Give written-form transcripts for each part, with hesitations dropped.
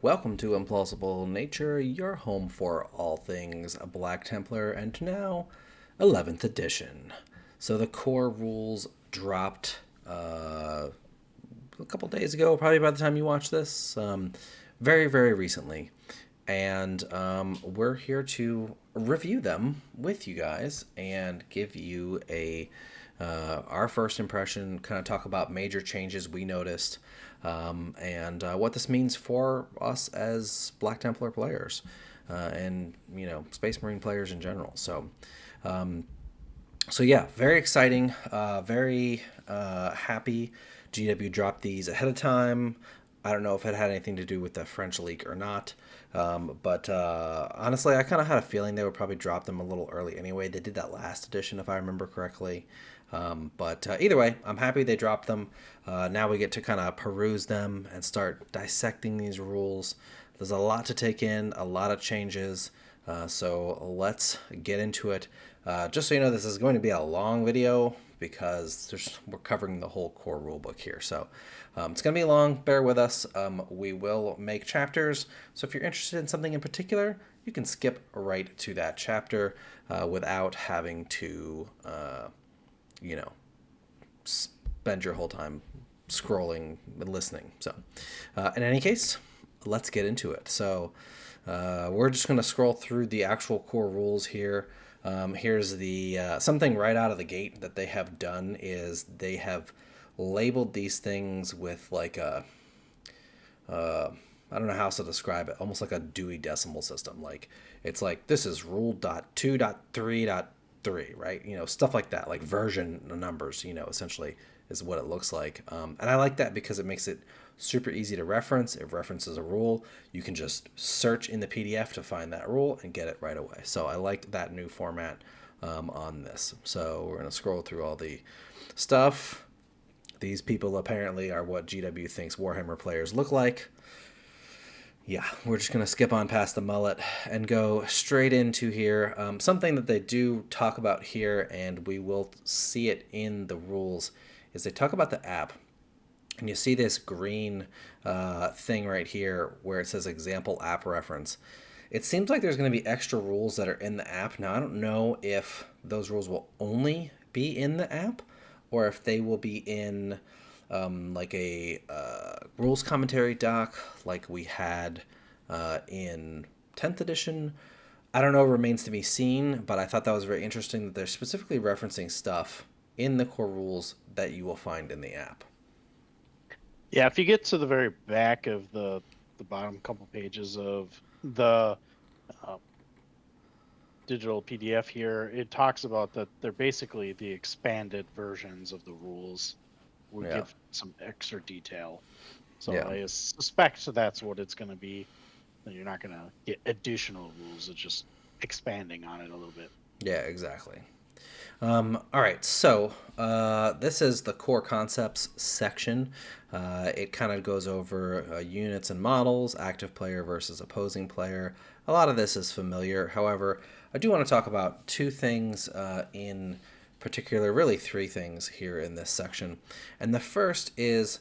Welcome to Implausible Nature, your home for all things Black Templar, and now 11th edition. So the core rules dropped a couple days ago, probably by the time you watch this, very, very recently. And we're here to review them with you guys and give you our first impression, kind of talk about major changes we noticed, and what this means for us as Black Templar players, and Space Marine players in general. So yeah, very exciting. Very happy GW dropped these ahead of time. I don't know if it had anything to do with the French leak or not. But honestly, I kind of had a feeling they would probably drop them a little early anyway. They did that last edition, if I remember correctly. But either way, I'm happy they dropped them. Now we get to kind of peruse them and start dissecting these rules. There's a lot to take in, a lot of changes. So let's get into it. Just so you know, this is going to be a long video because we're covering the whole core rulebook here. So it's going to be long. Bear with us. We will make chapters. So if you're interested in something in particular, you can skip right to that chapter without having to, spend your whole time scrolling and listening. So in any case, let's get into it. So we're just going to scroll through the actual core rules here. Here's the something right out of the gate that they have done is they have labeled these things with like I don't know how else to describe it, almost like a Dewey Decimal System. Like it's like this is rule dot 2.3.3, right? Stuff like that, like version numbers. Essentially is what it looks like. And I like that because it makes it super easy to reference. It references a rule. You can just search in the PDF to find that rule and get it right away. So I like that new format on this. So we're going to scroll through all the stuff. These people apparently are what GW thinks Warhammer players look like. Yeah, we're just going to skip on past the mullet and go straight into here. Something that they do talk about here, and we will see it in the rules, is they talk about the app. And you see this green thing right here where it says example app reference. It seems like there's going to be extra rules that are in the app. Now, I don't know if those rules will only be in the app or if they will be in like a rules commentary doc like we had in 10th edition. I don't know, remains to be seen, but I thought that was very interesting that they're specifically referencing stuff in the core rules that you will find in the app. Yeah, if you get to the very back of the bottom couple pages of the digital PDF here, it talks about that they're basically the expanded versions of the rules. We give some extra detail. So I suspect that's what it's going to be. You're not going to get additional rules. It's just expanding on it a little bit. Yeah, exactly. All right, so this is the core concepts section. It kind of goes over units and models, active player versus opposing player. A lot of this is familiar. However, I do want to talk about two things in particular, really three things here in this section. And the first is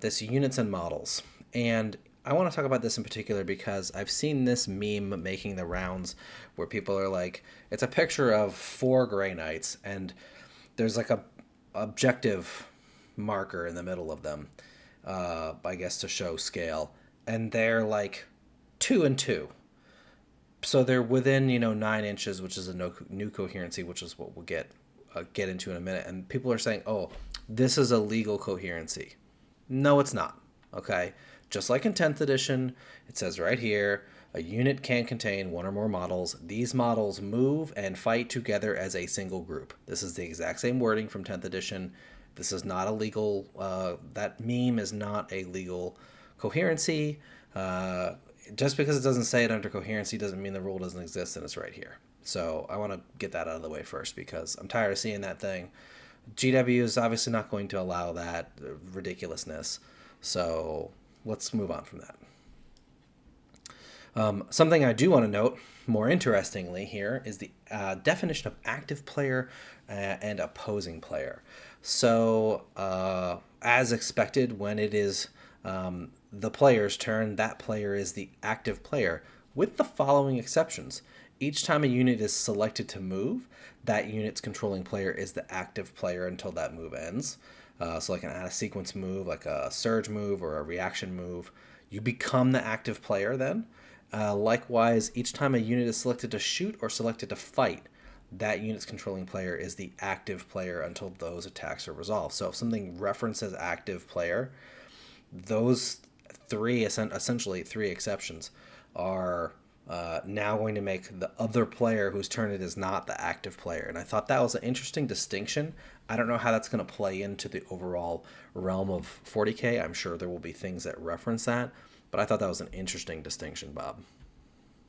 this units and models. And I want to talk about this in particular because I've seen this meme making the rounds where people are like, it's a picture of 4 Grey Knights, and there's like a objective marker in the middle of them, I guess to show scale, and they're like 2 and 2. So they're within 9 inches, which is a new coherency, which is what we'll get into in a minute. And people are saying, oh, this is a legal coherency. No, it's not. Okay. Just like in 10th edition, it says right here, a unit can contain 1 or more models. These models move and fight together as a single group. This is the exact same wording from 10th edition. This is not a legal, that meme is not a legal coherency. Just because it doesn't say it under coherency doesn't mean the rule doesn't exist, and it's right here. So I want to get that out of the way first because I'm tired of seeing that thing. GW is obviously not going to allow that ridiculousness. So let's move on from that. Something I do want to note, more interestingly here, is the definition of active player and opposing player. So, as expected, when it is the player's turn, that player is the active player, with the following exceptions. Each time a unit is selected to move, that unit's controlling player is the active player until that move ends. So, like an out of sequence move, like a surge move or a reaction move, you become the active player then. Likewise, each time a unit is selected to shoot or selected to fight, that unit's controlling player is the active player until those attacks are resolved. So, if something references active player, those essentially three exceptions, are now going to make the other player whose turn it is not the active player. And I thought that was an interesting distinction. I don't know how that's going to play into the overall realm of 40K. I'm sure there will be things that reference that, but I thought that was an interesting distinction, Bob.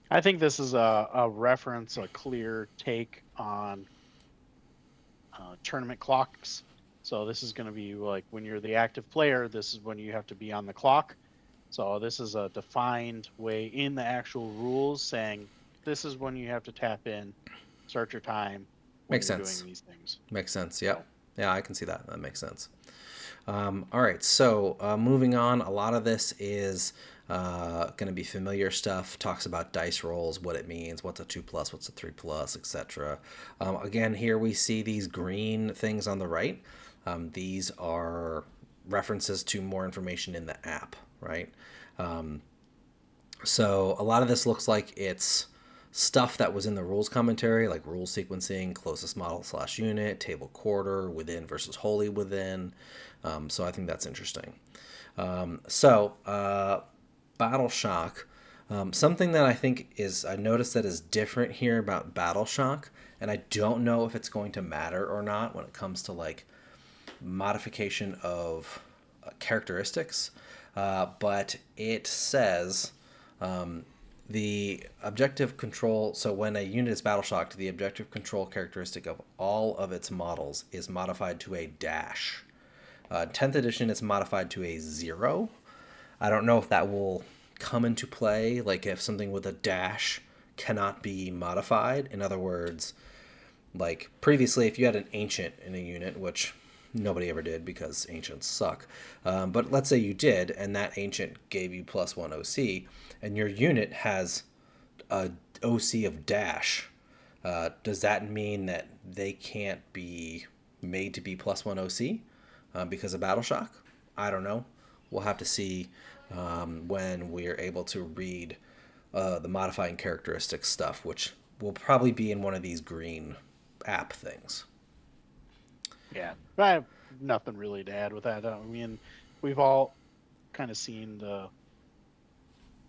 I think this is a reference, a clear take on tournament clocks. So this is going to be like when you're the active player, this is when you have to be on the clock. So this is a defined way in the actual rules saying this is when you have to tap in, start your time when Makes you're doing sense. these things. Makes sense. So Yep. Yeah, I can see that. That makes sense. All right, so moving on, a lot of this is going to be familiar stuff. Talks about dice rolls, what it means, what's a 2+, what's a 3+, etc. Again, here we see these green things on the right. These are references to more information in the app, right? So a lot of this looks like it's stuff that was in the rules commentary, like rule sequencing, closest model slash unit, table quarter, within versus wholly within. So I think that's interesting. Battle Shock. Something that I noticed that is different here about Battle Shock, and I don't know if it's going to matter or not when it comes to like modification of characteristics, but it says the objective control. So when a unit is battle shocked, the objective control characteristic of all of its models is modified to a dash. 10th edition is modified to a 0. I don't know if that will come into play, like if something with a dash cannot be modified. In other words, like previously, if you had an ancient in a unit, which nobody ever did because ancients suck, but let's say you did, and that ancient gave you +1 OC, and your unit has a OC of dash, does that mean that they can't be made to be +1 OC because of Battle Shock? I don't know. We'll have to see when we're able to read the modifying characteristics stuff, which will probably be in one of these green app things. yeah, I have nothing really to add with that. I mean, we've all kind of seen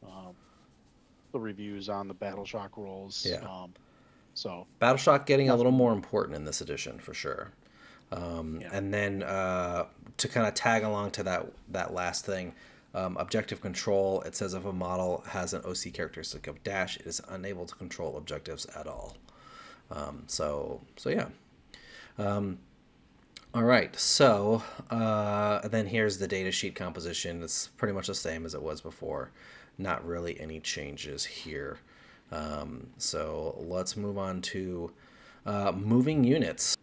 um, the reviews on the Battle Shock rolls. Yeah. So Battleshock getting a little nothing. more important in this edition for sure. Yeah. And then to kind of tag along to that last thing, objective control. It says if a model has an OC characteristic of dash, it is unable to control objectives at all. So yeah. All right. So then here's the data sheet composition. It's pretty much the same as it was before. Not really any changes here. So let's move on to moving units.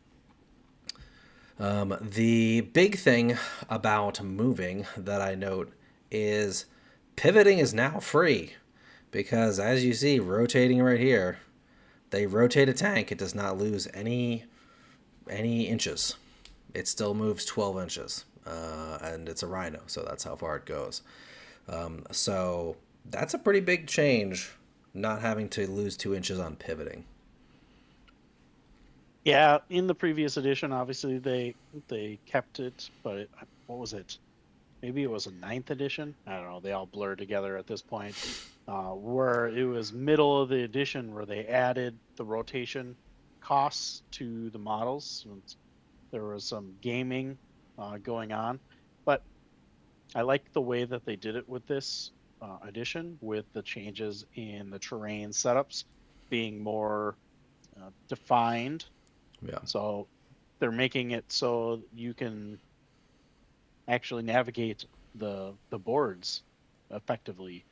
The big thing about moving that I note is pivoting is now free because, as you see, rotating right here, they rotate a tank. It does not lose any inches. It still moves 12 inches, and it's a rhino, so that's how far it goes. So that's a pretty big change, not having to lose 2 inches on pivoting. Yeah, in the previous edition, obviously they kept it, but what was it? Maybe it was a ninth edition. I don't know. They all blur together at this point. Where it was middle of the edition where they added the rotation costs to the models. And there was some gaming going on, but I like the way that they did it with this edition, with the changes in the terrain setups being more defined. Yeah. So they're making it so you can actually navigate the boards effectively.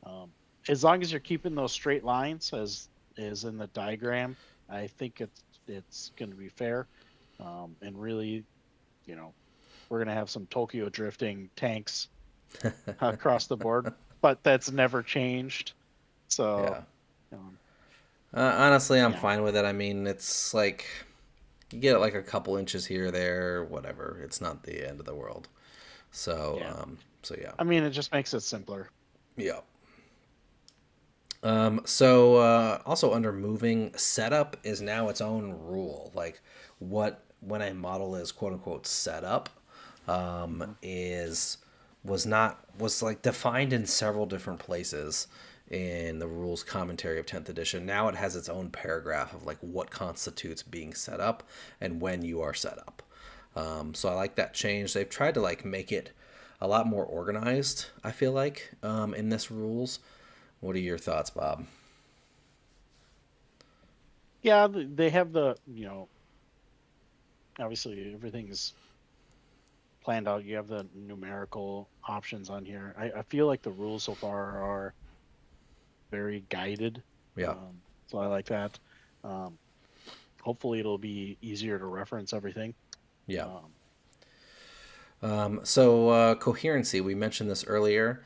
Um, as long as you're keeping those straight lines as is in the diagram, I think it's going to be fair. And really, you know, we're going to have some Tokyo drifting tanks across the board, but that's never changed. So, Yeah. um, Honestly, I'm yeah, fine with it. I mean, it's like you get like a couple inches here, there, whatever. It's not the end of the world. So, yeah. yeah, I mean, it just makes it simpler. yeah. Also under moving, setup is now its own rule. Like what when a model is quote unquote set up, Mhm. is was like defined in several different places in the rules commentary of 10th edition. Now it has its own paragraph of like what constitutes being set up and when you are set up. So I like that change. They've tried to like make it a lot more organized, I feel like, in this rules. What are your thoughts, Bob? Yeah, they have obviously everything's planned out. You have the numerical options on here. I feel like the rules so far are very guided. Yeah, So I like that. Um, Hopefully it'll be easier to reference everything. yeah. Um, Coherency, we mentioned this earlier.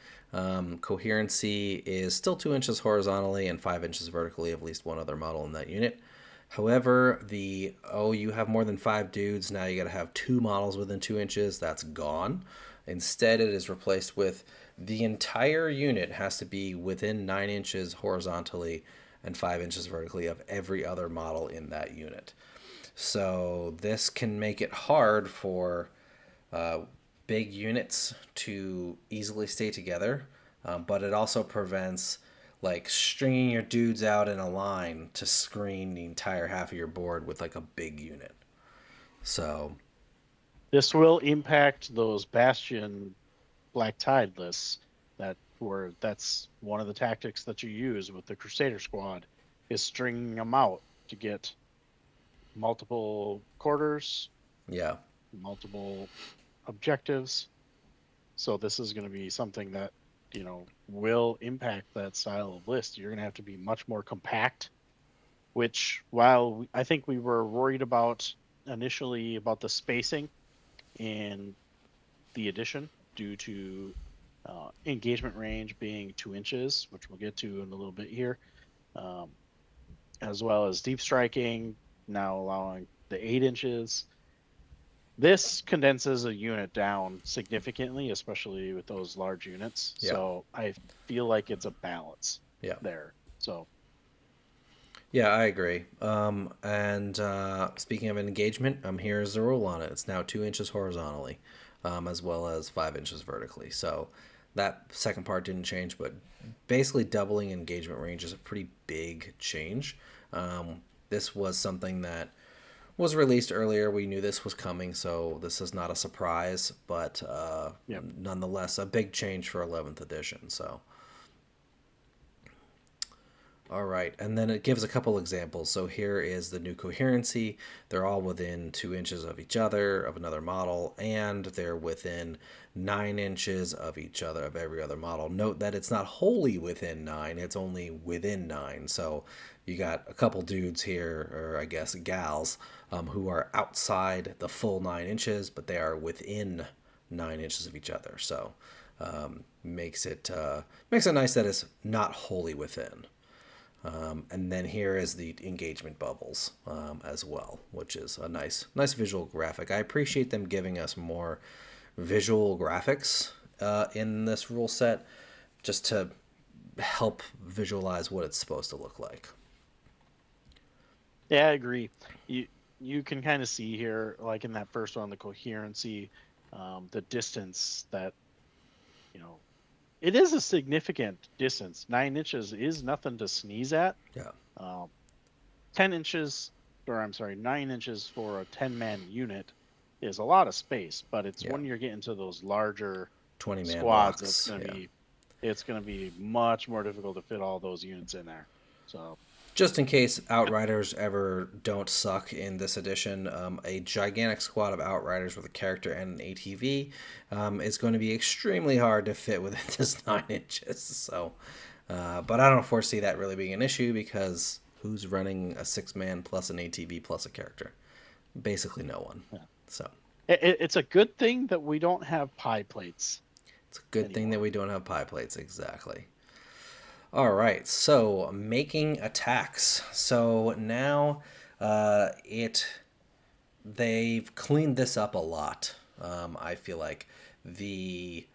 Coherency is still 2 inches horizontally and 5 inches vertically of at least one other model in that unit. However, you have more than 5 dudes, now you got to have 2 models within 2 inches. That's gone. Instead, it is replaced with the entire unit has to be within 9 inches horizontally and 5 inches vertically of every other model in that unit. So this can make it hard for uh, big units to easily stay together, but it also prevents like stringing your dudes out in a line to screen the entire half of your board with like a big unit. So this will impact those Bastion Black Tide lists that's one of the tactics that you use with the Crusader squad is stringing them out to get multiple quarters, yeah, multiple objectives. So this is going to be something that, will impact that style of list. You're going to have to be much more compact, which while I think we were worried about initially about the spacing in the edition due to engagement range being 2 inches, which we'll get to in a little bit here, um, as well as deep striking now allowing the 8 inches. This condenses a unit down significantly, especially with those large units. yeah, So I feel like it's a balance yeah. there. So Yeah, I agree. And speaking of engagement, here's the rule on it. It's now 2 inches horizontally, as well as 5 inches vertically. So that second part didn't change, but basically doubling engagement range is a pretty big change. This was something that was released earlier. We knew this was coming, so this is not a surprise, but yeah, nonetheless, a big change for 11th edition. So all right, and then it gives a couple examples. So here is the new coherency. They're all within 2 inches of each other, of another model, and they're within 9 inches of each other, of every other model. Note that it's not wholly within nine, it's only within nine. So you got a couple dudes here, or I guess gals, who are outside the full 9 inches, but they are within 9 inches of each other. So makes it nice that it's not wholly within. And then here is the engagement bubbles as well, which is a nice visual graphic. I appreciate them giving us more visual graphics in this rule set, just to help visualize what it's supposed to look like. yeah, I agree. You can kind of see here, like in that first one, the coherency, the distance that you know it is a significant distance. 9 inches is nothing to sneeze at. Yeah, Um, 10 inches, or I'm sorry, 9 inches for a 10-man unit is a lot of space, but it's yeah. when you're getting to those larger 20-man squads blocks. Yeah. it's going to be much more difficult to fit all those units in there. So Just in case Outriders ever don't suck in this edition, a gigantic squad of Outriders with a character and an ATV is going to be extremely hard to fit within this 9 inches. So, but I don't foresee that really being an issue because who's running a 6-man plus an ATV plus a character? Basically, no one. yeah. So, It's a good thing that we don't have pie plates. It's a good thing anymore. that we don't have pie plates, exactly. All right, so making attacks. So now it they've cleaned this up a lot. I feel like the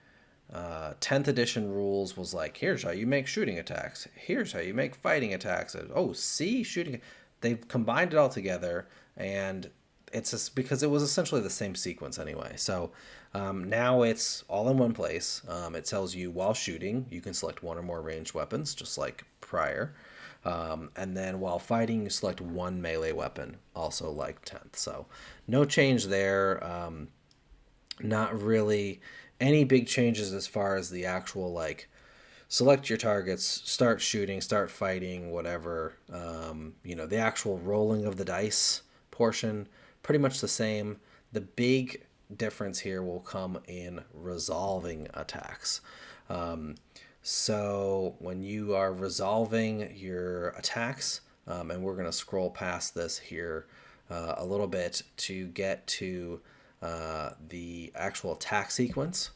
10th edition rules was like, here's how you make shooting attacks. Here's how you make fighting attacks. Oh, see, shooting. They've combined it all together, and it's just because it was essentially the same sequence anyway. So now it's all in one place. It tells you while shooting, you can select one or more ranged weapons, just like prior. And then while fighting, you select one melee weapon, also like 10th. So no change there. Not really any big changes as far as the actual like select your targets, start shooting, start fighting, whatever. The actual rolling of the dice portion, pretty much the same. The big difference here will come in resolving attacks. So when you are resolving your attacks, and we're going to scroll past this here a little bit to get to the actual attack sequence,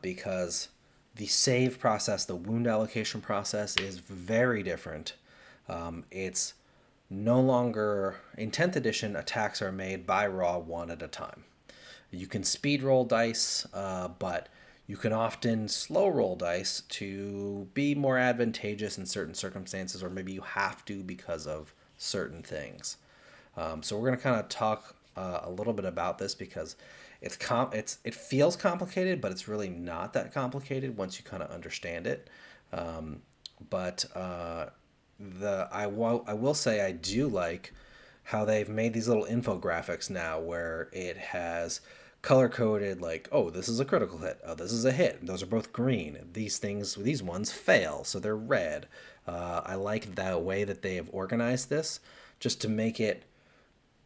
because the save process, the wound allocation process, is very different. It's no longer in 10th edition. Attacks are made by raw one at a time. You can speed roll dice, but you can often slow roll dice to be more advantageous in certain circumstances, or maybe you have to because of certain things. So we're going to kind of talk a little bit about this because it feels complicated, but it's really not that complicated once you kind of understand it. But I will say I do like how they've made these little infographics now where it has color coded like, oh, this is a critical hit, oh, this is a hit, those are both green, these ones fail, so they're red. I like the way that they have organized this just to make it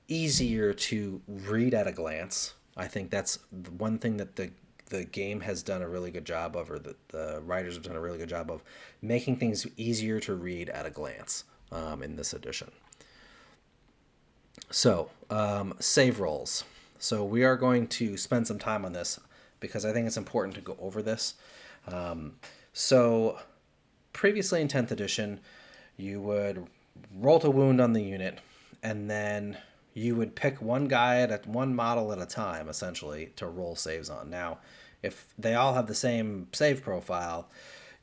easier to read at a glance. I think that's the one thing that the game has done a really good job of, or the writers have done a really good job of making things easier to read at a glance in this edition. So, save rolls. So we are going to spend some time on this because I think it's important to go over this. So previously in 10th edition, you would roll to wound on the unit, and then you would pick one guy one model at a time, essentially, to roll saves on. Now, if they all have the same save profile,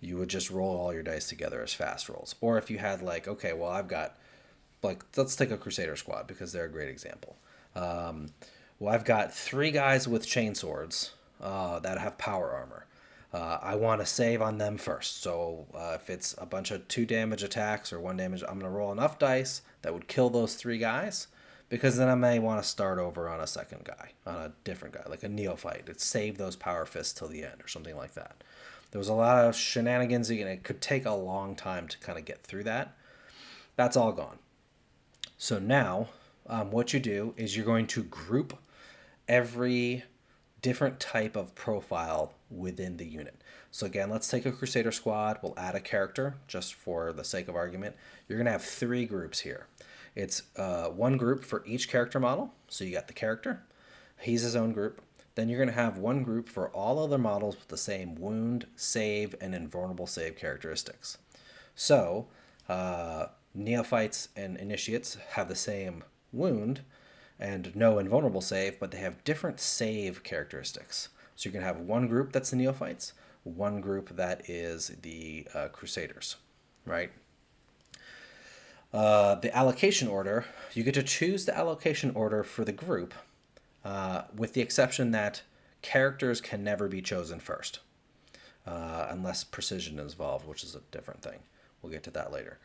you would just roll all your dice together as fast rolls. Or if you had like, okay, well, I've got like, let's take a Crusader squad because they're a great example. Well, I've got 3 guys with chainswords that have power armor. I want to save on them first. So if it's a bunch of 2 damage attacks or 1 damage, I'm going to roll enough dice that would kill those 3 guys, because then I may want to start over on a second guy, on a different guy, like a neophyte. It'd save those power fists till the end or something like that. There was a lot of shenanigans, and it could take a long time to kind of get through that. That's all gone. So now what you do is you're going to group every different type of profile within the unit. So again, let's take a Crusader squad. We'll add a character just for the sake of argument. You're going to have 3 groups here. It's one group for each character model. So you got the character. He's his own group. Then you're going to have one group for all other models with the same wound, save, and invulnerable save characteristics. So neophytes and initiates have the same wound and no invulnerable save, but they have different save characteristics. So you can have one group that's the neophytes, one group that is the crusaders, right? The allocation order, you get to choose the allocation order for the group, with the exception that characters can never be chosen first, unless precision is involved, which is a different thing. We'll get to that later.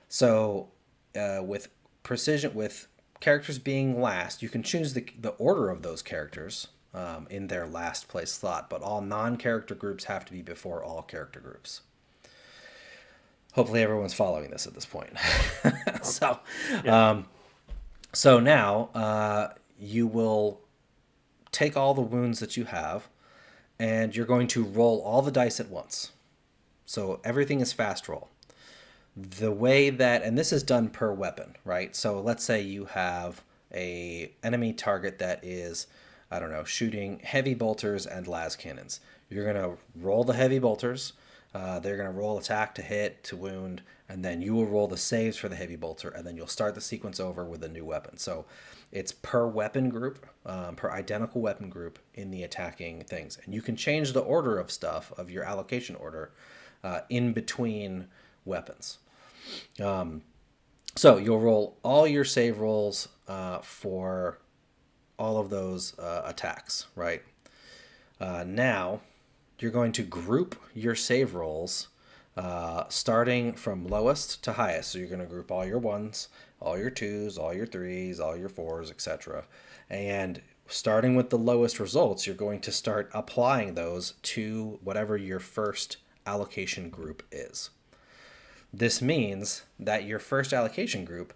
So with precision, with characters being last, you can choose the order of those characters in their last place slot, but all non-character groups have to be before all character groups. Hopefully everyone's following this at this point. So, Yeah. so now you will take all the wounds that you have, and you're going to roll all the dice at once. So everything is fast roll. The way that, and this is done per weapon, right? So let's say you have a enemy target that is, I don't know, shooting heavy bolters and las cannons. You're going to roll the heavy bolters. They're going to roll attack to hit, to wound, and then you will roll the saves for the heavy bolter, and then you'll start the sequence over with a new weapon. So it's per weapon group, per identical weapon group in the attacking things. And you can change the order of stuff, of your allocation order, in between weapons. So you'll roll all your save rolls for all of those attacks, right? Now, you're going to group your save rolls starting from lowest to highest. So you're going to group all your ones, all your twos, all your threes, all your fours, etc. And starting with the lowest results, you're going to start applying those to whatever your first allocation group is. This means that your first allocation group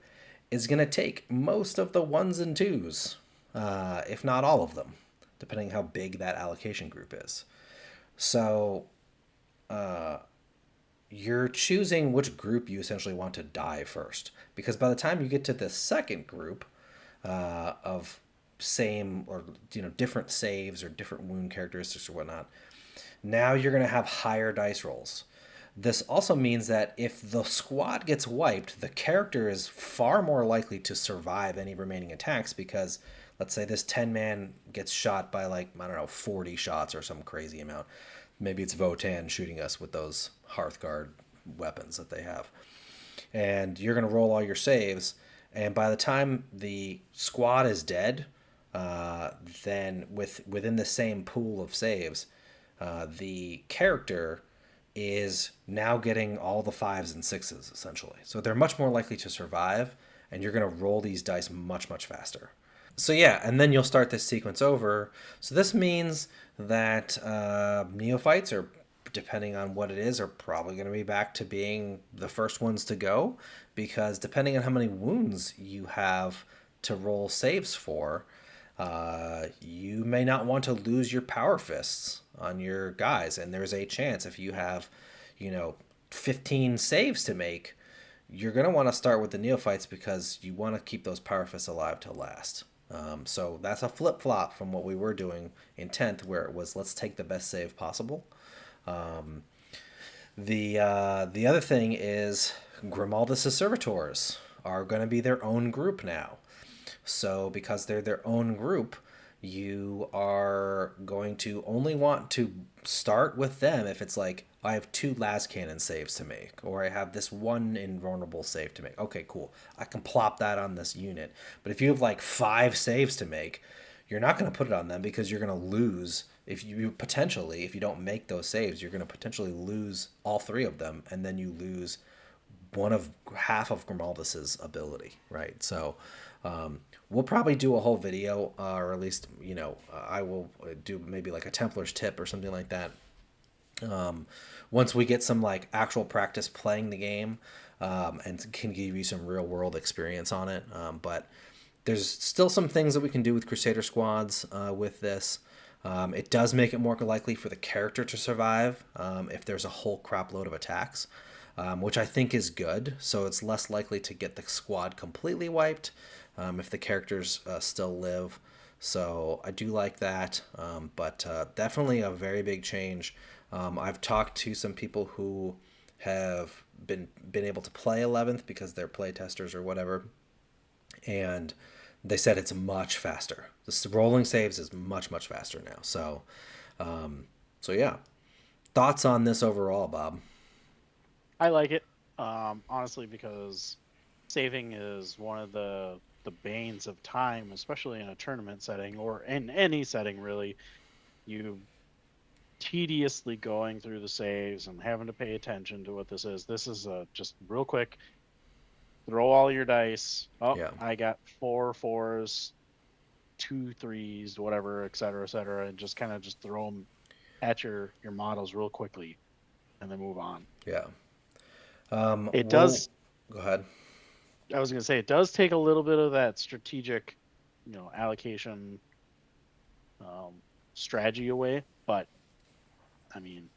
is going to take most of the ones and twos, if not all of them, depending how big that allocation group is. So you're choosing which group you essentially want to die first. Because by the time you get to the second group of same or different saves or different wound characteristics or whatnot, now you're going to have higher dice rolls. This also means that if the squad gets wiped, the character is far more likely to survive any remaining attacks because let's say this 10 man gets shot by like, I don't know, 40 shots or some crazy amount. Maybe it's Votan shooting us with those Hearthguard weapons that they have. And you're going to roll all your saves. And by the time the squad is dead, then within the same pool of saves, the character is now getting all the fives and sixes essentially. So they're much more likely to survive, and you're going to roll these dice much, much faster. So yeah, and then you'll start this sequence over. So this means that neophytes, are, depending on what it is, are probably going to be back to being the first ones to go, because depending on how many wounds you have to roll saves for, you may not want to lose your power fists on your guys, and there's a chance if you have, 15 saves to make, you're going to want to start with the neophytes because you want to keep those power fists alive till last. So that's a flip flop from what we were doing in 10th, where it was let's take the best save possible. The other thing is Grimaldus' servitors are going to be their own group now. So because they're their own group, you are going to only want to start with them if it's like, I have 2 last cannon saves to make, or I have this 1 invulnerable save to make. Okay, cool. I can plop that on this unit. But if you have like 5 saves to make, you're not going to put it on them because you're going to lose. If you don't make those saves, you're going to potentially lose all 3 of them, and then you lose half of Grimaldus's ability, right? So we'll probably do a whole video, or at least I will do maybe like a Templar's tip or something like that. Once we get some like actual practice playing the game, and can give you some real world experience on it. But there's still some things that we can do with Crusader squads with this. It does make it more likely for the character to survive if there's a whole crap load of attacks, which I think is good. So it's less likely to get the squad completely wiped if the characters still live. So I do like that, but definitely a very big change. I've talked to some people who have been able to play 11th because they're play testers or whatever, and they said it's much faster. The rolling saves is much, much faster now. So yeah. Thoughts on this overall, Bob? I like it, honestly, because saving is one of the banes of time, especially in a tournament setting or in any setting really. You tediously going through the saves and having to pay attention to what this is. This is just real quick. Throw all your dice. Oh, Yeah. I got 4 fours, 2 threes, whatever, et cetera, and just kind of just throw them at your models real quickly, and then move on. Yeah. It We'll does. go ahead. I was going to say it does take a little bit of that strategic, allocation strategy away, but I mean,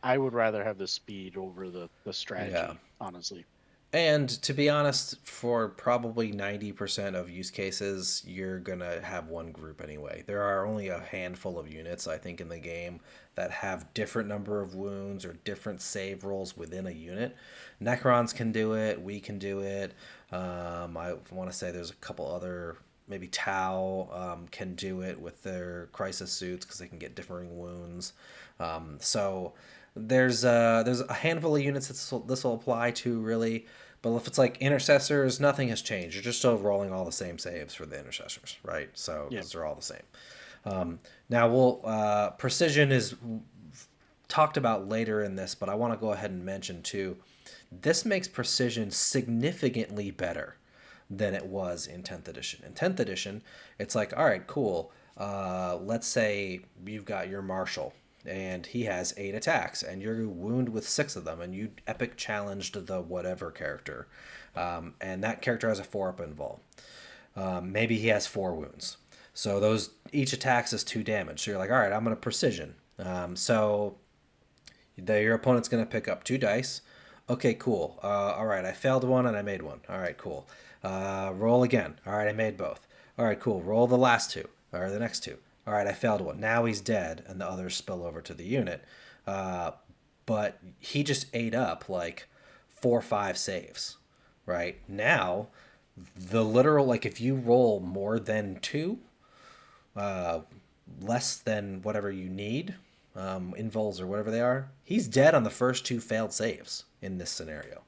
I would rather have the speed over the Yeah. strategy, honestly. And to be honest, for probably 90% of use cases, you're going to have one group anyway. There are only a handful of units, I think, in the game that have different number of wounds or different save rolls within a unit. Necrons can do it. We can do it. I want to say there's a couple other, maybe Tau can do it with their crisis suits because they can get differing wounds. So there's a handful of units that this will apply to really, but if it's like intercessors, nothing has changed. You're just still rolling all the same saves for the intercessors, right? So Yeah. because they're all the same. Now we'll precision is talked about later in this, but I want to go ahead and mention too. This makes precision significantly better than it was in 10th edition. In 10th edition, it's like, all right, cool. Let's say you've got your marshal and he has 8 attacks and you're wound with 6 of them and you epic challenged the whatever character. And that character has a 4-up invul. Maybe he has 4 wounds. So those each attacks is 2 damage. So you're like, all right, I'm going to precision. So your opponent's going to pick up 2 dice. Okay, cool. All right, I failed one and I made one. All right, cool. Roll again. All right, I made both. All right, cool. Roll the last 2 or the next 2. All right, I failed one. Now he's dead, and the others spill over to the unit. Uh, but he just ate up like 4 or 5 saves. Right now, the literal like if you roll more than 2, uh, less than whatever you need, invuls or whatever they are, he's dead on the first 2 failed saves in this scenario,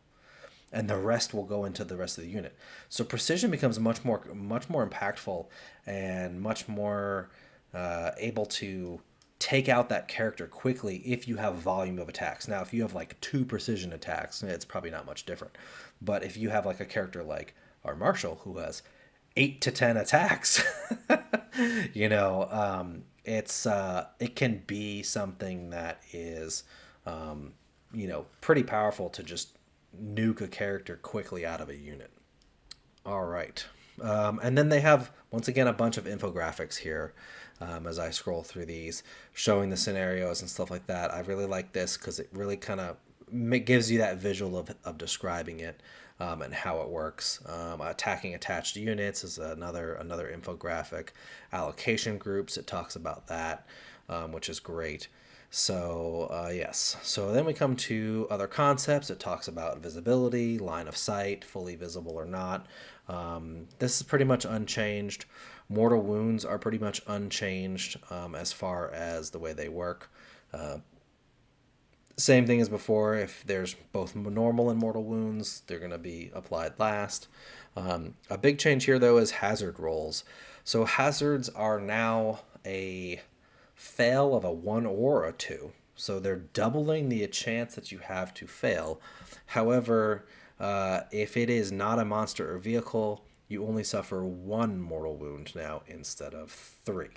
and the rest will go into the rest of the unit. So precision becomes much more impactful and much more able to take out that character quickly if you have volume of attacks. Now, if you have like 2 precision attacks, it's probably not much different. But if you have like a character like our marshal who has 8 to 10 attacks, it can be something that is, pretty powerful to just nuke a character quickly out of a unit. All right. And then they have, once again, a bunch of infographics here as I scroll through these, showing the scenarios and stuff like that. I really like this because it really kind of gives you that visual of describing it and how it works. Attacking attached units is another infographic. Allocation groups, it talks about that, which is great. So, yes. So then we come to other concepts. It talks about visibility, line of sight, fully visible or not. This is pretty much unchanged. Mortal wounds are pretty much unchanged as far as the way they work. Same thing as before. If there's both normal and mortal wounds, they're going to be applied last. A big change here, though, is hazard rolls. So hazards are now a fail of a 1 or a 2. So they're doubling the chance that you have to fail. However, if it is not a monster or vehicle, you only suffer 1 mortal wound now instead of 3.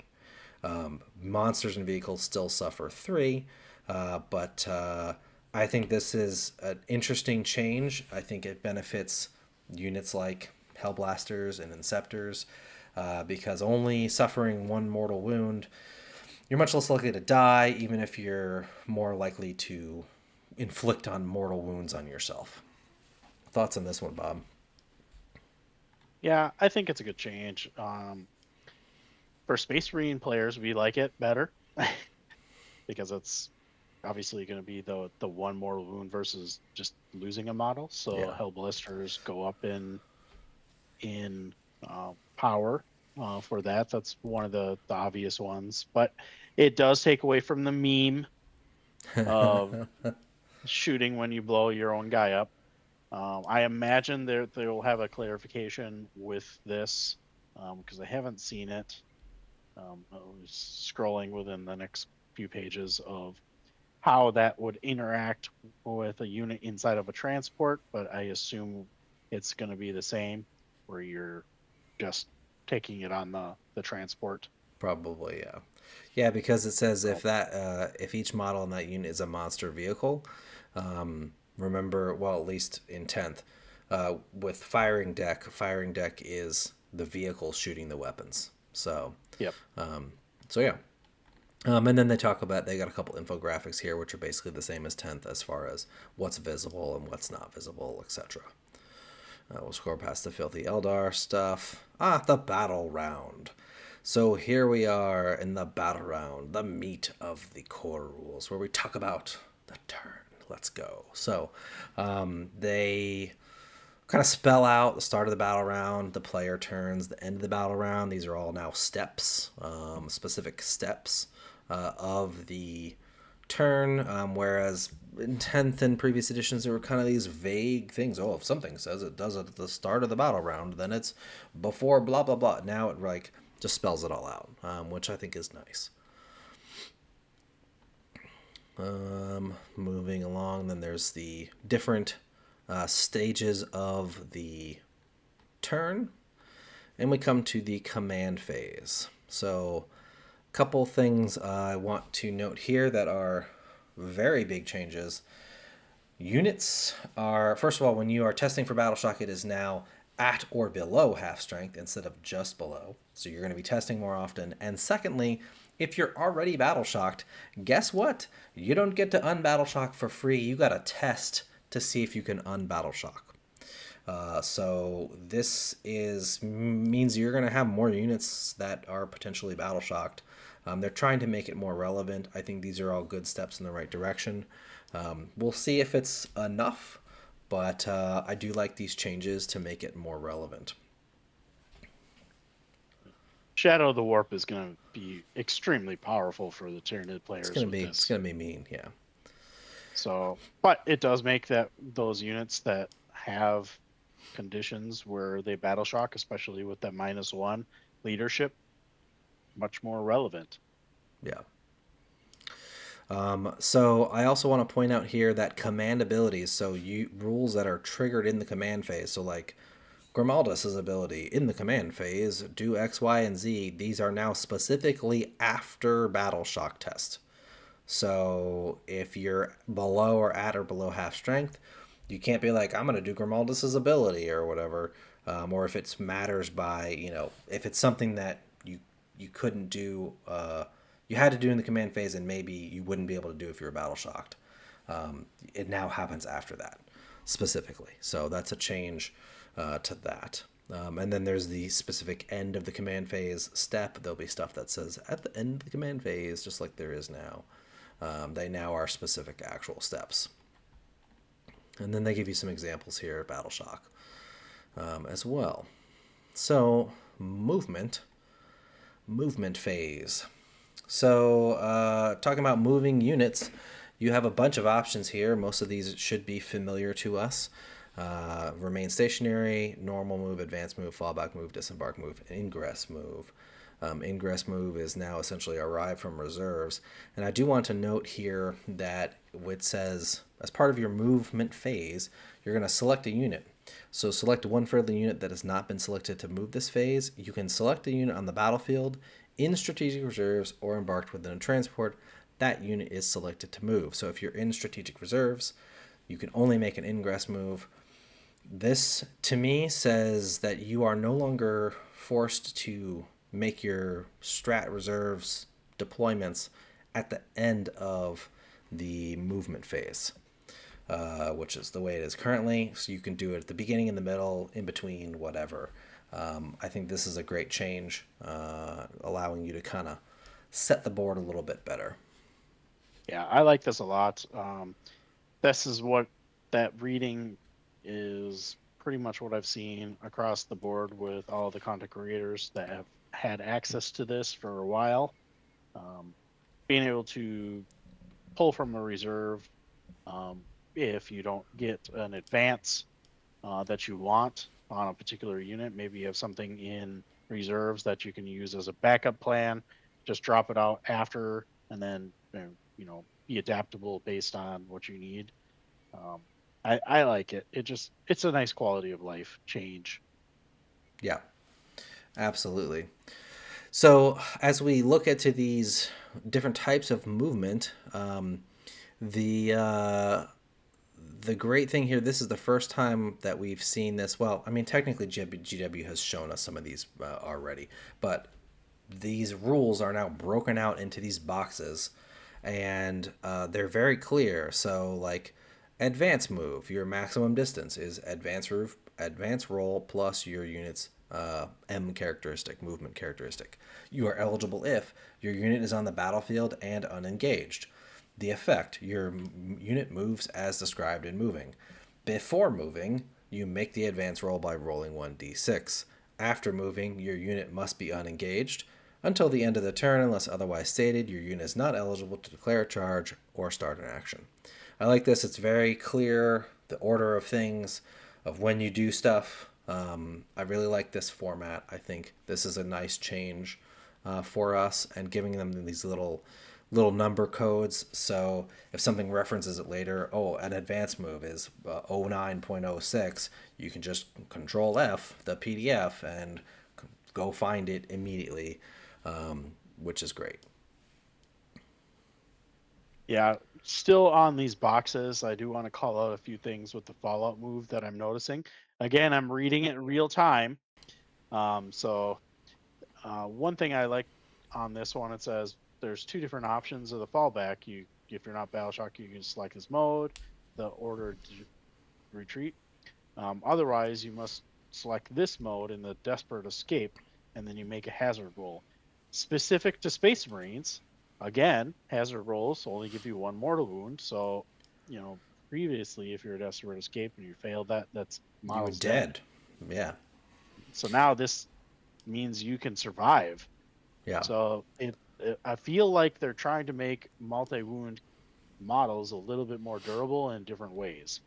Monsters and vehicles still suffer 3, but I think this is an interesting change. I think it benefits units like Hellblasters and Inceptors because only suffering 1 mortal wound, you're much less likely to die, even if you're more likely to inflict on mortal wounds on yourself. Thoughts on this one, Bob? Yeah, I think it's a good change. For Space Marine players, we like it better because it's obviously going to be the 1 mortal wound versus just losing a model. So Yeah, Hell Blisters go up in power for that. That's one of the obvious ones, but it does take away from the meme of shooting when you blow your own guy up. I imagine they will have a clarification with this because I haven't seen it. I was scrolling within the next few pages of how that would interact with a unit inside of a transport, but I assume it's going to be the same, where you're just taking it on the transport. probably, yeah. Yeah, because it says So, if each model in that unit is a monster vehicle, remember, well, at least in 10th, with firing deck is the vehicle shooting the weapons. yep. So yeah. And then they got a couple infographics here, which are basically the same as 10th as far as what's visible and what's not visible, etc. We'll scroll past the Filthy Eldar stuff. The battle round. So here we are in the battle round, the meat of the core rules, where we talk about the turn. Let's go. So they kind of spell out the start of the battle round, the player turns, the end of the battle round. These are all now steps, specific steps of the turn, whereas in 10th and previous editions there were kind of these vague things. Oh, if something says it does it at the start of the battle round, then it's before blah blah blah. Now it like just spells it all out, which I think is nice. Moving along, then there's the different stages of the turn, and we come to the command phase. So a couple things I want to note here that are very big changes. Units are, first of all, when you are testing for battle shock, it is now at or below half strength instead of just below. So you're going to be testing more often. And secondly, if you're already battle shocked, guess what? You don't get to unbattle shock for free. You got to test to see if you can unbattle shock. So this means you're going to have more units that are potentially battle shocked. They're trying to make it more relevant. I think these are all good steps in the right direction. We'll see if it's enough, but I do like these changes to make it more relevant. Shadow of the Warp is going to be extremely powerful for the Tyranid players. It's going to be mean, yeah. So, but it does make those units that have conditions where they battle shock, especially with that -1 leadership, much more relevant. Yeah. So I also want to point out here that command abilities, so rules that are triggered in the command phase, so like Grimaldus' ability in the command phase, do X, Y, and Z, these are now specifically after battle shock test. So if you're below or below half strength, you can't be like, I'm going to do Grimaldus' ability or whatever. Or if it matters by, if it's something that you couldn't do, you had to do in the command phase and maybe you wouldn't be able to do if you were battle shocked. It now happens after that specifically. So that's a change to that. And then there's the specific end of the command phase step. There'll be stuff that says at the end of the command phase, just like there is now. They now are specific actual steps. And then they give you some examples here of battle shock as well. So movement phase. So talking about moving units, you have a bunch of options here. Most of these should be familiar to us. Remain stationary, normal move, advance move, fallback move, disembark move, ingress move. Ingress move is now essentially arrived from reserves. And I do want to note here that it says, as part of your movement phase, you're going to select a unit. So select one friendly unit that has not been selected to move this phase. You can select a unit on the battlefield, in strategic reserves, or embarked within a transport. That unit is selected to move. So if you're in strategic reserves, you can only make an ingress move. This, to me, says that you are no longer forced to make your strat reserves deployments at the end of the movement phase, which is the way it is currently. So you can do it at the beginning, in the middle, in between, whatever. I think this is a great change, allowing you to kind of set the board a little bit better. Yeah, I like this a lot. This is what that reading is pretty much what I've seen across the board with all the content creators that have had access to this for a while. Being able to pull from a reserve if you don't get an advance that you want on a particular unit. Maybe you have something in reserves that you can use as a backup plan. Just drop it out after, and then be adaptable based on what you need. I like it. It's a nice quality of life change. Yeah, absolutely. So as we look into these different types of movement, the great thing here, this is the first time that we've seen this. Well, I mean, technically GW has shown us some of these already, but these rules are now broken out into these boxes, and they're very clear. So like advance move, your maximum distance is advance advance roll plus your unit's M characteristic, movement characteristic. You are eligible if your unit is on the battlefield and unengaged. The effect, your unit moves as described in moving. Before moving, you make the advance roll by rolling 1d6. After moving, your unit must be unengaged. Until the end of the turn, unless otherwise stated, your unit is not eligible to declare a charge or start an action. I like this. It's very clear, the order of things, of when you do stuff. I really like this format. I think this is a nice change for us, and giving them these little number codes. So if something references it later, oh, an advanced move is 09.06, you can just Control F the PDF and go find it immediately, which is great. Yeah, still on these boxes, I do want to call out a few things with the Fallout move that I'm noticing. Again, I'm reading it in real time. One thing I like on this one, it says there's two different options of the fallback. If you're not battle shock, you can select this mode, the order to retreat. Otherwise, you must select this mode in the desperate escape, and then you make a hazard roll. Specific to Space Marines, again, hazard rolls only give you one mortal wound. So, previously, if you're a desperate escape and you failed that, that's You were model's dead. Yeah. So now this means you can survive. Yeah. So I feel like they're trying to make multi-wound models a little bit more durable in different ways.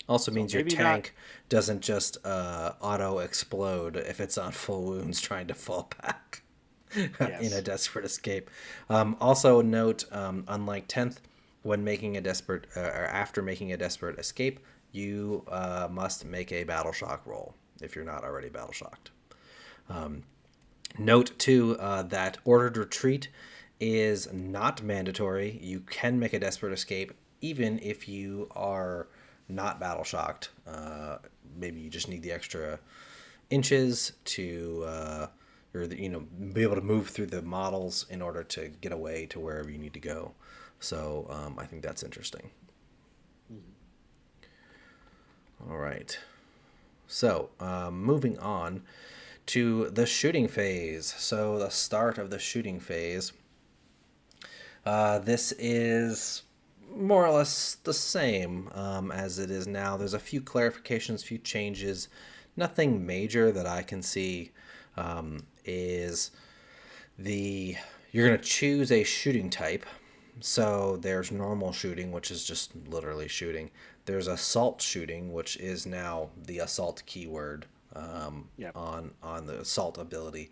Also So means your maybe not. tank doesn't just auto explode if it's on full wounds trying to fall back in a Yes. desperate escape. Also note, unlike 10th, when making a desperate or after making a desperate escape, you must make a battle shock roll if you're not already battle shocked. Note too that ordered retreat is not mandatory. You can make a desperate escape even if you are not battle shocked. Maybe you just need the extra inches to, or be able to move through the models in order to get away to wherever you need to go. So I think that's interesting. Mhm. All right. So moving on to the shooting phase. So the start of the shooting phase. This is more or less the same as it is now. There's a few clarifications, few changes. Nothing major that I can see is you're going to choose a shooting type. So there's normal shooting, which is just literally shooting. There's assault shooting, which is now the assault keyword Yep. on the assault ability.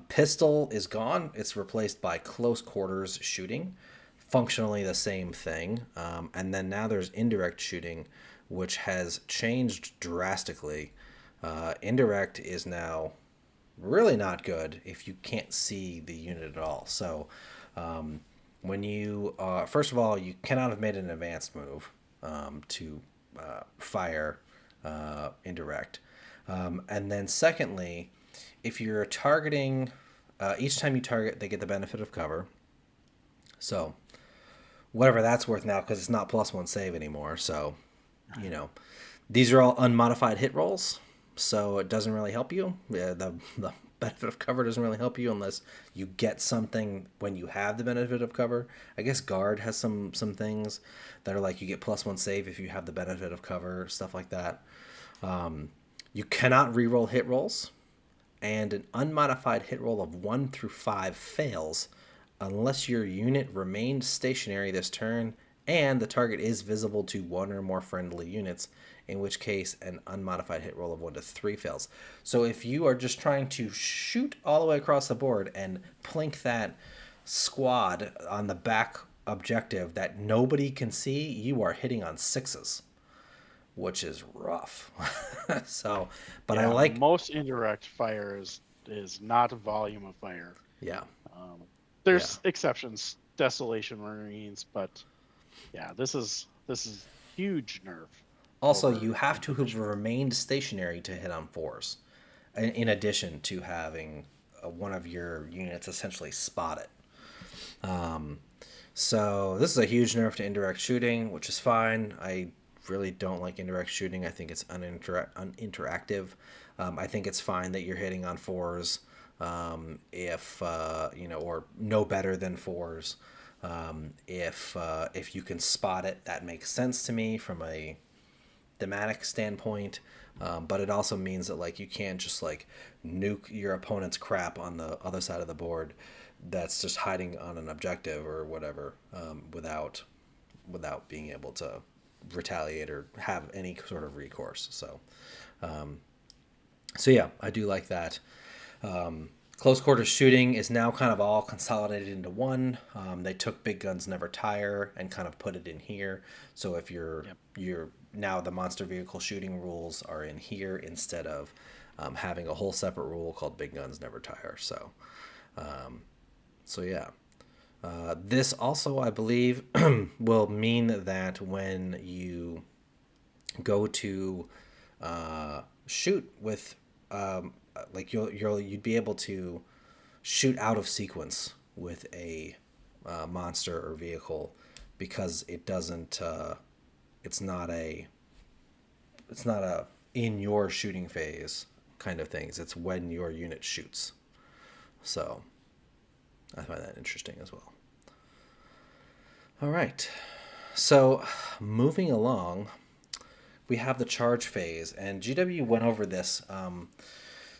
Pistol is gone. It's replaced by close quarters shooting, functionally the same thing. And then now there's indirect shooting, which has changed drastically. Indirect is now really not good if you can't see the unit at all. So when you first of all, you cannot have made an advanced move to fire indirect. And then secondly, if you're targeting, each time you target, they get the benefit of cover. So whatever that's worth now, because it's not +1 save anymore. So, these are all unmodified hit rolls, so it doesn't really help you. Yeah, the benefit of cover doesn't really help you unless you get something when you have the benefit of cover. I guess guard has some things that are like you get +1 save if you have the benefit of cover, stuff like that. You cannot reroll hit rolls, and an unmodified hit roll of 1 through 5 fails unless your unit remained stationary this turn and the target is visible to one or more friendly units, in which case an unmodified hit roll of 1 to 3 fails. So if you are just trying to shoot all the way across the board and plink that squad on the back objective that nobody can see, you are hitting on 6s, which is rough. So, but I Yeah. like, Most indirect fire is not a volume of fire. yeah, Um, yeah. there's exceptions, Desolation Marines, but yeah, this is huge nerf Also, you over have the to have traditional. remained stationary to hit on 4s, in addition to having one of your units essentially spot it. So this is a huge nerf to indirect shooting, which is fine. I really don't like indirect shooting. I think it's uninteractive. I think it's fine that you're hitting on fours, if or no better than fours. If you can spot it, that makes sense to me from a thematic standpoint. But it also means that like you can't just like nuke your opponent's crap on the other side of the board that's just hiding on an objective or whatever, without being able to retaliate or have any sort of recourse. So yeah, I do like that. Close quarters shooting is now kind of all consolidated into one. They took Big Guns Never Tire and kind of put it in here. So if Yep. you're now the monster vehicle shooting rules are in here instead of having a whole separate rule called Big Guns Never Tire. So yeah. This also, I believe, will mean that when you go to shoot with, like you'd be able to shoot out of sequence with a monster or vehicle because it doesn't. It's not a. It's not a in your shooting phase kind of things. It's when your unit shoots. So I find that interesting as well. All right. So moving along, we have the charge phase, and GW went over this.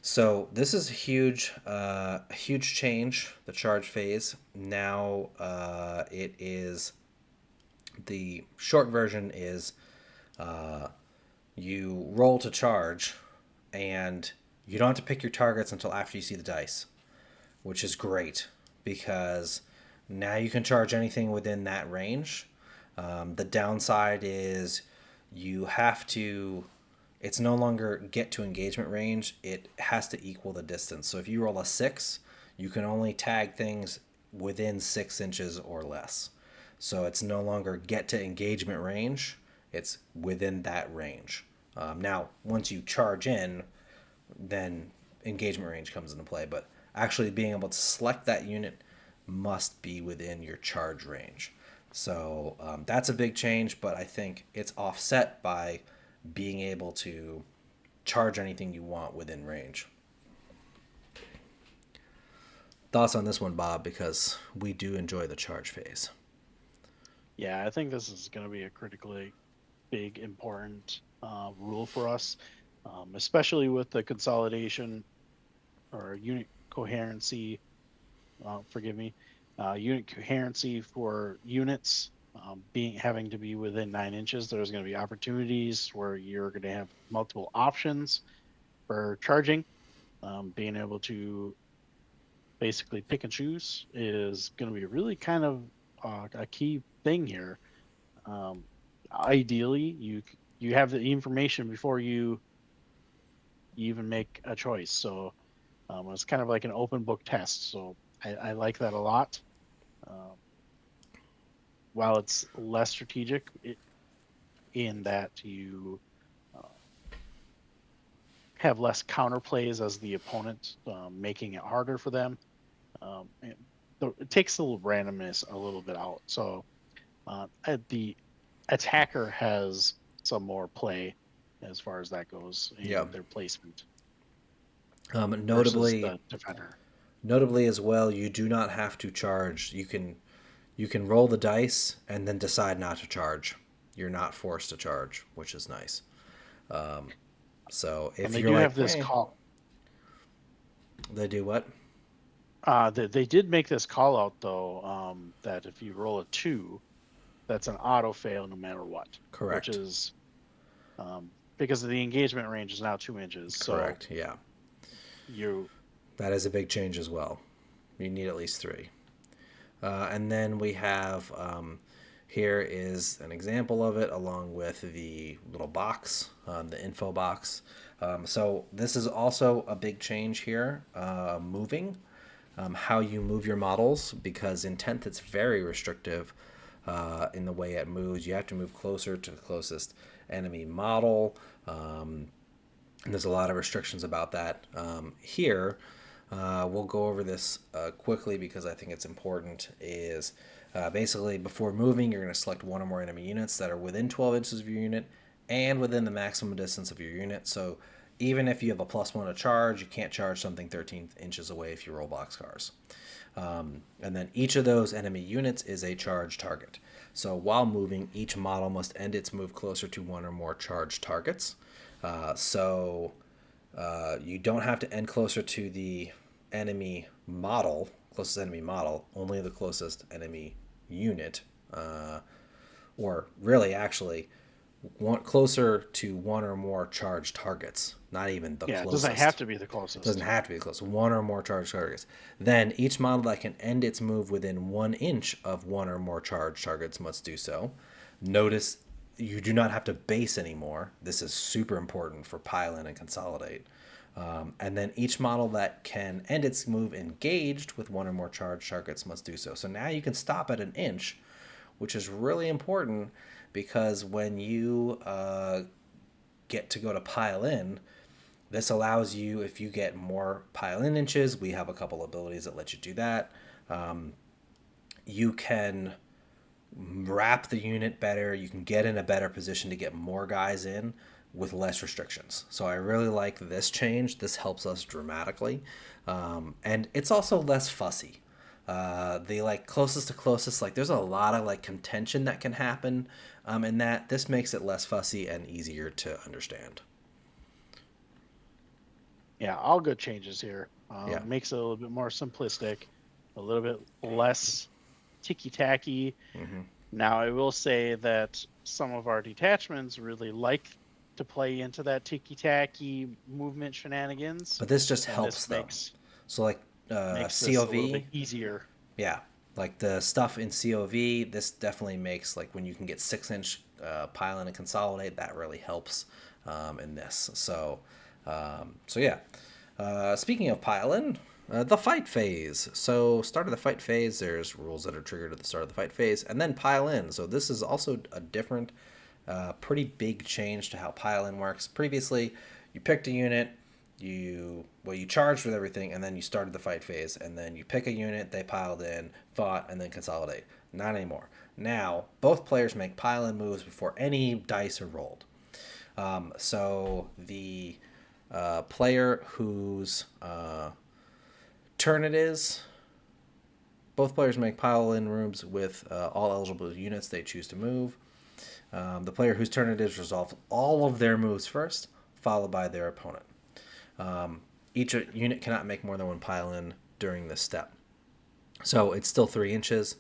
So this is a huge change. The charge phase now, it is the short version is you roll to charge, and you don't have to pick your targets until after you see the dice, which is great because now you can charge anything within that range. The downside is you have to. It's no longer get to engagement range. It has to equal the distance. So if you roll a 6, you can only tag things within 6 inches or less. So it's no longer get to engagement range. It's within that range. Now, once you charge in, then engagement range comes into play. But actually being able to select that unit must be within your charge range. So that's a big change, but I think it's offset by being able to charge anything you want within range. Thoughts on this one, Bob, because we do enjoy the charge phase. Yeah, I think this is going to be a critically big, important rule for us, especially with the consolidation or unit coherency. Forgive me, unit coherency for units being having to be within 9 inches. There's going to be opportunities where you're going to have multiple options for charging. Being able to basically pick and choose is going to be really kind of a key thing here. Um, Ideally, you have the information before you even make a choice. So it's kind of like an open book test. So I like that a lot. Um, while it's less strategic in that you uh, have less counterplays as the opponent, making it harder for them. It takes the randomness a little bit out. So the attacker has some more play as far as that goes Yeah. in their placement versus Notably, the defender. notably as well, you do not have to charge. You can roll the dice and then decide not to charge. You're not forced to charge, which is nice. So And if they you're do have like, this hey, call. they do what? They did make this call out though, that if you roll a 2, that's an auto fail no matter what, which Correct. is because the engagement range is now 2 inches. So Correct. Yeah. you That is a big change as well. You need at least 3. And then we have here is an example of it along with the little box, the info box. So this is also a big change here, moving, how you move your models, because in 10th it's very restrictive in the way it moves. You have to move closer to the closest enemy model. And there's a lot of restrictions about that. Here, we'll go over this quickly because I think it's important. Is Basically, before moving, you're going to select one or more enemy units that are within 12 inches of your unit and within the maximum distance of your unit. So even if you have a +1 to charge, you can't charge something 13 inches away if you roll boxcars. And then each of those enemy units is a charge target. So while moving, each model must end its move closer to one or more charged targets. You don't have to end closer to the enemy model, closest enemy model, only the closest enemy unit, or really actually closer to one or more charged targets, not even the Yeah, it doesn't have closest. to be the It closest. doesn't have to be close. One or more charged targets. Then each model that can end its move within 1 inch of one or more charged targets must do so. Notice you do not have to base anymore. This is super important for pile in and consolidate. And then each model that can end its move engaged with one or more charged targets must do so. So now you can stop at 1 inch, which is really important because when you get to go to pile in, this allows you, if you get more pile in inches, we have a couple abilities that let you do that. You can wrap the unit better. You can get in a better position to get more guys in with less restrictions. So I really like this change. This helps us dramatically. And it's also less fussy. The like closest to closest, like there's a lot of like contention that can happen in that. This makes it less fussy and easier to understand. Yeah, all good changes here. Yeah. Makes it a little bit more simplistic, a little bit less ticky tacky. Mm-hmm. Now, I will say that some of our detachments really like to play into that ticky tacky movement shenanigans, But this just and helps this them. makes So like makes this a little bit COV, easier. yeah, like the stuff in COV, this definitely makes like when you can get 6 inch pile in and consolidate, that really helps in this. So yeah. Speaking of pile in, the fight phase. So start of the fight phase, there's rules that are triggered at the start of the fight phase, and then pile in. So this is also a different, pretty big change to how pile in works. Previously, you picked a unit, you charged with everything, and then you started the fight phase, and then you pick a unit, they piled in, fought, and then consolidate. Not anymore. Now both players make pile in moves before any dice are rolled. So the player whose turn it is, both players make pile in rooms with all eligible units they choose to move. The player whose turn it is resolves all of their moves first, followed by their opponent. Each unit cannot make more than one pile in during this step. So it's still 3 inches.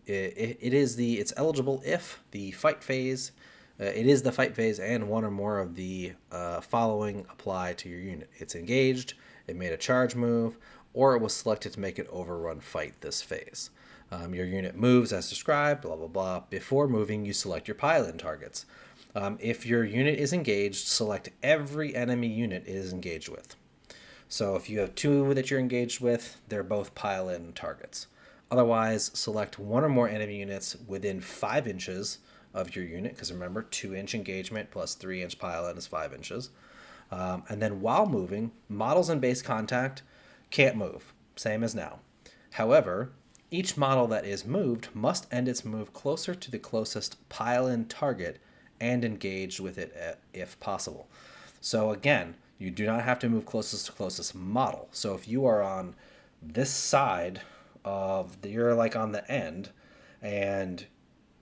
It's eligible if the fight phase, it is the fight phase and one or more of the following apply to your unit. It's engaged, it made a charge move, or it was selected to make an overrun fight this phase. Your unit moves as described, blah, blah, blah. Before moving, you select your pile-in targets. If your unit is engaged, select every enemy unit it is engaged with. So if you have two that you're engaged with, they're both pile-in targets. Otherwise, select one or more enemy units within 5 inches of your unit, because remember, 2 inch engagement plus 3 inch pile-in is 5 inches. And then while moving, models in base contact can't move, same as now. However, each model that is moved must end its move closer to the closest pile-in target and engage with it if possible. So again, you do not have to move closest to closest model. So if you are on this side you're like on the end, and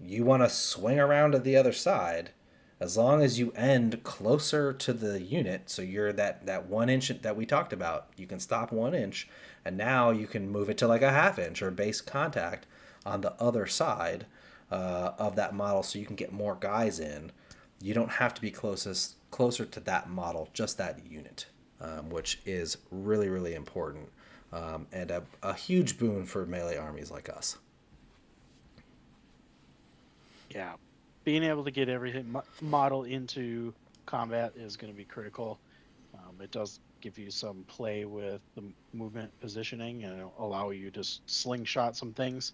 you want to swing around to the other side, as long as you end closer to the unit, so you're that 1 inch that we talked about, you can stop 1 inch, and now you can move it to like a half inch or base contact on the other side of that model, so you can get more guys in. You don't have to be closer to that model, just that unit, which is really really important, and a huge boon for melee armies like us. Yeah, being able to get everything model into combat is going to be critical. It does give you some play with the movement positioning and allow you to slingshot some things.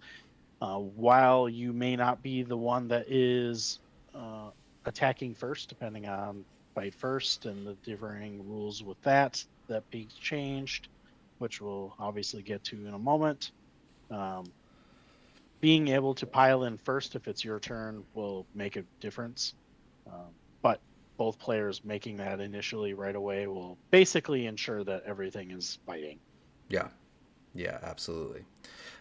While you may not be the one that is attacking first, depending on fight first and the differing rules with that being changed, which we'll obviously get to in a moment. Um, being able to pile in first if it's your turn will make a difference. But both players making that initially right away will basically ensure that everything is fighting. Yeah. Yeah, absolutely.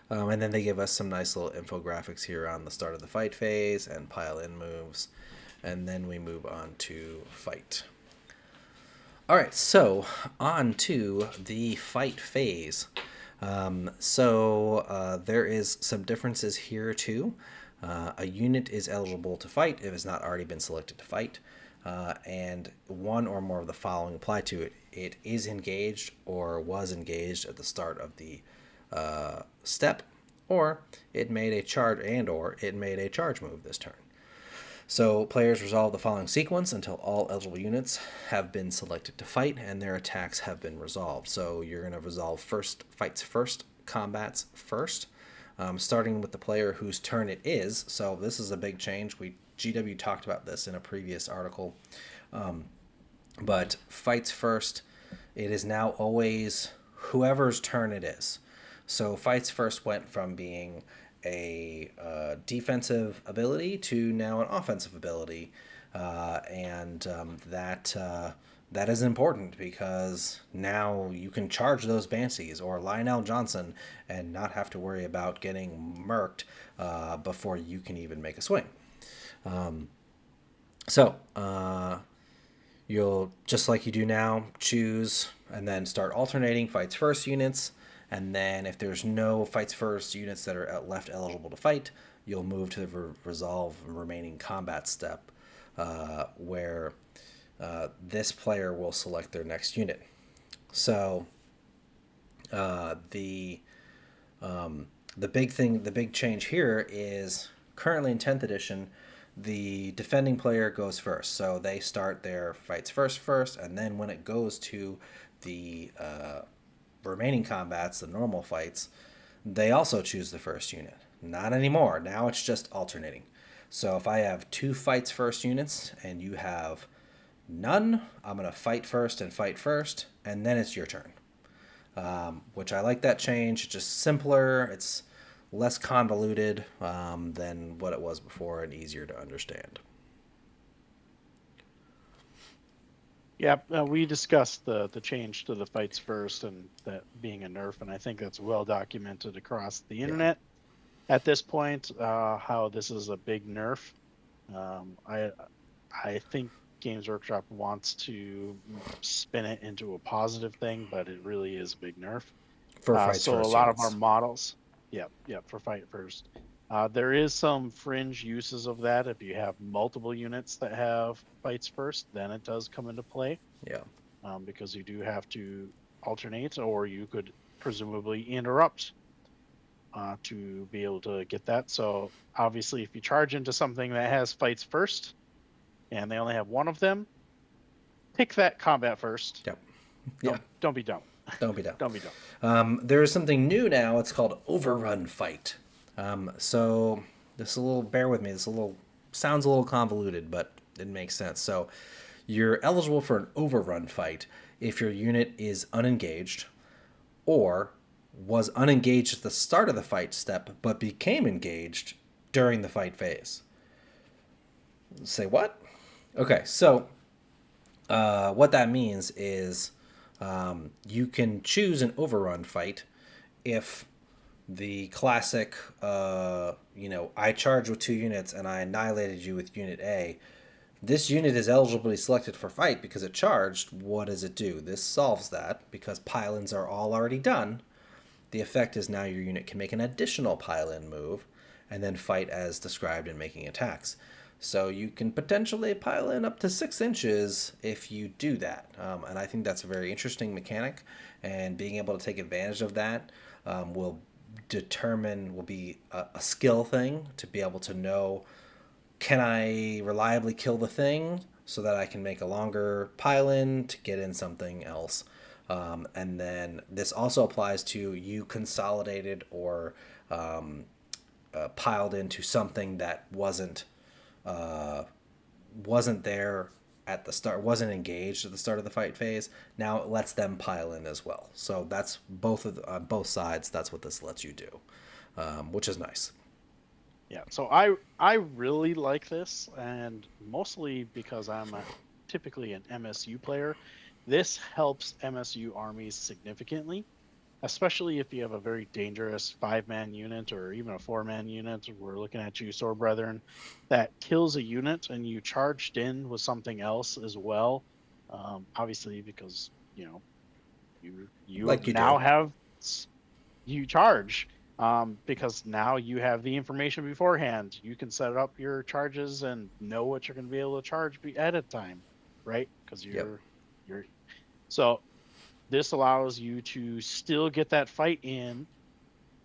And then they give us some nice little infographics here on the start of the fight phase and pile in moves. And then we move on to fight. All right, so on to the fight phase. There is some differences here too. A unit is eligible to fight if it's not already been selected to fight, and one or more of the following apply to it. It is engaged or was engaged at the start of the step, or it made a charge or it made a charge move this turn. So players resolve the following sequence until all eligible units have been selected to fight and their attacks have been resolved. So you're going to resolve fights first, combats first, starting with the player whose turn it is. So this is a big change. GW talked about this in a previous article, but fights first. It is now always whoever's turn it is. So fights first went from being a defensive ability to now an offensive ability, that is important because now you can charge those Banshees or Lionel Johnson and not have to worry about getting murked before you can even make a swing. You'll, just like you do now, choose and then start alternating fights first units. And then if there's no fights first units that are left eligible to fight, you'll move to the resolve remaining combat step, where this player will select their next unit. So the big change here is currently in 10th edition, the defending player goes first. So they start their fights first, and then when it goes to the remaining combats, the normal fights, they also choose the first unit. Not anymore. Now it's just alternating. So if I have 2 fights first units and you have none, I'm going to fight first, and then it's your turn. Which I like that change. It's just simpler. It's less convoluted than what it was before and easier to understand. Yeah, we discussed the change to the fights first and that being a nerf, and I think that's well documented across the internet at this point. How this is a big nerf. I think Games Workshop wants to spin it into a positive thing, but it really is a big nerf. For fights so first a lot units. of our models, for fight first. There is some fringe uses of that. If you have multiple units that have fights first, then it does come into play. Yeah. Because you do have to alternate, or you could presumably interrupt to be able to get that. So obviously, if you charge into something that has fights first, and they only have one of them, pick that combat first. Yep. Don't be dumb. Don't be dumb. Don't be dumb. There is something new now. It's called Overrun Fight. So this bear with me. Sounds a little convoluted, but it makes sense. So you're eligible for an overrun fight if your unit is unengaged or was unengaged at the start of the fight step but became engaged during the fight phase. Say what? Okay, so what that means is you can choose an overrun fight if the classic, I charged with 2 units and I annihilated you with Unit A. This unit is eligibly selected for fight because it charged. What does it do? This solves that because pile-ins are all already done. The effect is now your unit can make an additional pile-in move and then fight as described in making attacks. So you can potentially pile in up to 6 inches if you do that. And I think that's a very interesting mechanic, and being able to take advantage of that will be a skill thing to be able to know, can I reliably kill the thing so that I can make a longer pile-in to get in something else. And then this also applies to you consolidated or piled into something that wasn't there at the start, wasn't engaged at the start of the fight phase. Now it lets them pile in as well. So that's both sides. That's what this lets you do, which is nice. Yeah, so I really like this, and mostly because typically an MSU player. This helps MSU armies significantly, especially if you have a very dangerous 5-man unit or even a 4-man unit. We're looking at you, Sword Brethren, that kills a unit, and you charged in with something else as well. Obviously, because you Like you now do. have you charge, because now you have the information beforehand. You can set up your charges and know what you're going to be able to charge at a time, right? Because Yep. you're so this allows you to still get that fight in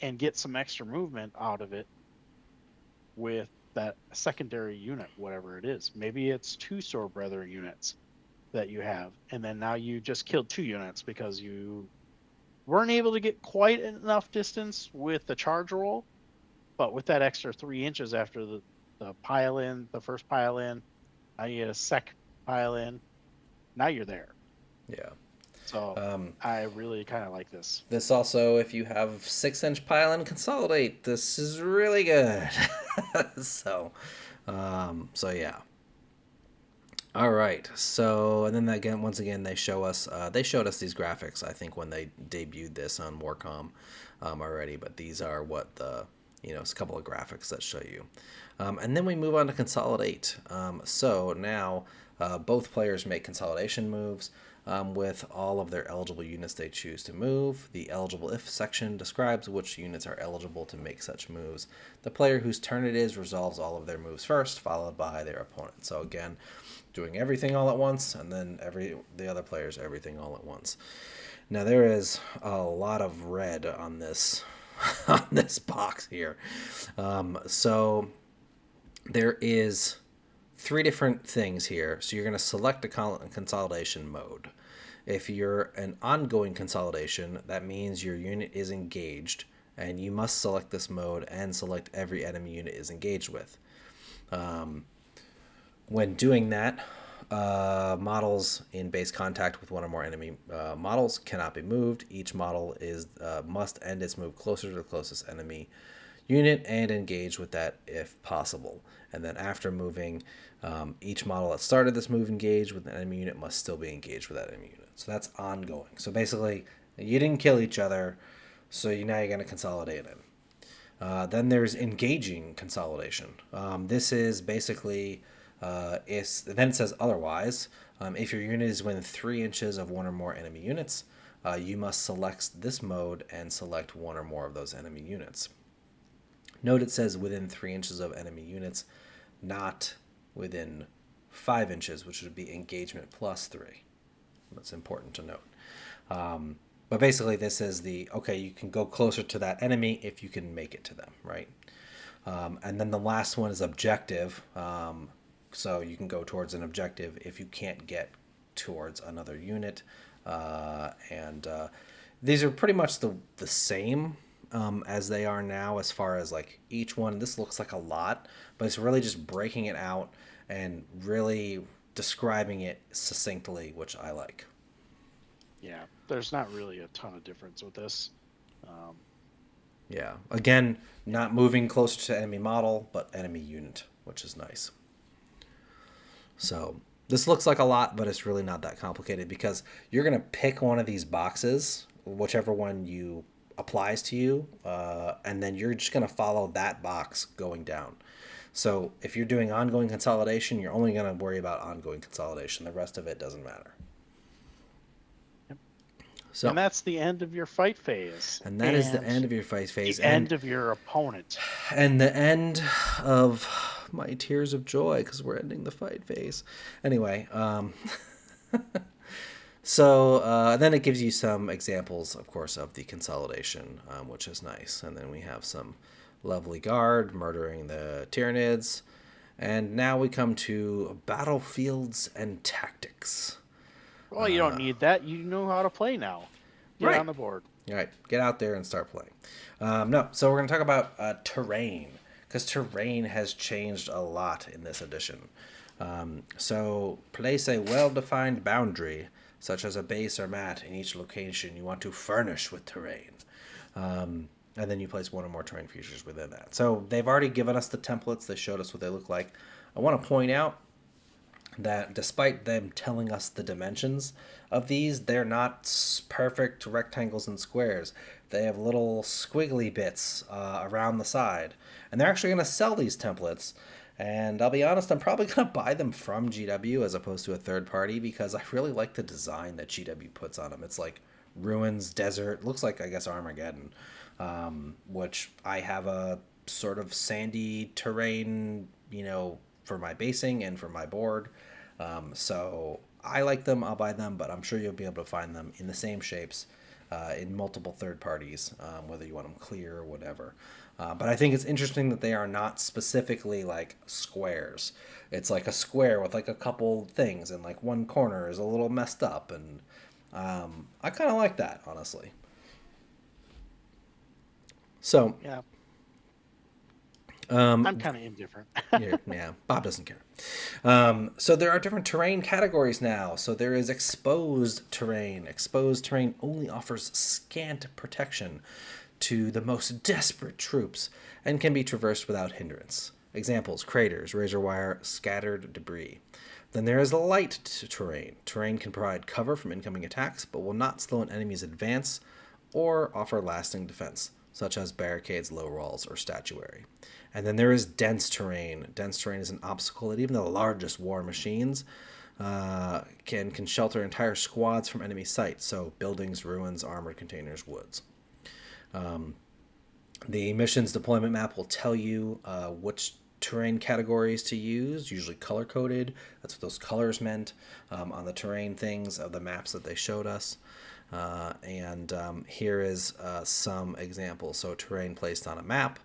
and get some extra movement out of it with that secondary unit, whatever it is. Maybe it's 2 Sword Brother units that you have, and then now you just killed 2 units because you weren't able to get quite enough distance with the charge roll. But with that extra 3 inches after the pile in, the first pile in, now you get a second pile in. Now you're there. Yeah. So Um, I really kind of like this. this also, if you have 6-inch pile and consolidate, this is really good. So yeah. All right. So, and then again, once again, they showed us these graphics. I think when they debuted this on Warcom already, but these are what it's a couple of graphics that show you. And then we move on to consolidate. So now both players make consolidation moves with all of their eligible units they choose to move. The eligible if section describes which units are eligible to make such moves. The player whose turn it is resolves all of their moves first, followed by their opponent. So again, doing everything all at once, and then the other players everything all at once. Now there is a lot of red on this on this box here. So there is 3 different things here. So you're going to select a consolidation mode. If you're an ongoing consolidation, that means your unit is engaged, and you must select this mode and select every enemy unit is engaged with. When doing that, models in base contact with one or more enemy models cannot be moved. Each model must end its move closer to the closest enemy unit and engage with that if possible. And then after moving, each model that started this move engaged with an enemy unit must still be engaged with that enemy unit. So that's ongoing. So basically, you didn't kill each other, so now you're going to consolidate in. Then there's engaging consolidation. This is basically, then it says otherwise. If your unit is within 3 inches of one or more enemy units, you must select this mode and select one or more of those enemy units. Note it says within 3 inches of enemy units, not within 5 inches, which would be engagement plus 3. That's important to note. But basically, this is you can go closer to that enemy if you can make it to them, right? And then the last one is objective. So you can go towards an objective if you can't get towards another unit. And these are pretty much the same as they are now as far as like each one. This looks like a lot, but it's really just breaking it out and really describing it succinctly, which I like. Yeah, there's not really a ton of difference with this. Um, Yeah. Again, yeah, not moving closer to enemy model, but enemy unit, which is nice. So this looks like a lot, but it's really not that complicated because you're going to pick one of these boxes, whichever one you applies to you, and then you're just going to follow that box going down. So if you're doing ongoing consolidation, you're only going to worry about ongoing consolidation. The rest of it doesn't matter. yep. So, And that's the end of your fight phase, and that is the and end of your fight phase, the end of your opponent. and the end of my tears of joy because we're ending the fight phase. Anyway, so then it gives you some examples, of course, of the consolidation, which is nice. And then we have some lovely guard murdering the Tyranids. And now we come to battlefields and tactics. Well, you don't need that. You know how to play now. Get Right. on the board. All right, get out there and start playing. No, so we're going to talk about terrain because terrain has changed a lot in this edition. So place a well-defined boundary, such as a base or mat, in each location you want to furnish with terrain. and then you place one or more terrain features within that. So they've already given us the templates. They showed us what they look like. I want to point out that despite them telling us the dimensions of these, they're not perfect rectangles and squares. They have little squiggly bits around the side. And they're actually going to sell these templates. And I'll be honest, I'm probably going to buy them from GW as opposed to a third party because I really like the design that GW puts on them. It's like ruins, desert, looks like, I guess, Armageddon, which I have a sort of sandy terrain, for my basing and for my board. So I like them. I'll buy them, but I'm sure you'll be able to find them in the same shapes in multiple third parties, whether you want them clear or whatever. But I think it's interesting that they are not specifically like squares. It's like a square with like a couple things, and like one corner is a little messed up, and I kind of like that, honestly. So Yeah, um, I'm kind of indifferent. yeah, Bob doesn't care. So there are different terrain categories now. So there is exposed terrain. Exposed terrain only offers scant protection to the most desperate troops and can be traversed without hindrance. Examples: craters, razor wire, scattered debris. Then there is light terrain. Terrain can provide cover from incoming attacks, but will not slow an enemy's advance or offer lasting defense, such as barricades, low walls, or statuary. And then there is dense terrain. Dense terrain is an obstacle that even the largest war machines can shelter entire squads from enemy sight. So buildings, ruins, armored containers, woods. The missions deployment map will tell you which terrain categories to use, usually color coded. That's what those colors meant on the terrain things of the maps that they showed us. And here is some examples. So terrain placed on a map.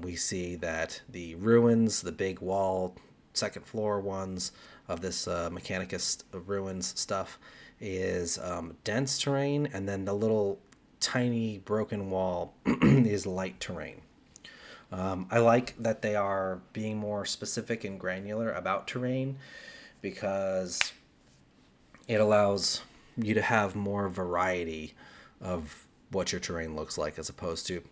We see that the ruins, the big wall, second floor ones of this Mechanicus ruins stuff is dense terrain, and then the little tiny broken wall is light terrain. I like that they are being more specific and granular about terrain because it allows you to have more variety of what your terrain looks like as opposed to,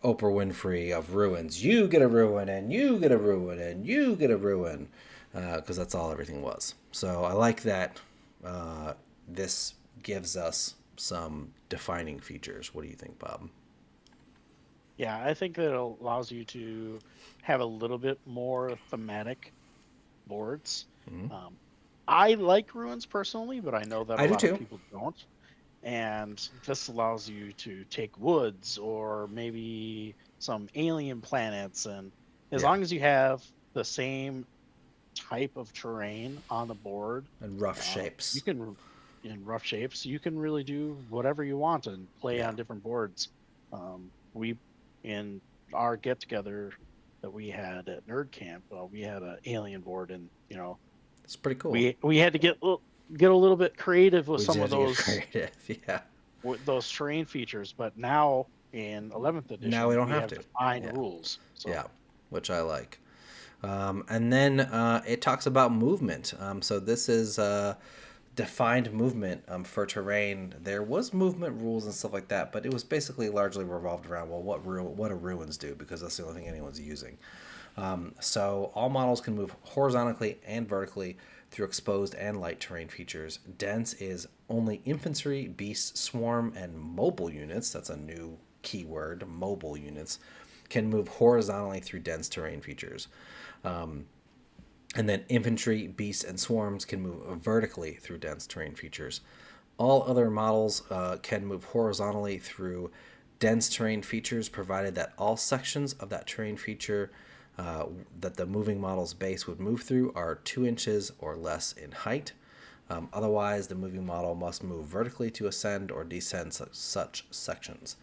Oprah Winfrey of ruins. You get a ruin, and you get a ruin, and you get a ruin, because that's all everything was. So I like that this gives us some defining features. What do you think, Bob? Yeah, I think that it allows you to have a little bit more thematic boards. Mm-hmm. Um, I like ruins personally, but I know that a I do lot of too. people don't. And this allows you to take woods or maybe some alien planets. And as Yeah, long as you have the same type of terrain on the board, and rough you shapes. can, in rough shapes, you can really do whatever you want and play Yeah, on different boards. We, in our get together that we had at Nerd Camp, we had an alien board, and it's pretty cool. we had to get a little bit creative with We some did of have to get those creative. Yeah. with those terrain features, but now in 11th Now we edition don't we have have to. defined Yeah. rules. Yeah, So which I like. And then it talks about movement. So this is defined movement for terrain. There was movement rules and stuff like that, but it was basically largely revolved around, well, what do ruins do, because that's the only thing anyone's using. So all models can move horizontally and vertically through exposed and light terrain features. Dense is only infantry, beast, swarm, and mobile units. That's a new keyword. Mobile units can move horizontally through dense terrain features. And then infantry, beasts, and swarms can move vertically through dense terrain features. All other models can move horizontally through dense terrain features, provided that all sections of that terrain feature that the moving model's base would move through are 2 inches or less in height. Otherwise, the moving model must move vertically to ascend or descend such sections.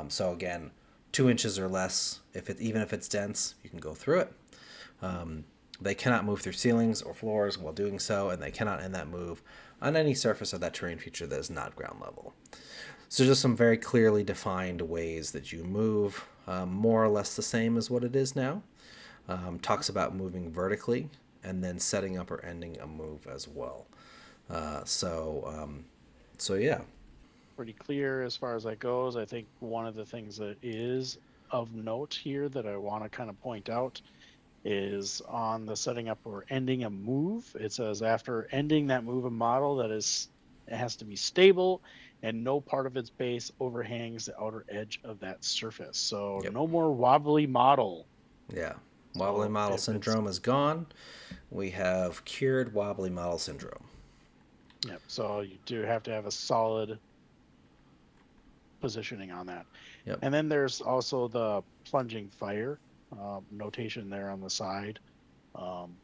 So again, 2 inches or less. Even if it's dense, you can go through it. They cannot move through ceilings or floors while doing so, and they cannot end that move on any surface of that terrain feature that is not ground level. So just some very clearly defined ways that you move, more or less the same as what it is now. Talks about moving vertically and then setting up or ending a move as well. So yeah. pretty clear as far as that goes. I think one of the things that is of note here that I want to kind of point out is on the setting up or ending a move. It says after ending that move, a model it has to be stable and no part of its base overhangs the outer edge of that surface. So Yep. no more wobbly model. Yeah. Wobbly So model if it's syndrome is gone. We have cured wobbly model syndrome. yeah, so you do have to have a solid positioning on that. Yep. And then there's also the plunging fire notation there on the side, um,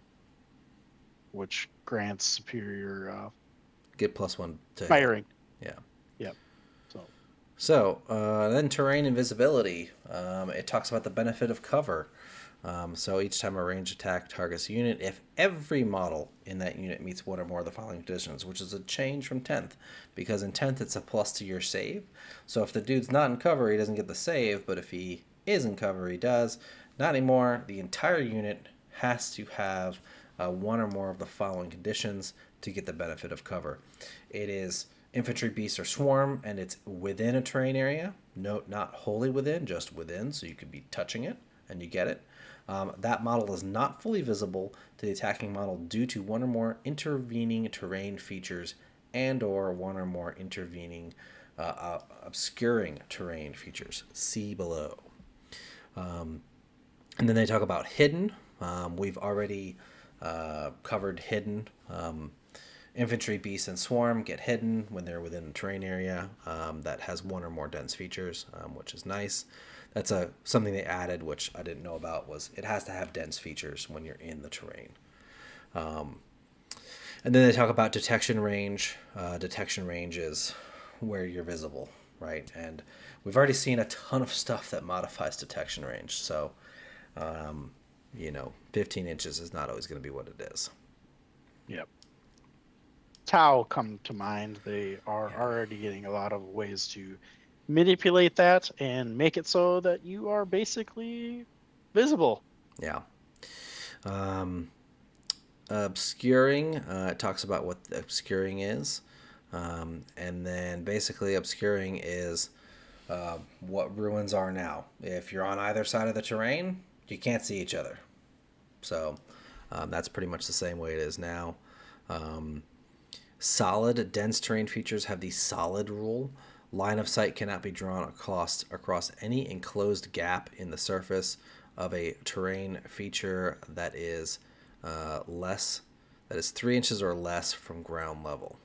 which grants superior Get +1 to hit. firing. Yeah. Yep. So So then terrain invisibility. It talks about the benefit of cover. So each time a range attack targets a unit, if every model in that unit meets one or more of the following conditions, which is a change from 10th, because in 10th it's a plus to your save. So if the dude's not in cover, he doesn't get the save, but if he is in cover, he does. Not anymore. The entire unit has to have one or more of the following conditions to get the benefit of cover. It is infantry, beast, or swarm, and it's within a terrain area. No, not wholly within, just within, so you could be touching it and you get it. That model is not fully visible to the attacking model due to one or more intervening terrain features and or one or more intervening obscuring terrain features. See below. And then they talk about hidden. We've already covered hidden. Infantry, beast, and swarm get hidden when they're within a terrain area that has one or more dense features, which is nice. That's something they added, which I didn't know about, was it has to have dense features when you're in the terrain. And then they talk about detection range. Detection range is where you're visible, right? And we've already seen a ton of stuff that modifies detection range. So, 15 inches is not always going to be what it is. yep. Tau come to mind. They are Yeah. already getting a lot of ways to manipulate that and make it so that you are basically visible. Yeah. Um, Obscuring, it talks about what obscuring is. And then basically, obscuring is what ruins are now. If you're on either side of the terrain, you can't see each other. So that's pretty much the same way it is now. Um, Solid, dense terrain features have the solid rule. Line of sight cannot be drawn across any enclosed gap in the surface of a terrain feature that is less, that is 3 inches or less from ground level.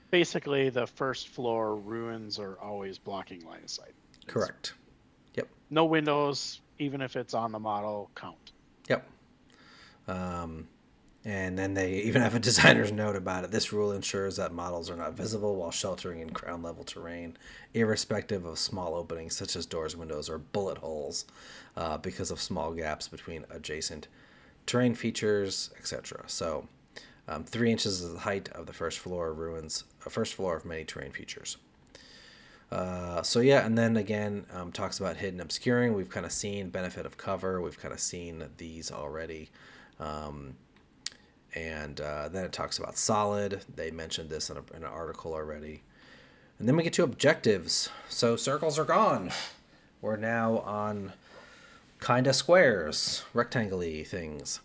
Basically, the first floor ruins are always blocking line of sight. Correct. Yep. No windows, even if it's on the model, count. Yep. Um, And then they even have a designer's note about it. This rule ensures that models are not visible while sheltering in ground level terrain, irrespective of small openings such as doors, windows, or bullet holes, because of small gaps between adjacent terrain features, etc. So, 3 inches is the height of the first floor ruins a first floor of many terrain features. So yeah, and then again, talks about hidden obscuring. We've kind of seen benefit of cover. We've kind of seen these already. And then it talks about solid. They mentioned this in an article already. And then we get to objectives. So circles are gone. We're now on kind of squares, rectangle-y things,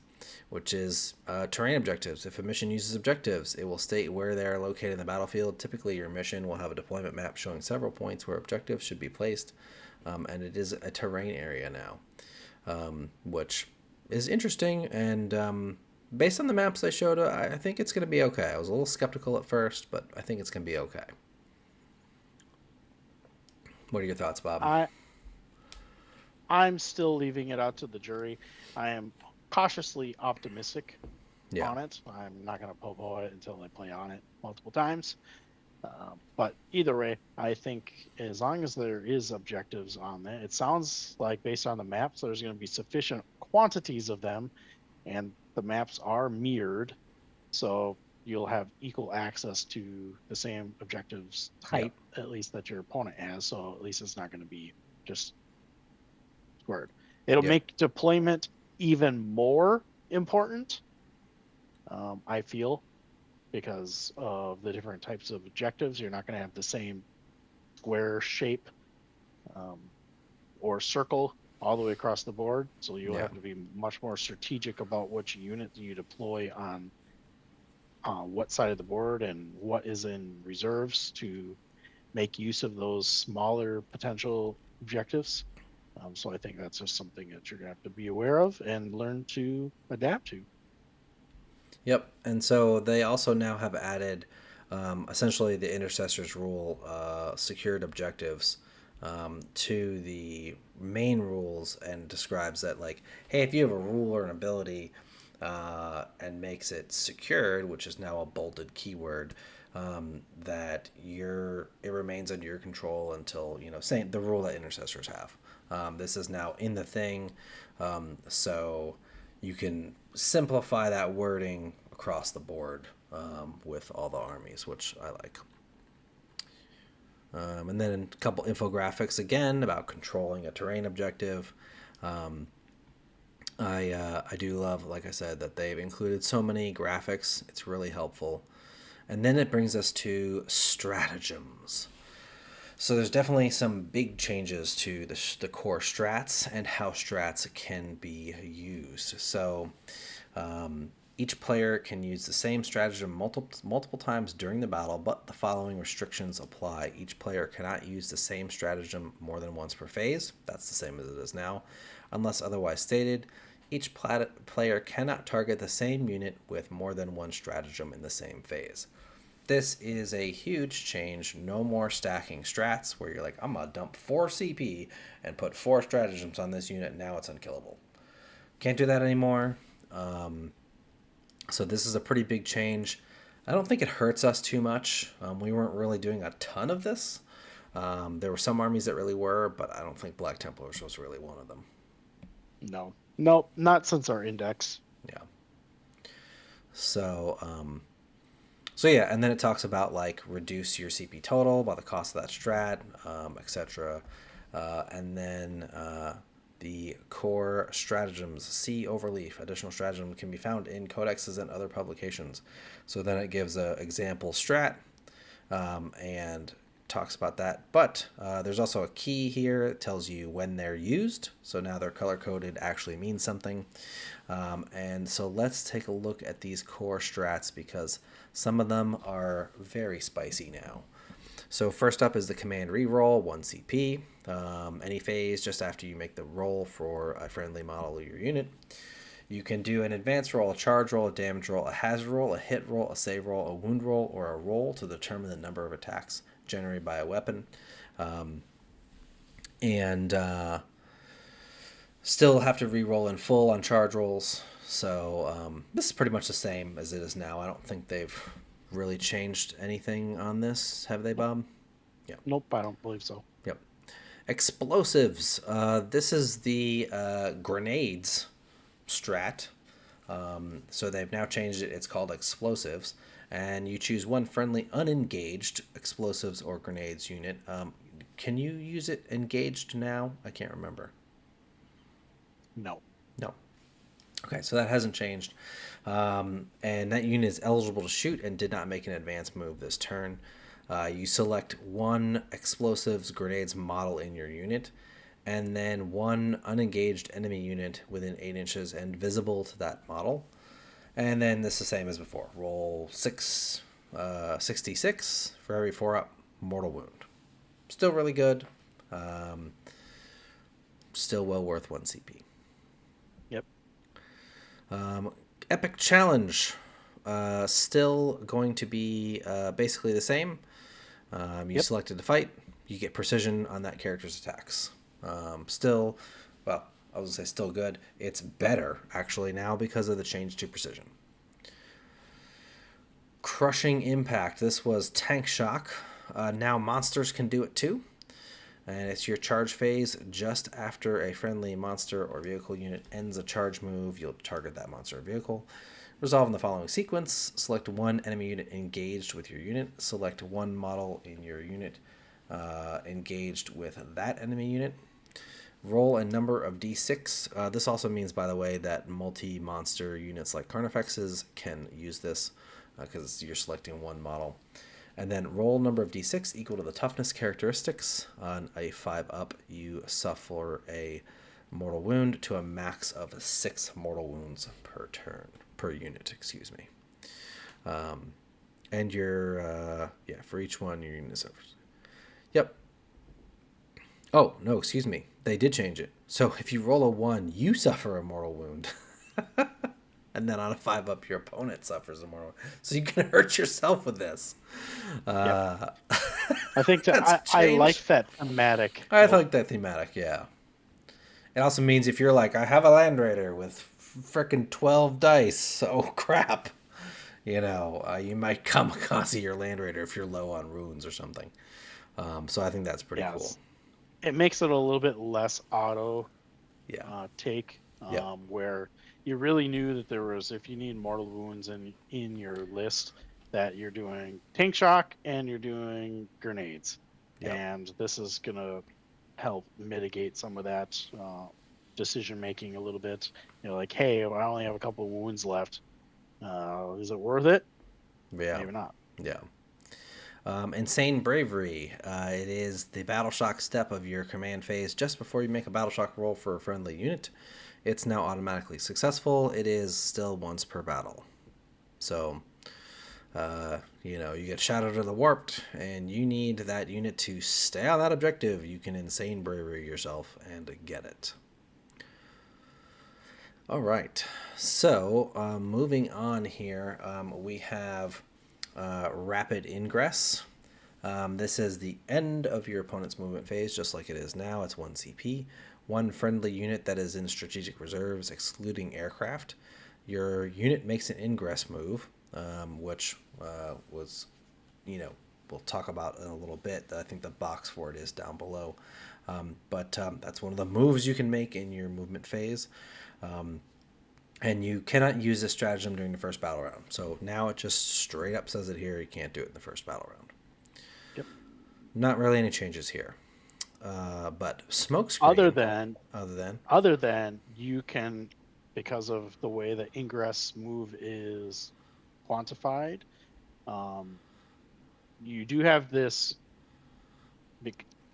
which is terrain objectives. If a mission uses objectives, it will state where they are located in the battlefield. Typically, your mission will have a deployment map showing several points where objectives should be placed. And it is a terrain area now, which is interesting. And based on the maps they showed, I think it's going to be okay. I was a little skeptical at first, but I think it's going to be okay. What are your thoughts, Bob? I'm still leaving it out to the jury. I am cautiously optimistic Yeah. on it. I'm not going to popo it until I play on it multiple times. But either way, I think as long as there is objectives on that, it sounds like based on the maps, there's going to be sufficient quantities of them, and the maps are mirrored, so you'll have equal access to the same objectives type, at least that your opponent has. So at least it's not going to be just squared. It'll Yep. make deployment even more important, I feel, because of the different types of objectives. You're not going to have the same square shape um, or circle all the way across the board. So you'll Yeah. have to be much more strategic about which unit you deploy on what side of the board and what is in reserves to make use of those smaller potential objectives. So I think that's just something that you're going to have to be aware of and learn to adapt to. Yep. And so they also now have added essentially the intercessor's rule, secured objectives, to the main rules, and describes that, like, hey, if you have a rule or an ability and makes it secured, which is now a bolded keyword, that it remains under your control until, saying the rule that intercessors have. This is now in the thing, so you can simplify that wording across the board with all the armies, which I like. And then a couple infographics again about controlling a terrain objective. I do love, like I said, that they've included so many graphics. It's really helpful. And then it brings us to stratagems. So there's definitely some big changes to the core strats and how strats can be used. So each player can use the same stratagem multiple times during the battle, but the following restrictions apply. Each player cannot use the same stratagem more than once per phase. That's the same as it is now, unless otherwise stated. Each player cannot target the same unit with more than one stratagem in the same phase. This is a huge change. No more stacking strats where you're like, I'm going to dump 4 CP and put 4 stratagems on this unit. Now it's unkillable. Can't do that anymore. So this is a pretty big change. I don't think it hurts us too much. We weren't really doing a ton of this. There were some armies that really were, but I don't think Black Templars was really one of them. No, no, not since our index. Yeah. So yeah, and then it talks about like reduce your CP total by the cost of that strat, etc. And then the core stratagems, see overleaf. Additional stratagem can be found in codexes and other publications. So then it gives a example strat and talks about that. But there's also a key here. It tells you when they're used. So now they're color coded actually means something. And so let's take a look at these core strats because some of them are very spicy now. So first up is the command reroll, 1 CP, any phase just after you make the roll for a friendly model of your unit. You can do an advance roll, a charge roll, a damage roll, a hazard roll, a hit roll, a save roll, a wound roll, or a roll to determine the number of attacks generated by a weapon. And still have to re-roll in full on charge rolls. So this is pretty much the same as it is now. I don't think they've really changed anything on this, have they, Bob? Yeah. Nope, I don't believe so. Yep. Explosives. This is the grenades strat. So they've now changed it. It's called explosives. And you choose one friendly unengaged explosives or grenades unit. Can you use it engaged now? I can't remember. No. No. Okay, so that hasn't changed. And that unit is eligible to shoot and did not make an advance move this turn. You select one explosives grenades model in your unit, and then one unengaged enemy unit within 8 inches and visible to that model. And then this is the same as before. Roll 66 for every 4 up mortal wound. Still really good. Still well worth 1 CP. Yep. Epic Challenge. Still going to be basically the same. You selected to fight. You get precision on that character's attacks. Still, well, I was going to say still good. It's better, actually, now because of the change to precision. Crushing Impact. This was Tank Shock. Now monsters can do it too. And it's your charge phase. Just after a friendly monster or vehicle unit ends a charge move, you'll target that monster or vehicle. Resolve in the following sequence. Select one enemy unit engaged with your unit. Select one model in your unit engaged with that enemy unit. Roll a number of d6. This also means, by the way, that multi-monster units like Carnifexes can use this. because you're selecting one model. And then roll number of d6 equal to the toughness characteristics. On a 5 up, you suffer a mortal wound to a max of 6 mortal wounds per turn, per unit, excuse me. And your, for each one, your unit suffers. Yep. Oh, no, excuse me. They did change it. So if you roll a 1, you suffer a mortal wound. And then on a 5 up, your opponent suffers a mortal wound. So you can hurt yourself with this. Yep. I think I like that thematic. I like that thematic, yeah. It also means if you're like, I have a Land Raider with frickin' 12 dice, oh crap. You might kamikaze your Land Raider if you're low on runes or something. So I think that's pretty cool. It makes it a little bit less auto take, yep. where you really knew that there was, if you need mortal wounds in your list, that you're doing tank shock and you're doing grenades. Yep. And this is going to help mitigate some of that decision making a little bit. Like, hey, I only have a couple of wounds left. Is it worth it? Yeah. Maybe not. Yeah. Insane Bravery. It is the battle shock step of your command phase just before you make a battle shock roll for a friendly unit. It's now automatically successful. It is still once per battle. So, you get Shadow to the Warped, and you need that unit to stay on that objective. You can Insane Bravery yourself and get it. All right. So, moving on here, we have Rapid Ingress. This is the end of your opponent's movement phase, just like it is now. It's 1 CP. One friendly unit that is in strategic reserves, excluding aircraft. Your unit makes an ingress move, which was, we'll talk about in a little bit. I think the box for it is down below. But that's one of the moves you can make in your movement phase. And you cannot use this stratagem during the first battle round. So now it just straight up says it here. You can't do it in the first battle round. Yep. Not really any changes here. But Smokescreen. Other than you can, because of the way the ingress move is quantified, you do have this.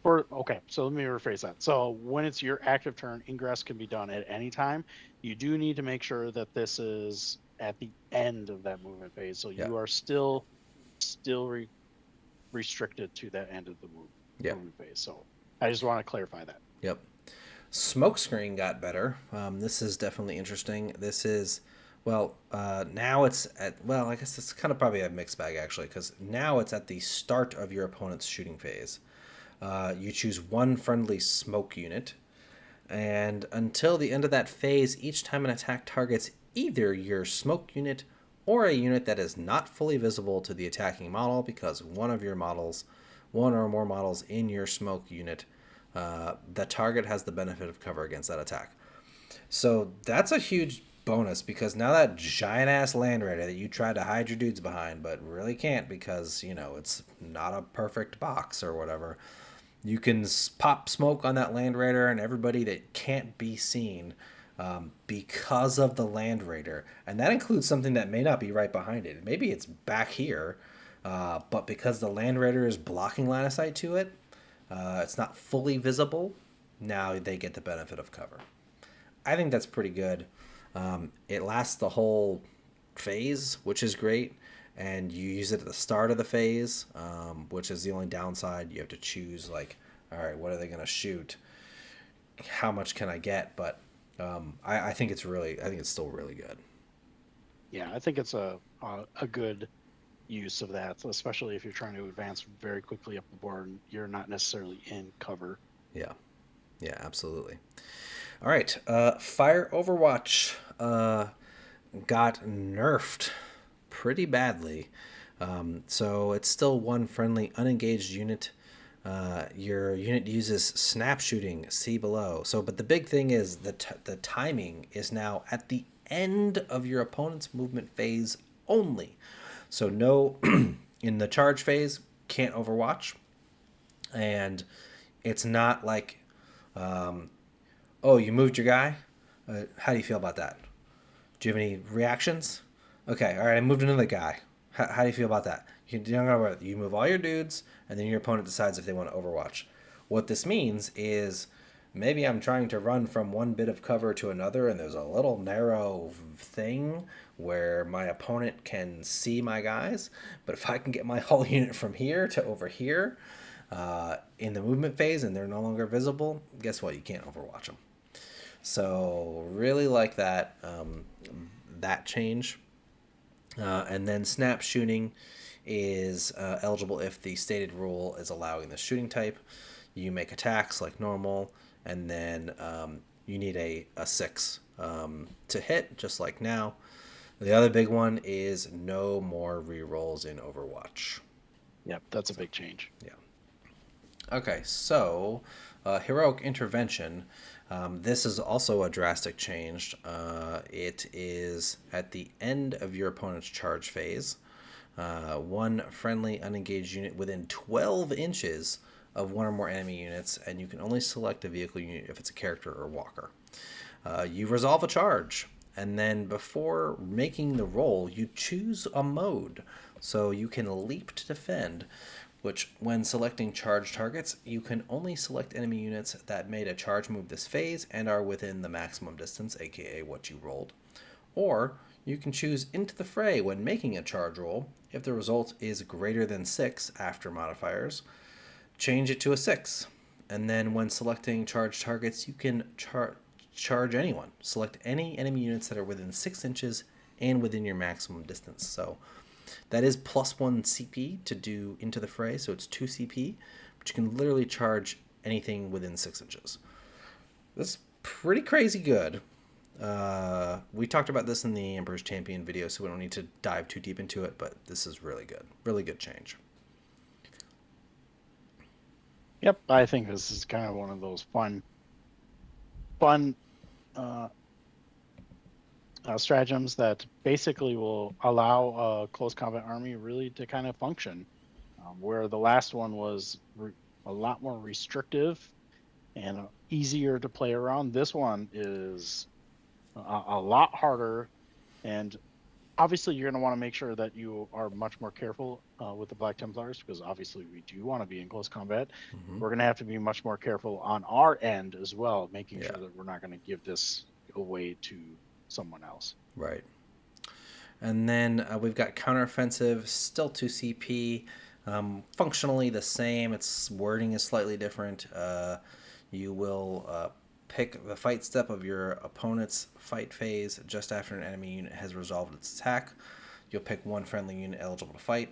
So let me rephrase that. So when it's your active turn, ingress can be done at any time. You do need to make sure that this is at the end of that movement phase. So you are still restricted to that end of the movement phase. So I just want to clarify that. Yep. Smokescreen got better. This is definitely interesting. This is, now it's at, I guess it's kind of probably a mixed bag actually, because now it's at the start of your opponent's shooting phase. You choose one friendly smoke unit, and until the end of that phase, each time an attack targets either your smoke unit or a unit that is not fully visible to the attacking model, because one or more models in your smoke unit, the target has the benefit of cover against that attack. So that's a huge bonus, because now that giant ass Land Raider that you tried to hide your dudes behind but really can't because it's not a perfect box or whatever, you can pop smoke on that Land Raider and everybody that can't be seen because of the Land Raider. And that includes something that may not be right behind it. Maybe it's back here, but because the Land Raider is blocking line of sight to it, it's not fully visible. Now they get the benefit of cover. I think that's pretty good. It lasts the whole phase, which is great. And you use it at the start of the phase, which is the only downside. You have to choose, all right, what are they going to shoot? How much can I get? But I think it's still really good. Yeah, I think it's a good use of that, especially if you're trying to advance very quickly up the board and you're not necessarily in cover. Yeah, absolutely. All right, Fire Overwatch got nerfed pretty badly. So it's still one friendly unengaged unit. Your unit uses snap shooting, see below. But the big thing is the timing is now at the end of your opponent's movement phase only. So no, in the charge phase, can't overwatch. And it's not like, you moved your guy? How do you feel about that? Do you have any reactions? Okay, all right, I moved another guy. How do you feel about that? You move all your dudes, and then your opponent decides if they want to Overwatch. What this means is maybe I'm trying to run from one bit of cover to another, and there's a little narrow thing where my opponent can see my guys. But if I can get my whole unit from here to over here in the movement phase, and they're no longer visible, guess what? You can't Overwatch them. So really like that change. And then snap shooting is eligible if the stated rule is allowing the shooting type. You make attacks like normal, and then you need a 6 to hit, just like now. The other big one is no more rerolls in Overwatch. Yep, that's a big change. Yeah. Okay, so heroic intervention. This is also a drastic change. It is at the end of your opponent's charge phase. One friendly unengaged unit within 12 inches of one or more enemy units, and you can only select a vehicle unit if it's a character or walker. You resolve a charge, and then before making the roll, you choose a mode. So you can leap to defend, which, when selecting charge targets, you can only select enemy units that made a charge move this phase and are within the maximum distance, aka what you rolled. Or you can choose into the fray when making a charge roll. If the result is greater than 6 after modifiers, change it to a 6. And then when selecting charge targets, you can charge anyone. Select any enemy units that are within 6 inches and within your maximum distance. So that is +1 CP to do into the fray, so it's 2 CP, but you can literally charge anything within 6 inches. This is pretty crazy good. We talked about this in the Emperor's Champion video, so we don't need to dive too deep into it, but this is really good. Really good change. Yep, I think this is kind of one of those fun stratagems that basically will allow a close combat army really to kind of function, where the last one was a lot more restrictive and easier to play around. This one is a lot harder, and obviously you're going to want to make sure that you are much more careful with the Black Templars, because obviously we do want to be in close combat. Mm-hmm. We're going to have to be much more careful on our end as well, making sure that we're not going to give this away to someone else. Right. And then we've got counteroffensive, still 2 CP, functionally the same. Its wording is slightly different. You will pick the fight step of your opponent's fight phase just after an enemy unit has resolved its attack. You'll pick one friendly unit eligible to fight.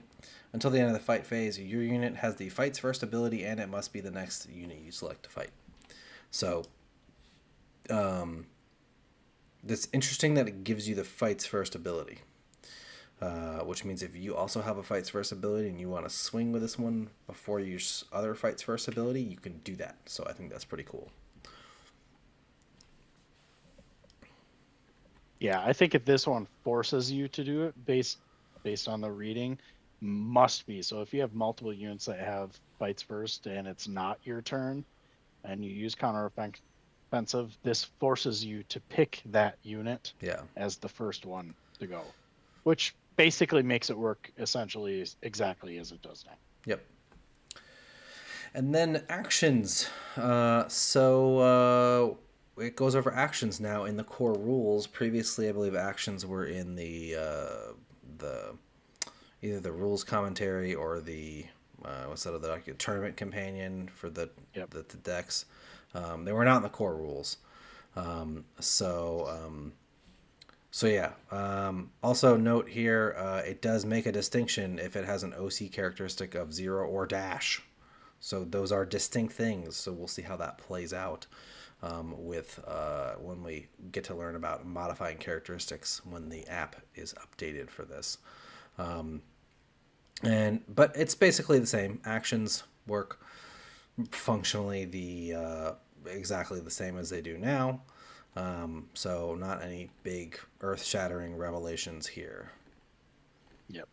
Until the end of the fight phase, your unit has the fight's first ability, and it must be the next unit you select to fight. So, it's interesting that it gives you the fight's first ability, which means if you also have a fight's first ability and you want to swing with this one before your other fight's first ability, you can do that. So I think that's pretty cool. Yeah, I think if this one forces you to do it based on the reading, must be. So if you have multiple units that have fights first and it's not your turn and you use counteroffensive, this forces you to pick that unit as the first one to go, which basically makes it work essentially exactly as it does now. Yep. And then actions. It goes over actions now in the core rules. Previously, I believe actions were in the either the rules commentary or the tournament companion for the decks. They were not in the core rules. Also note here, it does make a distinction if it has an OC characteristic of 0 or dash. So those are distinct things. So we'll see how that plays out when we get to learn about modifying characteristics when the app is updated for this. But it's basically the same. Actions work functionally exactly the same as they do now. So not any big earth-shattering revelations here. Yep.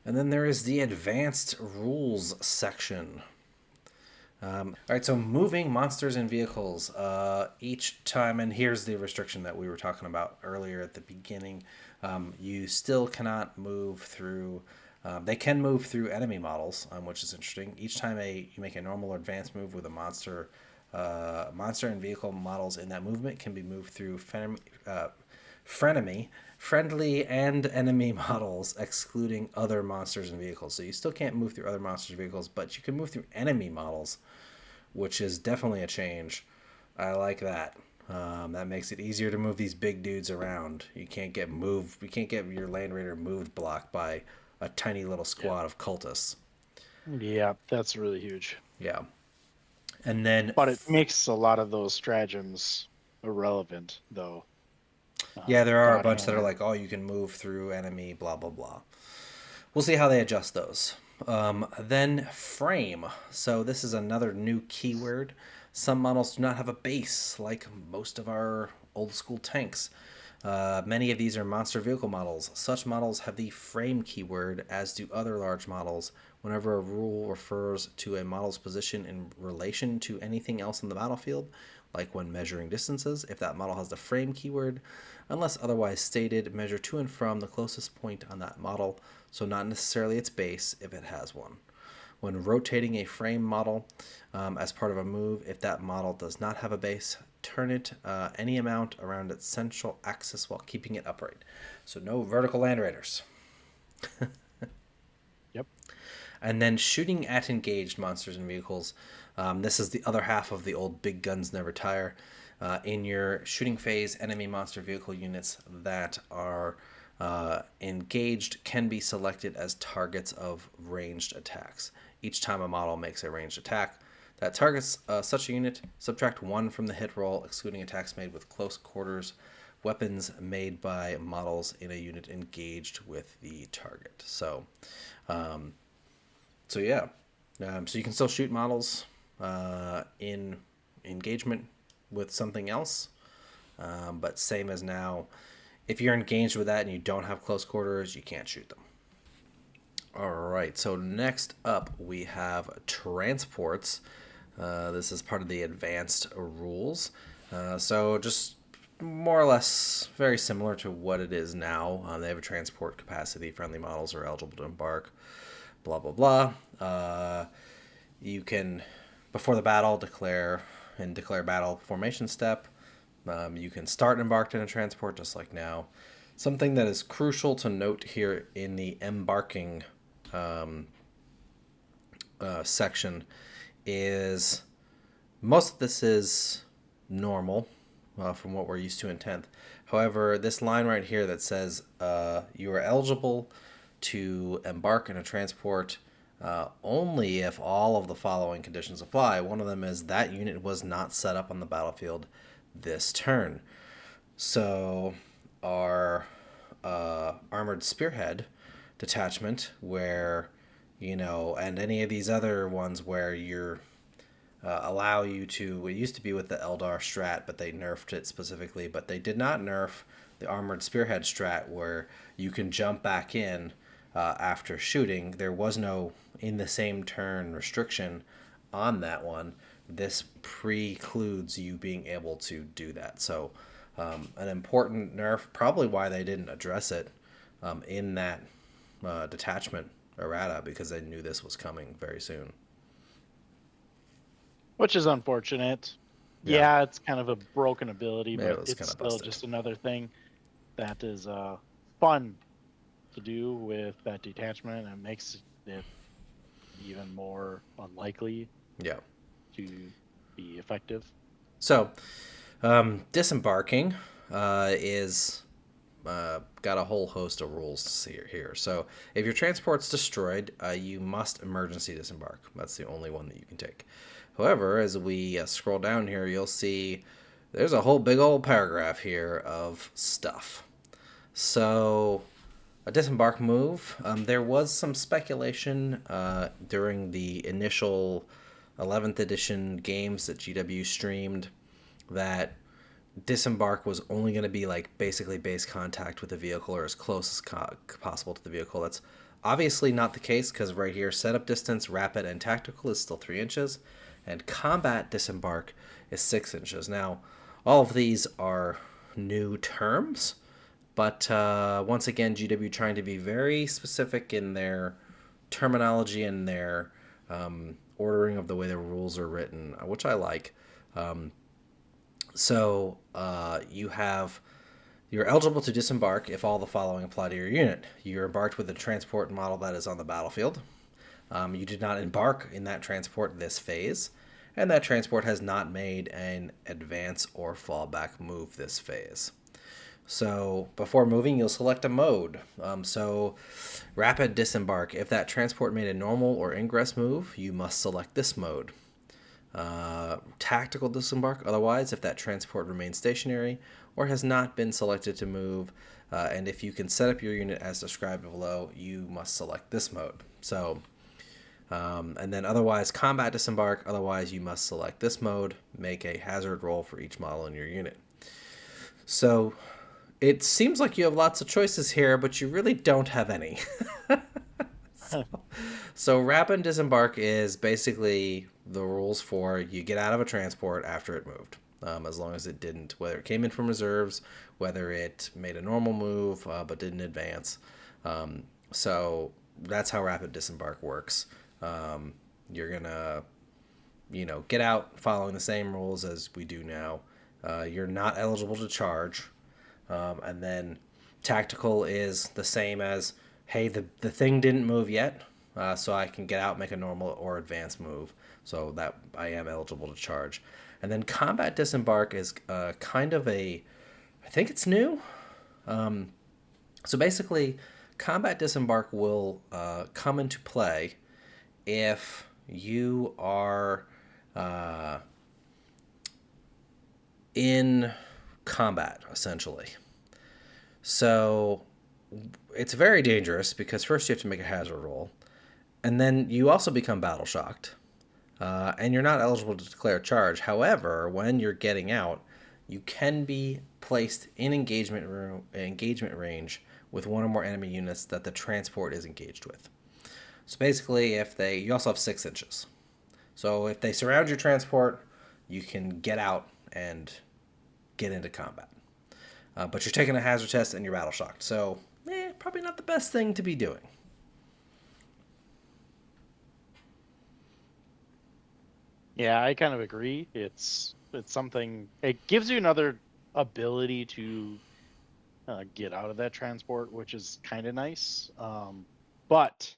And then there is the advanced rules section. All right, so moving monsters and vehicles each time, and here's the restriction that we were talking about earlier at the beginning. You still cannot move through. They can move through enemy models, which is interesting. Each time you make a normal or advanced move with a monster, monster and vehicle models in that movement can be moved through friendly and enemy models, excluding other monsters and vehicles. So you still can't move through other monsters and vehicles, but you can move through enemy models, which is definitely a change. I like that. That makes it easier to move these big dudes around. You can't get moved. You can't get your Land Raider moved blocked by a tiny little squad of cultists. Yeah, that's really huge. Yeah, and then But it makes a lot of those stratagems irrelevant, though. yeah, there are a God bunch that are Hammer. like, oh, you can move through enemy, blah blah blah. We'll see how they adjust those. Then frame. So this is another new keyword. Some models do not have a base, like most of our old school tanks. Many of these are monster vehicle models. Such models have the frame keyword, as do other large models. Whenever a rule refers to a model's position in relation to anything else in the battlefield, like when measuring distances, if that model has the frame keyword, unless otherwise stated, measure to and from the closest point on that model, so not necessarily its base if it has one. When rotating a frame model as part of a move, if that model does not have a base, turn it any amount around its central axis while keeping it upright. So no vertical land raiders. Yep. And then shooting at engaged monsters and vehicles. This is the other half of the old big guns never tire. In your shooting phase, enemy monster vehicle units that are engaged can be selected as targets of ranged attacks. Each time a model makes a ranged attack that targets such a unit, subtract 1 from the hit roll, excluding attacks made with close quarters weapons made by models in a unit engaged with the target. Um, so yeah, so you can still shoot models in engagement with something else, but same as now. If you're engaged with that and you don't have close quarters, you can't shoot them. All right, so next up we have transports. This is part of the advanced rules. So just more or less very similar to what it is now. They have a transport capacity. Friendly models are eligible to embark. Blah blah blah. You can, before the battle, declare battle formation step. You can start embarked in a transport just like now. Something that is crucial to note here in the embarking section is most of this is normal from what we're used to in 10th. However, this line right here that says you are eligible to embark in a transport only if all of the following conditions apply. One of them is that unit was not set up on the battlefield this turn. So our armored spearhead detachment, where and any of these other ones where you're allow you to. It used to be with the Eldar strat, but they nerfed it specifically. But they did not nerf the armored spearhead strat, where you can jump back in after shooting. There was no in the same turn restriction on that one. This precludes you being able to do that. So, an important nerf, probably why they didn't address it in that detachment errata, because they knew this was coming very soon. Which is unfortunate. Yeah, Yeah, it's kind of a broken ability, it but was it's kind of still busted. just another thing that is fun to do with that detachment, and makes it even more unlikely Yeah. to be effective. So, disembarking is got a whole host of rules to see here. So, if your transport's destroyed, you must emergency disembark. That's the only one that you can take. However, as we scroll down here, you'll see there's a whole big old paragraph here of stuff. So, a disembark move. There was some speculation during the initial 11th edition games that GW streamed that disembark was only going to be like basically base contact with the vehicle or as close as possible to the vehicle. That's obviously not the case, because right here, setup distance, rapid, and tactical is still 3 inches, and combat disembark is 6 inches. Now, all of these are new terms, But once again, GW trying to be very specific in their terminology and their ordering of the way the rules are written, which I like. You're eligible to disembark if all the following apply to your unit. You're embarked with a transport model that is on the battlefield. You did not embark in that transport this phase, and that transport has not made an advance or fallback move this phase. So before moving, you'll select a mode. Rapid disembark. If that transport made a normal or ingress move, you must select this mode. Tactical disembark. Otherwise, if that transport remains stationary or has not been selected to move, and if you can set up your unit as described below, you must select this mode. And then otherwise, combat disembark. Otherwise, you must select this mode. Make a hazard roll for each model in your unit. So it seems like you have lots of choices here, but you really don't have any. So rapid disembark is basically the rules for you get out of a transport after it moved. As long as it didn't, whether it came in from reserves, whether it made a normal move but didn't advance. So that's how rapid disembark works. You're gonna, get out following the same rules as we do now. You're not eligible to charge, and then tactical is the same as, hey, the thing didn't move yet, so I can get out, make a normal or advanced move, so that I am eligible to charge. And then combat disembark is kind of I think it's new. So basically, combat disembark will come into play if you are in combat, essentially. So it's very dangerous because first you have to make a hazard roll, and then you also become battle shocked, and you're not eligible to declare charge. However, when you're getting out, you can be placed in engagement range with one or more enemy units that the transport is engaged with. So basically, you also have 6 inches. So if they surround your transport, you can get out and get into combat. But you're taking a hazard test and you're battle shocked. So probably not the best thing to be doing. Yeah, I kind of agree. It's something. It gives you another ability to get out of that transport, which is kind of nice. But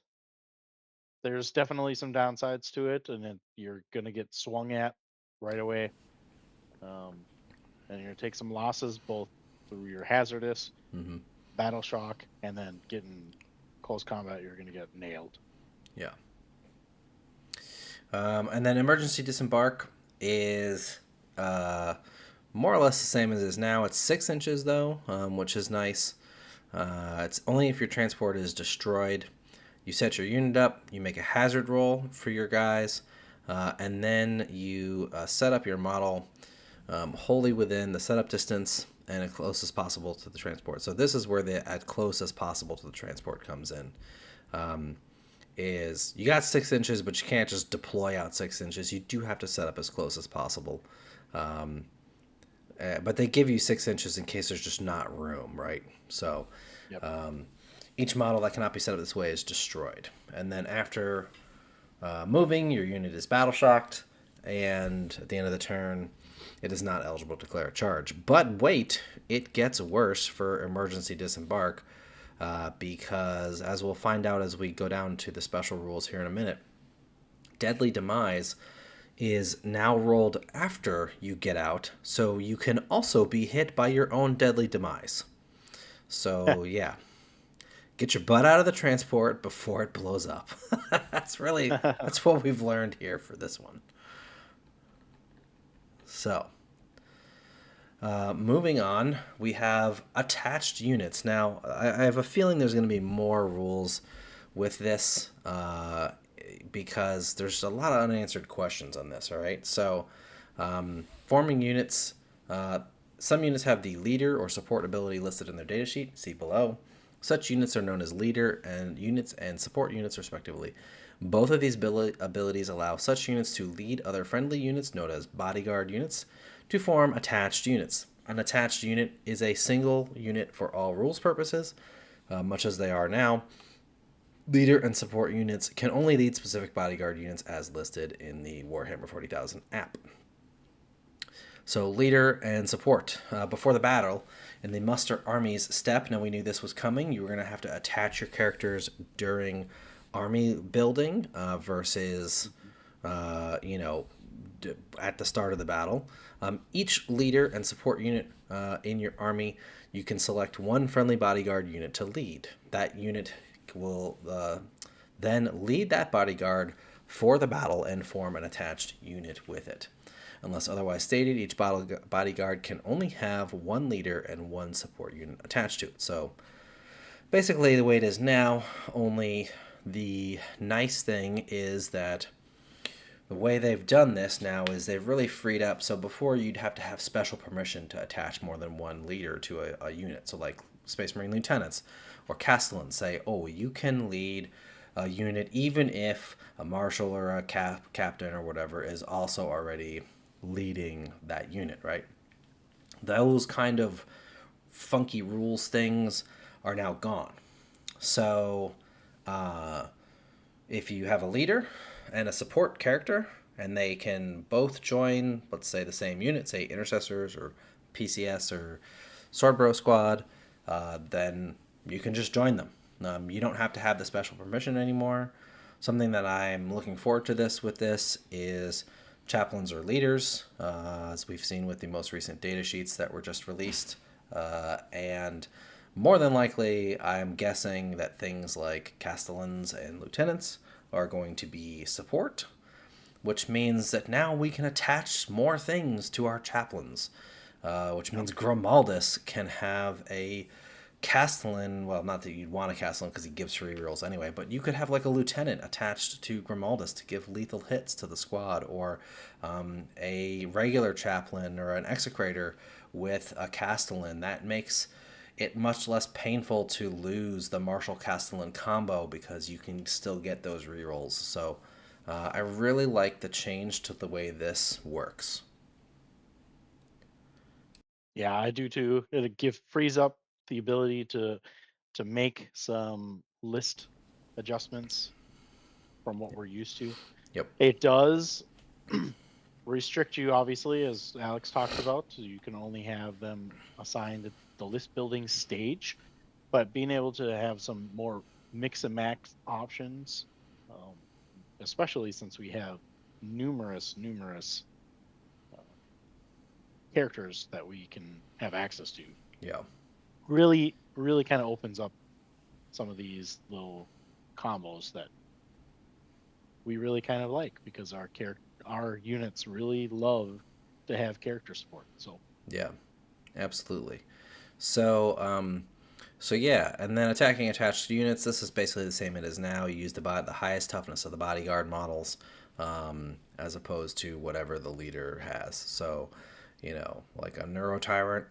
there's definitely some downsides to it, and you're gonna get swung at right away, and you're gonna take some losses both through your hazardous, battle shock, and then getting close combat. You're gonna get nailed. Yeah. And then emergency disembark is more or less the same as it is now. It's 6 inches though, which is nice. It's only if your transport is destroyed. You set your unit up, you make a hazard roll for your guys, and then you set up your model wholly within the setup distance and as close as possible to the transport. So this is where the as close as possible to the transport comes in. Is you got 6 inches, but you can't just deploy out 6 inches. You do have to set up as close as possible. But they give you 6 inches in case there's just not room, right? So Yep. Each model that cannot be set up this way is destroyed. And then after moving, your unit is battle shocked, and at the end of the turn, it is not eligible to declare a charge. But wait, it gets worse for emergency disembark. Because, as we'll find out as we go down to the special rules here in a minute, Deadly Demise is now rolled after you get out, so you can also be hit by your own Deadly Demise. So, yeah. Get your butt out of the transport before it blows up. That's what we've learned here for this one. So, moving on, we have attached units. Now, I have a feeling there's going to be more rules with this because there's a lot of unanswered questions on this, all right? So, forming units, some units have the leader or support ability listed in their datasheet, see below. Such units are known as leader and units and support units, respectively. Both of these abilities allow such units to lead other friendly units, known as bodyguard units, to form attached units. an attached unit is a single unit for all rules purposes, much as they are now. Leader and support units can only lead specific bodyguard units as listed in the Warhammer 40,000 app. So leader and support. Before the battle, in the muster armies step, now we knew this was coming, you were going to have to attach your characters during army building versus, at the start of the battle. Each leader and support unit in your army, you can select one friendly bodyguard unit to lead. That unit will then lead that bodyguard for the battle and form an attached unit with it. Unless otherwise stated, each bodyguard can only have one leader and one support unit attached to it. So basically the way it is now, only the nice thing is that the way they've done this now is they've really freed up. So before you'd have to have special permission to attach more than one leader to a unit. So like Space Marine lieutenants or castellans say, oh, you can lead a unit even if a marshal or a captain or whatever is also already leading that unit, right? Those kind of funky rules things are now gone. So if you have a leader and a support character and they can both join, let's say, the same unit, say intercessors or PCS or Swordbro squad, then you can just join them. You don't have to have the special permission anymore. Something that I'm looking forward to with this is chaplains or leaders, as we've seen with the most recent data sheets that were just released. And more than likely, I'm guessing that things like castellans and lieutenants are going to be support, which means that now we can attach more things to our chaplains, which means Grimaldus can have a Castellan. Well, not that you'd want a Castellan because he gives free rolls anyway, but you could have like a lieutenant attached to Grimaldus to give lethal hits to the squad, or a regular chaplain or an execrator with a Castellan. That makes it much less painful to lose the Marshal Castellan combo because you can still get those rerolls. So I really like the change to the way this works. Yeah, I do too. It frees up the ability to make some list adjustments from what we're used to. Yep. It does restrict you, obviously, as Alex talked about. So you can only have them assigned the list building stage, but being able to have some more mix and match options, especially since we have numerous characters that we can have access to. Yeah. Really kind of opens up some of these little combos that we really kind of like, because our units really love to have character support. So yeah, absolutely. So yeah, and then attacking attached units. This is basically the same it is now. You use the highest toughness of the bodyguard models, as opposed to whatever the leader has. So, like a Neuro Tyrant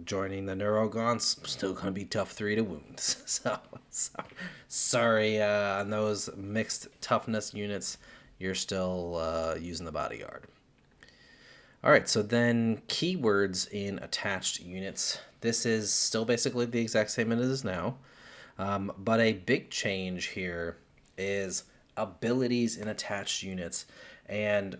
joining the Neurogaunt's still going to be tough 3 to wounds. So sorry, on those mixed toughness units, you're still using the bodyguard. All right, so then keywords in attached units. This is still basically the exact same as it is now, but a big change here is abilities in attached units. And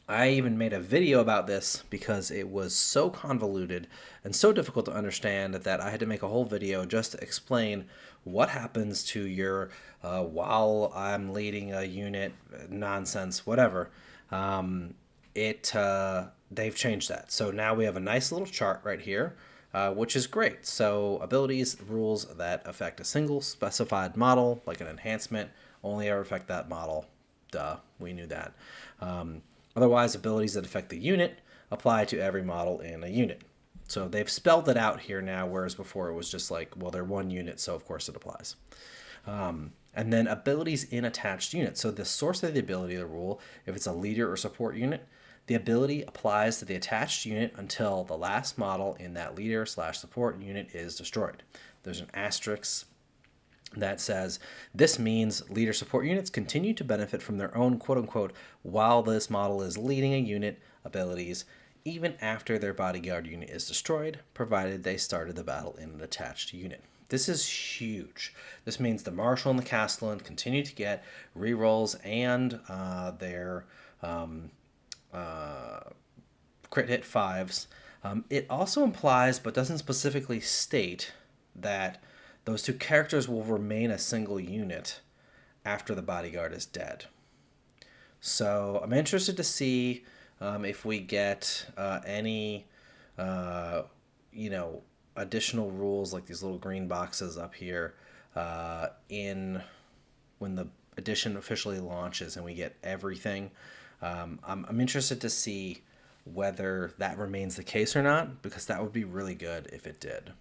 I even made a video about this because it was so convoluted and so difficult to understand that I had to make a whole video just to explain what happens to your while I'm leading a unit nonsense, whatever. They've changed that. So now we have a nice little chart right here, which is great. So abilities, rules that affect a single specified model, like an enhancement, only ever affect that model. Duh, we knew that. Otherwise, abilities that affect the unit apply to every model in a unit. So they've spelled it out here now, whereas before it was just like, well, they're one unit, so of course it applies. And then abilities in attached units. So the source of the ability of the rule, if it's a leader or support unit, the ability applies to the attached unit until the last model in that leader/support unit is destroyed. There's an asterisk that says this means leader support units continue to benefit from their own quote-unquote while this model is leading a unit abilities even after their bodyguard unit is destroyed, provided they started the battle in an attached unit. This is huge. This means the Marshal and the Castellan continue to get rerolls and their crit hit fives. It also implies, but doesn't specifically state, that those two characters will remain a single unit after the bodyguard is dead. So I'm interested to see if we get any, additional rules like these little green boxes up here in when the edition officially launches and we get everything. I'm interested to see whether that remains the case or not, because that would be really good if it did.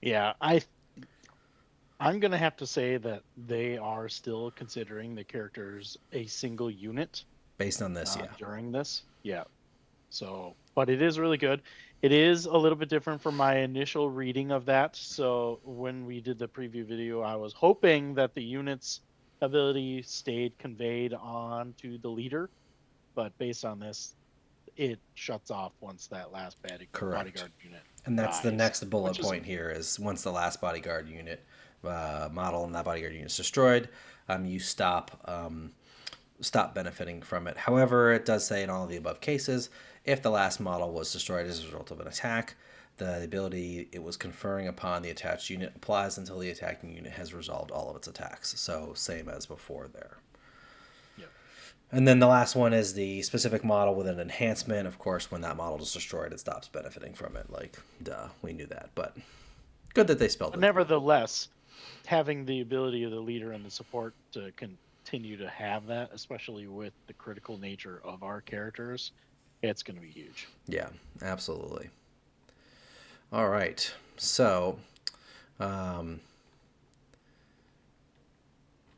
Yeah, I'm gonna have to say that they are still considering the characters a single unit Based on this, yeah. during this. Yeah. So, but it is really good. It is a little bit different from my initial reading of that. So when we did the preview video, I was hoping that the unit's ability stayed conveyed on to the leader, but based on this, it shuts off once that last bodyguard unit and that's dies, the next bullet which is point here is once the last bodyguard unit model and that bodyguard unit is destroyed, you stop benefiting from it. However, it does say in all of the above cases, if the last model was destroyed as a result of an attack, the ability it was conferring upon the attached unit applies until the attacking unit has resolved all of its attacks. So same as before there. Yep. And then the last one is the specific model with an enhancement. Of course, when that model is destroyed, it stops benefiting from it. Like, duh, we knew that. But good that they spelled it. Nevertheless, having the ability of the leader and the support to continue to have that, especially with the critical nature of our characters, it's going to be huge. Yeah, absolutely. All right. So,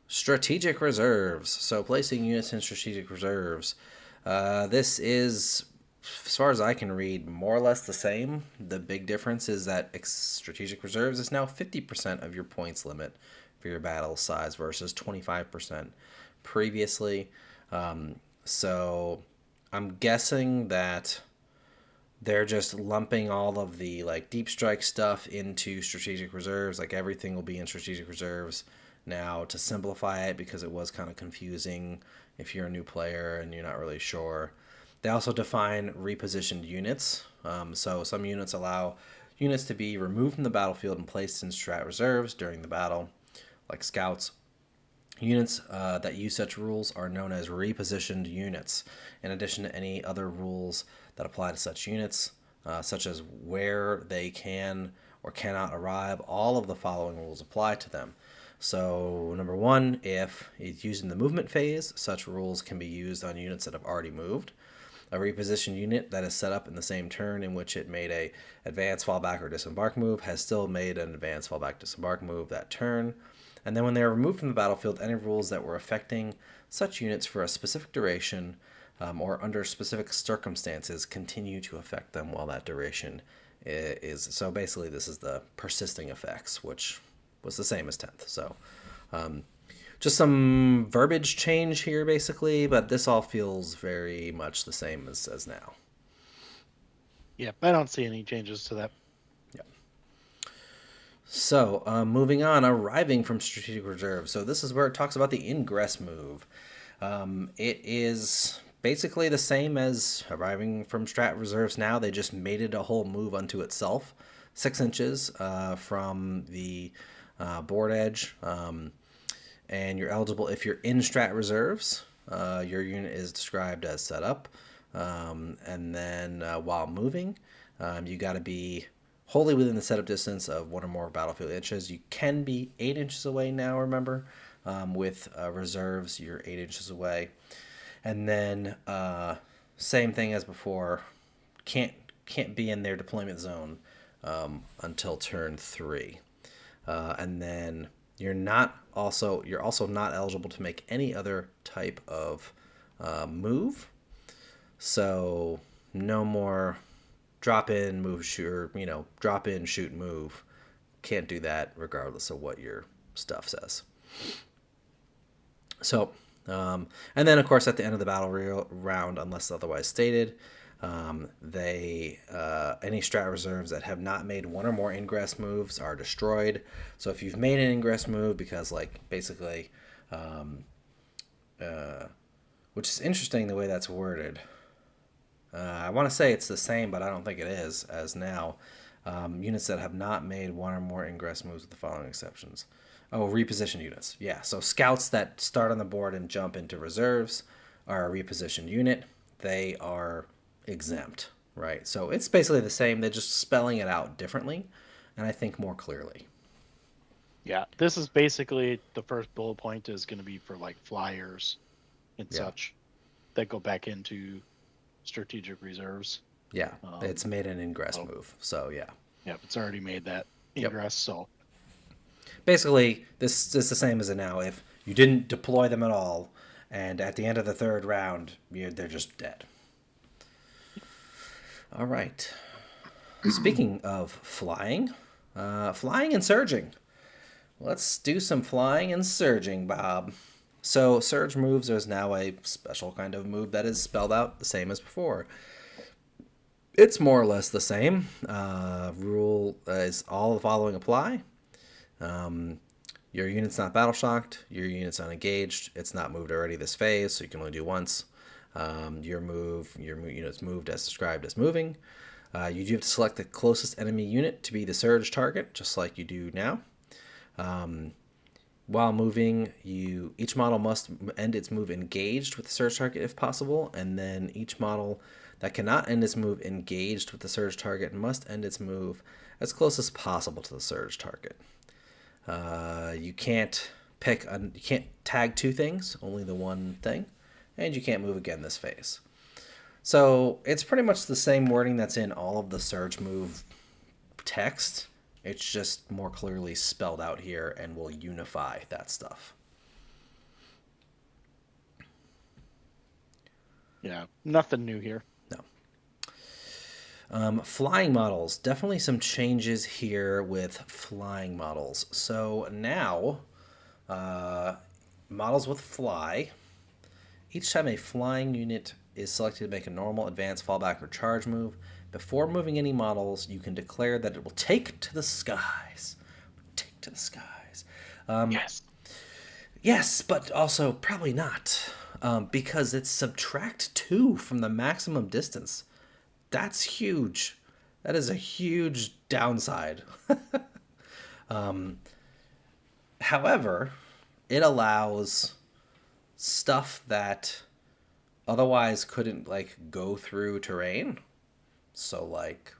strategic reserves. So placing units in strategic reserves. This is, as far as I can read, more or less the same. The big difference is that strategic reserves is now 50% of your points limit for your battle size versus 25% previously. So I'm guessing that they're just lumping all of the like deep strike stuff into strategic reserves. Like everything will be in strategic reserves now to simplify it, because it was kind of confusing if you're a new player and you're not really sure. They also define repositioned units. So some units allow units to be removed from the battlefield and placed in strat reserves during the battle, like scouts. Units that use such rules are known as repositioned units, in addition to any other rules that apply to such units, such as where they can or cannot arrive. All of the following rules apply to them. So, number one, if it's used in the movement phase, such rules can be used on units that have already moved. A repositioned unit that is set up in the same turn in which it made a advance, fallback, or disembark move has still made an advance, fallback, disembark move that turn. And then when they are removed from the battlefield, any rules that were affecting such units for a specific duration or under specific circumstances continue to affect them while that duration is. So basically, this is the persisting effects, which was the same as 10th. So just some verbiage change here, basically, but this all feels very much the same as now. Yeah, I don't see any changes to that. So, moving on, arriving from strategic reserve. So this is where it talks about the ingress move. It is basically the same as arriving from strat reserves now. They just made it a whole move unto itself. 6 inches from the board edge. And you're eligible if you're in strat reserves. Your unit is described as set up. And then while moving, you got to be wholly within the setup distance of 1 or more battlefield inches. You can be 8 inches away now, remember. With reserves, you're 8 inches away. And then same thing as before, can't be in their deployment zone until turn 3. And then you're also not eligible to make any other type of move. So no more drop in, move, shoot, or, drop in, shoot, move. Can't do that regardless of what your stuff says. So And then, of course, at the end of the battle round, unless otherwise stated, any strat reserves that have not made one or more ingress moves are destroyed. So if you've made an ingress move, because like basically, which is interesting the way that's worded. I want to say it's the same, but I don't think it is as now. Units that have not made one or more ingress moves with the following exceptions. Oh, reposition units. Yeah, so scouts that start on the board and jump into reserves are a repositioned unit. They are exempt, right? So it's basically the same. They're just spelling it out differently, and I think more clearly. Yeah, this is basically the first bullet point is going to be for like flyers and Yeah. such that go back into strategic reserves. Yeah, it's made an ingress So, move. So yeah. yeah, it's already made that Yep. ingress. So Basically, this is the same as it now. If you didn't deploy them at all, and at the end of the third round, they're just dead. All right. Speaking of flying, flying and surging. Let's do some flying and surging, Bob. So, surge moves is now a special kind of move that is spelled out the same as before. It's more or less the same. Rule is all the following apply. Your unit's not battle shocked. Your unit's unengaged. It's not moved already this phase, so you can only do once. Your unit's moved as described as moving. You do have to select the closest enemy unit to be the surge target, just like you do now. While moving, each model must end its move engaged with the surge target if possible, and then each model that cannot end its move engaged with the surge target must end its move as close as possible to the surge target. You can't you can't tag two things, only the one thing, and you can't move again this phase. So it's pretty much the same wording that's in all of the surge move text. It's just more clearly spelled out here and will unify that stuff. yeah, nothing new here. No. Flying models. Definitely some changes here with flying models. So now, models with fly. Each time a flying unit is selected to make a normal, advance, fallback, or charge move, before moving any models, you can declare that it will take to the skies. Take to the skies. Yes. Yes, but also probably not, because it's subtract 2 from the maximum distance. That's huge. That is a huge downside. However, it allows stuff that otherwise couldn't like go through terrain. So like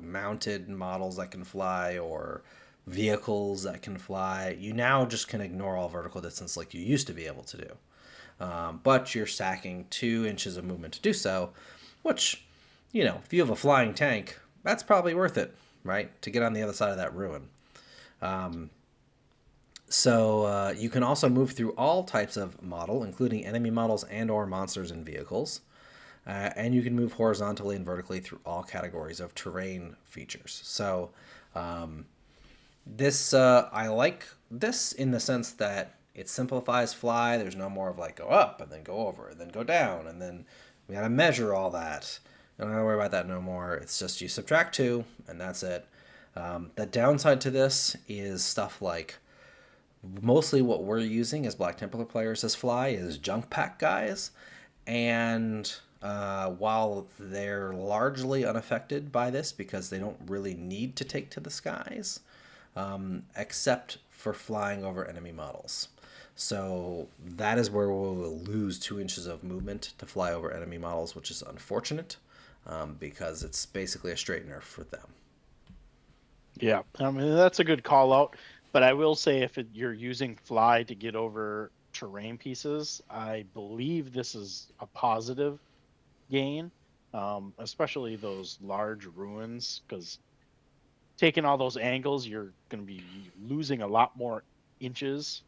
mounted models that can fly or vehicles that can fly. You now just can ignore all vertical distance like you used to be able to do. But you're sacking 2 inches of movement to do so, which, if you have a flying tank, that's probably worth it, right? To get on the other side of that ruin. So you can also move through all types of model, including enemy models and/or monsters and vehicles. And you can move horizontally and vertically through all categories of terrain features. So I like this in the sense that it simplifies fly. There's no more of like go up and then go over and then go down and then we gotta measure all that. You don't gotta worry about that no more. It's just you subtract 2 and that's it. The downside to this is stuff like mostly what we're using as Black Templar players as fly is junk pack guys, and while they're largely unaffected by this because they don't really need to take to the skies, except for flying over enemy models. So that is where we'll lose 2 inches of movement to fly over enemy models, which is unfortunate because it's basically a straight nerf for them. Yeah, I mean that's a good call out. But I will say, if you're using fly to get over terrain pieces, I believe this is a positive gain, especially those large ruins, because taking all those angles, you're going to be losing a lot more inches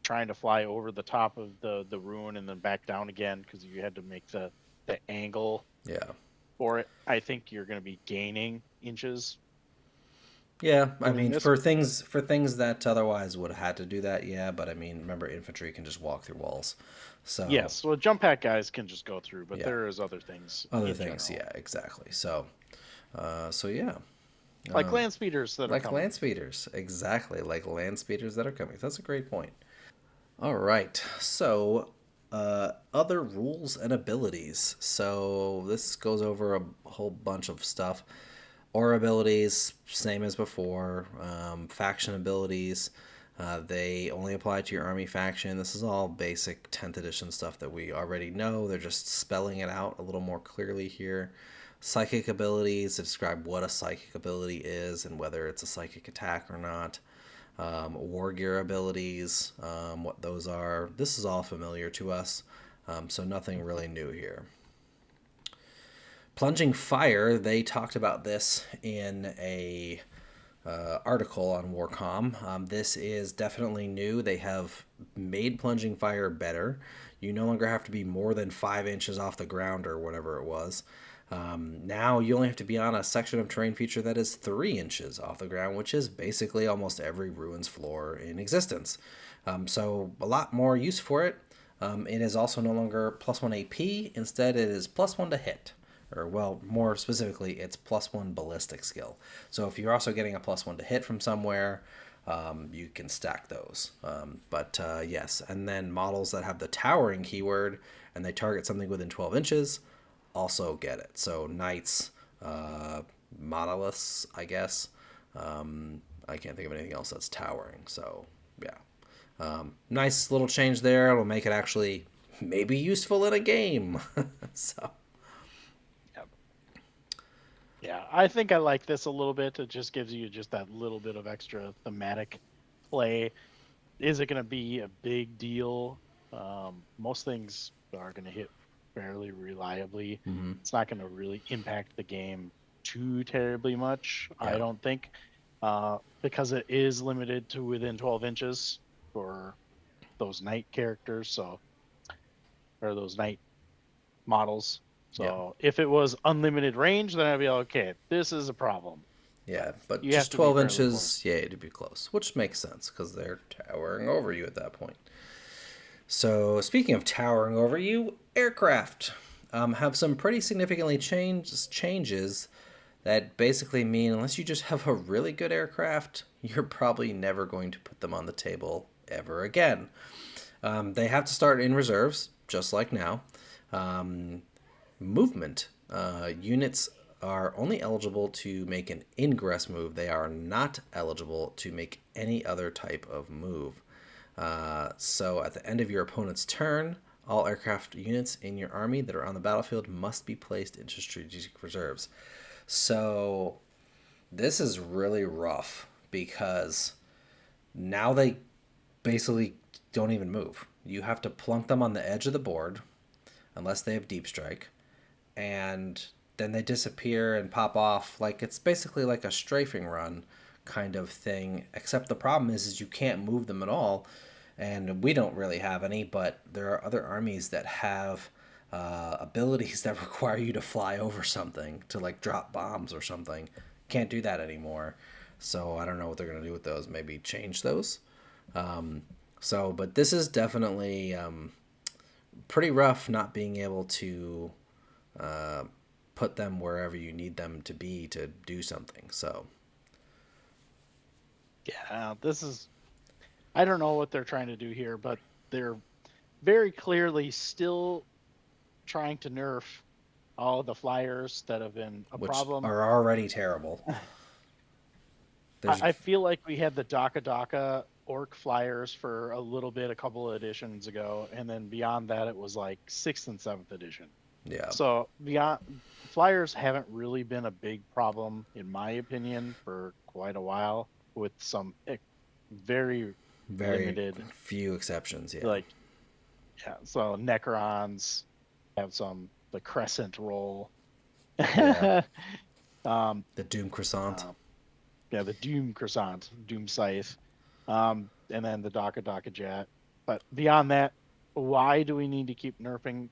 trying to fly over the top of the ruin and then back down again because you had to make the angle Yeah. for it. I think you're going to be gaining inches Yeah, I I mean, mean this, for things that otherwise would have had to do that, yeah, but I mean, remember infantry can just walk through walls. So, yes, well, jump pack guys can just go through, but yeah. there is other things Other in things, general, yeah, exactly. So, so yeah. like Um land speeders that are like coming. land speeders, exactly, like land speeders that are coming. That's a great point. All right. So, other rules and abilities. So, this goes over a whole bunch of stuff. Aura abilities, same as before. Faction abilities, they only apply to your army faction. This is all basic 10th edition stuff that we already know. They're just spelling it out a little more clearly here. Psychic abilities to describe what a psychic ability is and whether it's a psychic attack or not. War gear abilities, what those are. This is all familiar to us, so nothing really new here. Plunging fire, they talked about this in a article on Warcom. This is definitely new. They have made plunging fire better. You no longer have to be more than 5 inches off the ground or whatever it was. Now you only have to be on a section of terrain feature that is 3 inches off the ground, which is basically almost every ruins floor in existence. So a lot more use for it. It is also no longer +1 AP. Instead, it is +1 to hit. Or, well, more specifically, it's +1 ballistic skill. So if you're also getting a +1 to hit from somewhere, you can stack those. But yes, and then models that have the towering keyword and they target something within 12 inches also get it. So knights, monoliths, I guess. I can't think of anything else that's towering. So yeah, nice little change there. It'll make it actually maybe useful in a game. So Yep. Yeah, I think I like this a little bit. It just gives you just that little bit of extra thematic play. Is it going to be a big deal? Most things are going to hit fairly reliably. mm-hmm. It's not going to really impact the game too terribly much, I Yeah, don't think, because it is limited to within 12 inches for those knight characters, so or those knight models. yeah. So if it was unlimited range, then I'd be like, okay, this is a problem. But Yeah, but you have just to be 12 fairly close. inches, yeah, to be close, which makes sense because they're towering over you at that point. So, speaking of towering over you, aircraft have some pretty significantly changes that basically mean unless you just have a really good aircraft, you're probably never going to put them on the table ever again. They have to start in reserves, just like now. Um, movement. Units are only eligible to make an ingress move. They are not eligible to make any other type of move. So at the end of your opponent's turn, all aircraft units in your army that are on the battlefield must be placed into strategic reserves. So this is really rough because now they basically don't even move. You have to plunk them on the edge of the board unless they have deep strike, and then they disappear and pop off. Like it's basically like a strafing run kind of thing, except the problem is you can't move them at all, and we don't really have any, but there are other armies that have abilities that require you to fly over something to like drop bombs or something. Can't do that anymore. So I don't know what they're gonna do with those. Maybe change those. But this is definitely pretty rough not being able to uh, put them wherever you need them to be to do something. So Yeah, this is, I don't know what they're trying to do here, but they're very clearly still trying to nerf all the flyers that have been a which problem. are already terrible. There's I feel like we had the Daka orc flyers for a little bit a couple of editions ago, and then beyond that it was like 6th and 7th edition. yeah, So beyond, flyers haven't really been a big problem in my opinion for quite a while, with some very very limited, few exceptions. Yeah, like, yeah, so Necrons have some, the crescent roll. yeah. um, The Doom Croissant. uh, yeah, the Doom Croissant, Doom Scythe, and then the Daka Jet. But beyond that, why do we need to keep nerfing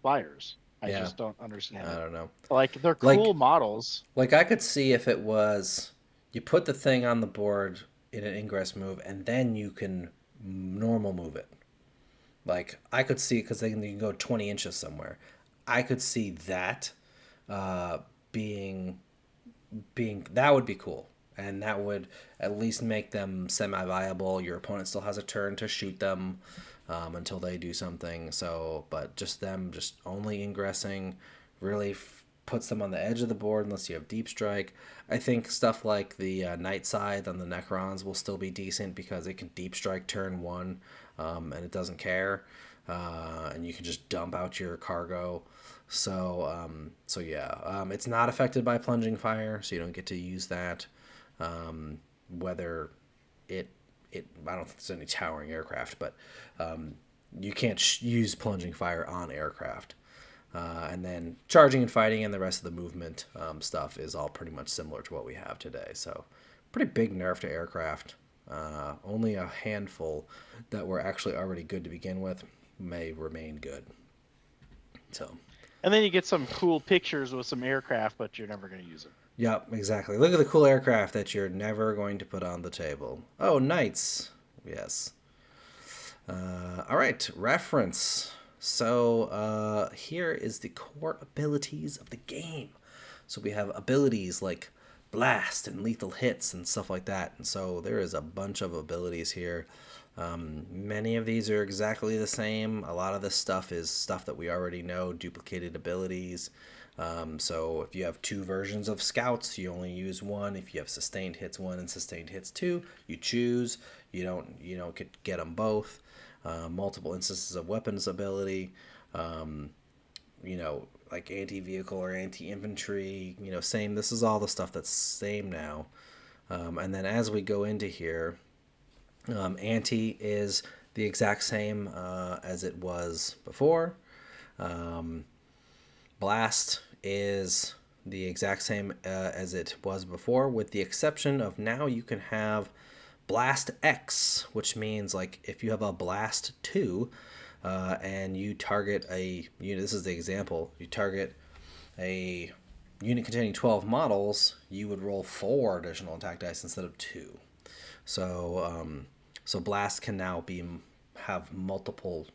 flyers? I Yeah, just don't understand I it. don't know. Like, they're cool Like models. like I could see if it was you put the thing on the board in an ingress move, and then you can normal move it. Like I could see, because then you can go 20 inches somewhere. I could see that uh, being that would be cool, and that would at least make them semi-viable. Your opponent still has a turn to shoot them until they do something. So, but just them just only ingressing really puts them on the edge of the board unless you have deep strike. I think stuff like the Night Scythe on the Necrons will still be decent because it can deep strike turn one, and it doesn't care, and you can just dump out your cargo. So yeah, it's not affected by plunging fire, so you don't get to use that. Whether it I don't think there's any towering aircraft, but you can't use plunging fire on aircraft. And then charging and fighting and the rest of the movement stuff is all pretty much similar to what we have today. So pretty big nerf to aircraft. Only a handful that were actually already good to begin with may remain good. So. And then you get some cool pictures with some aircraft, but you're never going to use them. Yep, exactly. Look at the cool aircraft that you're never going to put on the table. Oh, knights. Yes. All right, reference. So here is the core abilities of the game. So we have abilities like blast and lethal hits and stuff like that. And so there is a bunch of abilities here. Many of these are exactly the same. A lot of this stuff is stuff that we already know, duplicated abilities. So if you have two versions of scouts, you only use one. If you have sustained hits 1 and sustained hits 2, you choose. You don't get them both. Multiple instances of weapons ability. Like anti-vehicle or anti-infantry. Same. This is all the stuff that's same now. And then as we go into here, anti is the exact same as it was before. Blast is the exact same as it was before, with the exception of now you can have Blast X, which means like if you have a Blast 2 and you target a unit, this is the example, you target a unit containing 12 models, you would roll 4 additional attack dice instead of 2. So Blast can now have multiple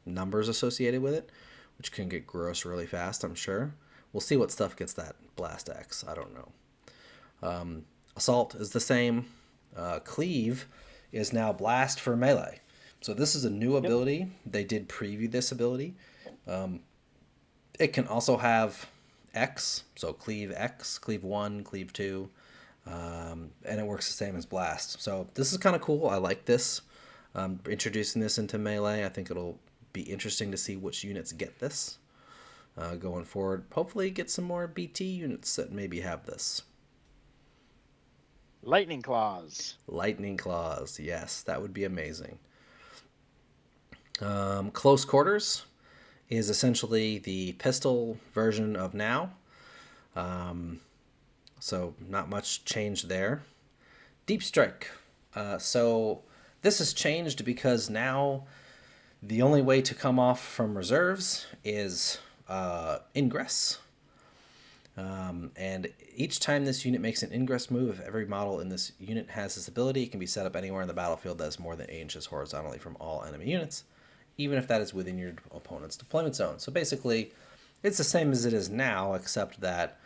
numbers associated with it, which can get gross really fast, I'm sure. We'll see what stuff gets that Blast X. I don't know. Assault is the same. Cleave is now Blast for melee. So this is a new ability. They did preview this ability. It can also have X, so Cleave X, Cleave 1, Cleave 2, and it works the same as Blast. So this is kind of cool. I like this. Introducing this into melee, I think it'll be interesting to see which units get this going forward. Hopefully get some more BT units that maybe have this. Lightning Claws. Lightning Claws, yes, that would be amazing. Close Quarters is essentially the pistol version of now. So not much change there. Deep Strike. So this has changed because now the only way to come off from reserves is ingress. And each time this unit makes an ingress move, if every model in this unit has this ability, it can be set up anywhere in the battlefield that is more than 8 inches horizontally from all enemy units, even if that is within your opponent's deployment zone. So basically, it's the same as it is now, except that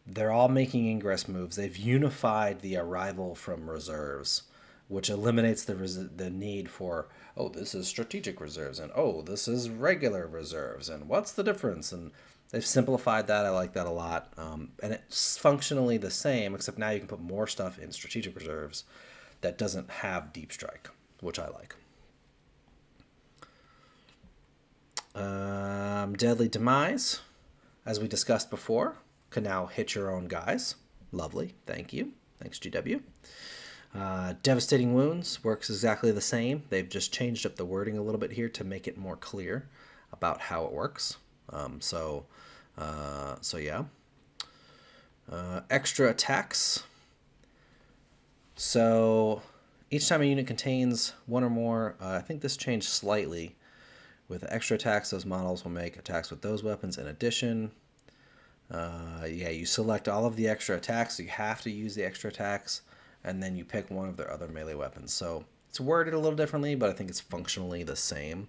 they're all making ingress moves. They've unified the arrival from reserves, which eliminates the need for, oh, this is strategic reserves, and oh, this is regular reserves, and what's the difference? And they've simplified that. I like that a lot. And it's functionally the same, except now you can put more stuff in strategic reserves that doesn't have deep strike, which I like. Deadly Demise, as we discussed before, can now hit your own guys. Lovely. Thank you. Thanks, GW. Devastating Wounds works exactly the same. They've just changed up the wording a little bit here to make it more clear about how it works. So yeah. Extra attacks. So each time a unit contains one or more, I think this changed slightly. With extra attacks, those models will make attacks with those weapons in addition. Yeah, you select all of the extra attacks. So you have to use the extra attacks, and then you pick one of their other melee weapons. So it's worded a little differently, but I think it's functionally the same.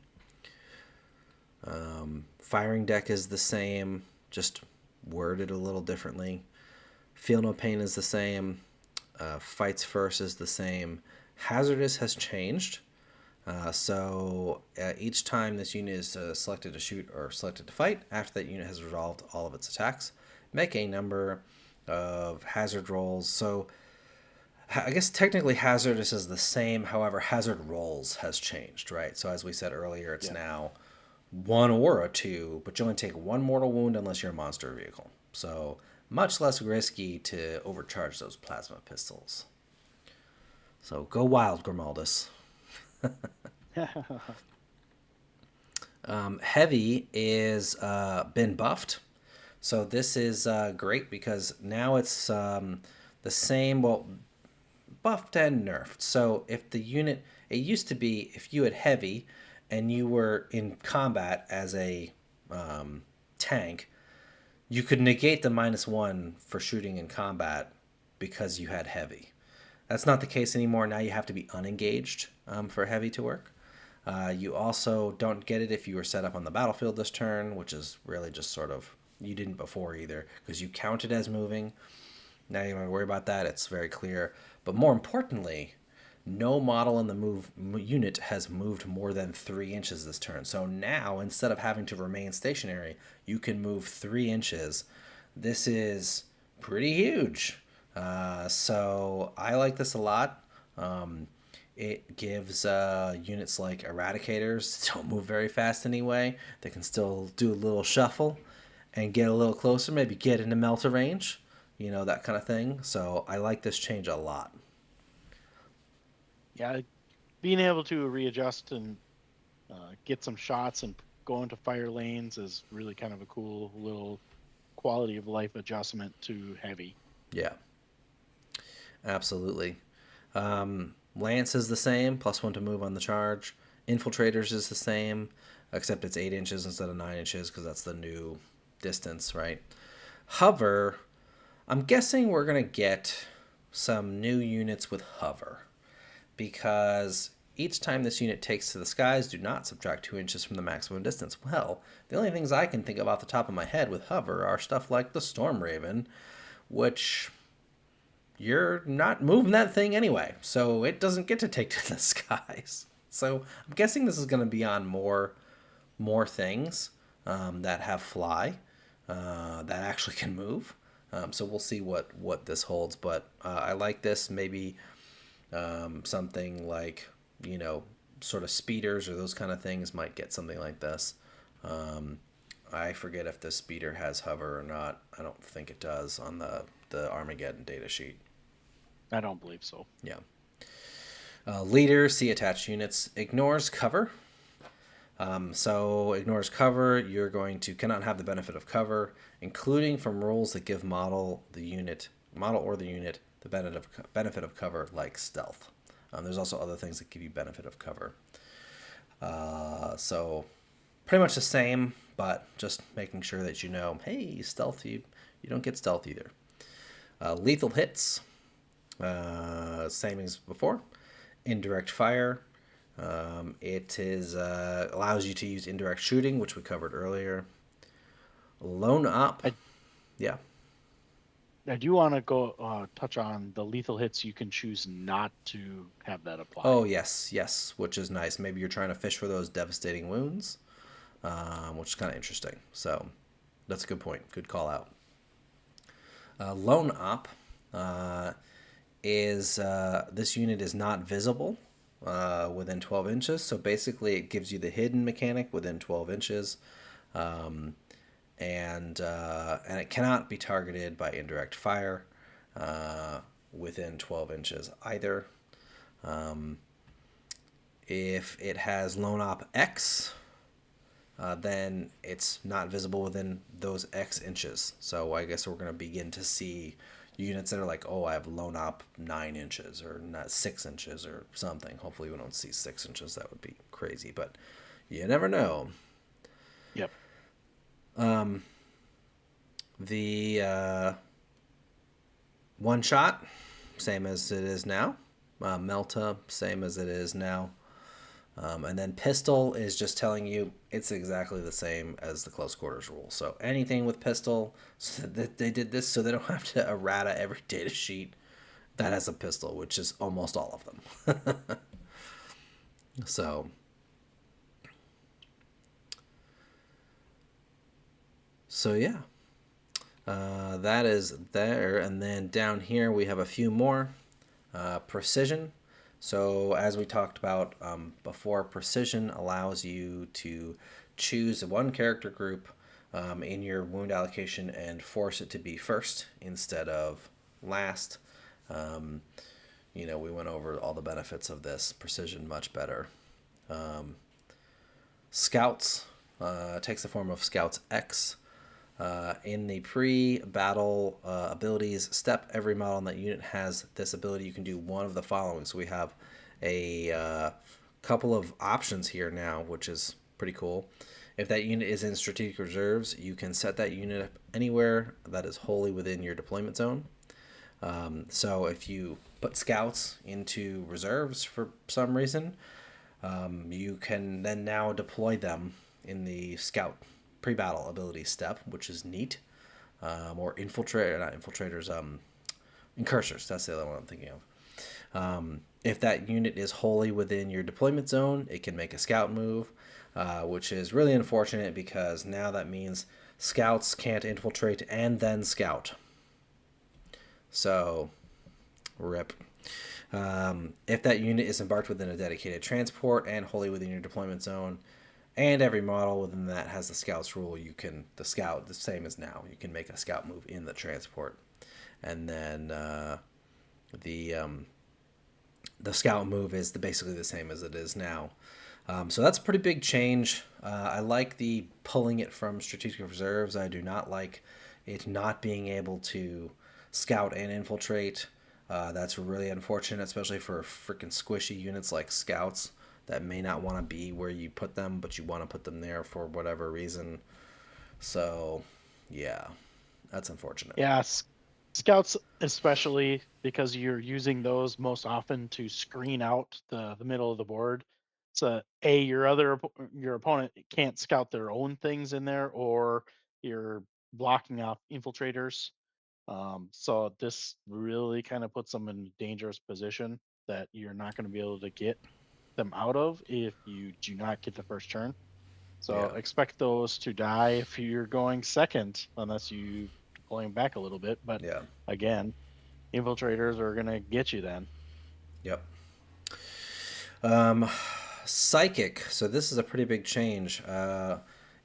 Firing deck is the same, just worded a little differently. Feel no pain is the same. Fights first is the same. Hazardous has changed. So each time this unit is selected to shoot or selected to fight, after that unit has resolved all of its attacks, make a number of hazard rolls. So I guess technically hazardous is the same. However, hazard rolls has changed, right? So as we said earlier, it's Yeah. now one or a two, but you only take one mortal wound unless you're a monster vehicle. So much less risky to overcharge those plasma pistols. So go wild, Grimaldus. Heavy is been buffed, so this is great because now it's the same. Well, buffed and nerfed. So if the unit, it used to be if you had heavy, and you were in combat as a tank, you could negate the -1 for shooting in combat because you had heavy. That's not the case anymore. Now you have to be unengaged for heavy to work. You also don't get it if you were set up on the battlefield this turn, which is really just sort of, you didn't before either, because you counted as moving. Now you don't have to worry about that. It's very clear. But more importantly, no model in the unit has moved more than 3 inches this turn. So now, instead of having to remain stationary, you can move 3 inches. This is pretty huge. So I like this a lot. It gives units like Eradicators, don't move very fast anyway. They can still do a little shuffle and get a little closer, maybe get into melter range, that kind of thing. So I like this change a lot. Yeah, being able to readjust and get some shots and go into fire lanes is really kind of a cool little quality of life adjustment to heavy. Yeah, absolutely. Lance is the same, +1 to move on the charge. Infiltrators is the same, except it's 8 inches instead of 9 inches because that's the new distance, right? Hover, I'm guessing we're going to get some new units with hover because each time this unit takes to the skies, do not subtract 2 inches from the maximum distance. Well, the only things I can think of off the top of my head with hover are stuff like the Storm Raven, which you're not moving that thing anyway, so it doesn't get to take to the skies. So I'm guessing this is going to be on more things that have fly that actually can move. So we'll see what this holds, but I like this. Maybe something like sort of speeders or those kind of things might get something like this. I forget if the speeder has hover or not. I don't think it does on the Armageddon data sheet. I don't believe so. Yeah. Leader, see attached units, ignores cover. So ignores cover. You're going to cannot have the benefit of cover, including from rules that give model or the unit the benefit of cover, like stealth. There's also other things that give you benefit of cover. So pretty much the same, but just making sure that hey, stealth, you don't get stealth either. Lethal hits. Same as before. Indirect fire. It is allows you to use indirect shooting, which we covered earlier. Lone op. Yeah. I do want to go touch on the lethal hits. You can choose not to have that apply. Oh, yes, which is nice. Maybe you're trying to fish for those devastating wounds, which is kind of interesting. So that's a good point. Good call out. Lone op. Is this unit is not visible within 12 inches. So basically, it gives you the hidden mechanic within 12 inches, and it cannot be targeted by indirect fire within 12 inches either. If it has Lone Op X, then it's not visible within those X inches. So I guess we're going to begin to see units that are like, oh, I have Lone Op 9 inches or not 6 inches or something. Hopefully we don't see 6 inches. That would be crazy, but you never know. Yep. The one shot, same as it is now. Melta, same as it is now. And then pistol is just telling you it's exactly the same as the close quarters rule. So anything with pistol, so that they did this so they don't have to errata every data sheet that has a pistol, which is almost all of them. so, so yeah, that is there. And then down here we have a few more. Precision. So, as we talked about before, precision allows you to choose one character group in your wound allocation and force it to be first instead of last. Um, we went over all the benefits of this. Precision much better. Scouts takes the form of Scouts X. In the pre-battle abilities step, every model in that unit has this ability. You can do one of the following. So we have a couple of options here now, which is pretty cool. If that unit is in strategic reserves, you can set that unit up anywhere that is wholly within your deployment zone. So if you put scouts into reserves for some reason, you can then now deploy them in the scout pre-battle ability step, which is neat. Or not infiltrators, incursors. That's the other one I'm thinking of. If that unit is wholly within your deployment zone, it can make a scout move, which is really unfortunate because now that means scouts can't infiltrate and then scout. So, rip. If that unit is embarked within a dedicated transport and wholly within your deployment zone, and every model within that has the scouts rule, the scout, the same as now, you can make a scout move in the transport. And then the scout move is basically the same as it is now. So that's a pretty big change. I like the pulling it from strategic reserves. I do not like it not being able to scout and infiltrate. That's really unfortunate, especially for freaking squishy units like scouts that may not want to be where you put them, but you want to put them there for whatever reason. So, yeah, that's unfortunate. Yeah, scouts especially because you're using those most often to screen out the middle of the board. So your opponent can't scout their own things in there, or you're blocking off infiltrators. So this really kind of puts them in a dangerous position that you're not going to be able to get them out of if you do not get the first turn. So Yeah, expect those to die if you're going second, unless you deploy them back a little bit. But yeah, again, infiltrators are going to get you then. yep. Um, Psychic. So this is a pretty big change.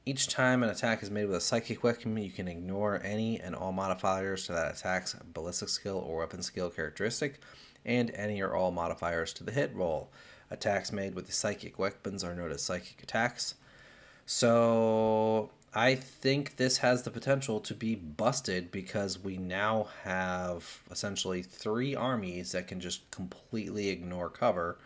Each time an attack is made with a psychic weapon, you can ignore any and all modifiers to that attack's ballistic skill or weapon skill characteristic, and any or all modifiers to the hit roll. Attacks made with the psychic weapons are known as psychic attacks. So I think this has the potential to be busted because we now have essentially three armies that can just completely ignore cover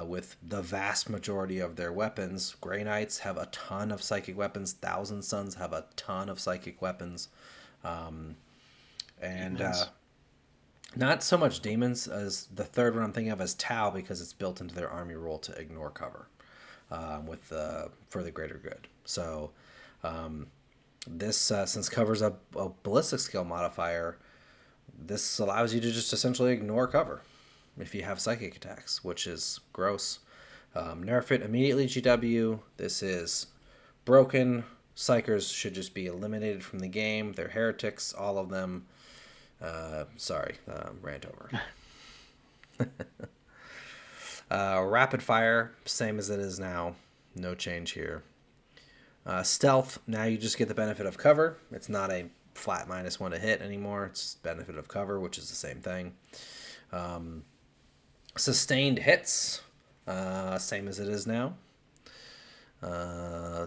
with the vast majority of their weapons. Grey Knights have a ton of psychic weapons. Thousand Sons have a ton of psychic weapons. And Demons. not so much demons as the third one I'm thinking of as Tau because it's built into their army rule to ignore cover for the greater good. So this since covers a ballistic skill modifier, this allows you to just essentially ignore cover if you have psychic attacks, which is gross. Nerf it immediately, GW. This is broken. Psychers should just be eliminated from the game. They're heretics, all of them. Sorry, rant over. Rapid fire, same as it is now. No change here. Stealth, now you just get the benefit of cover. It's not a flat -1 to hit anymore. It's benefit of cover, which is the same thing. Sustained hits, same as it is now.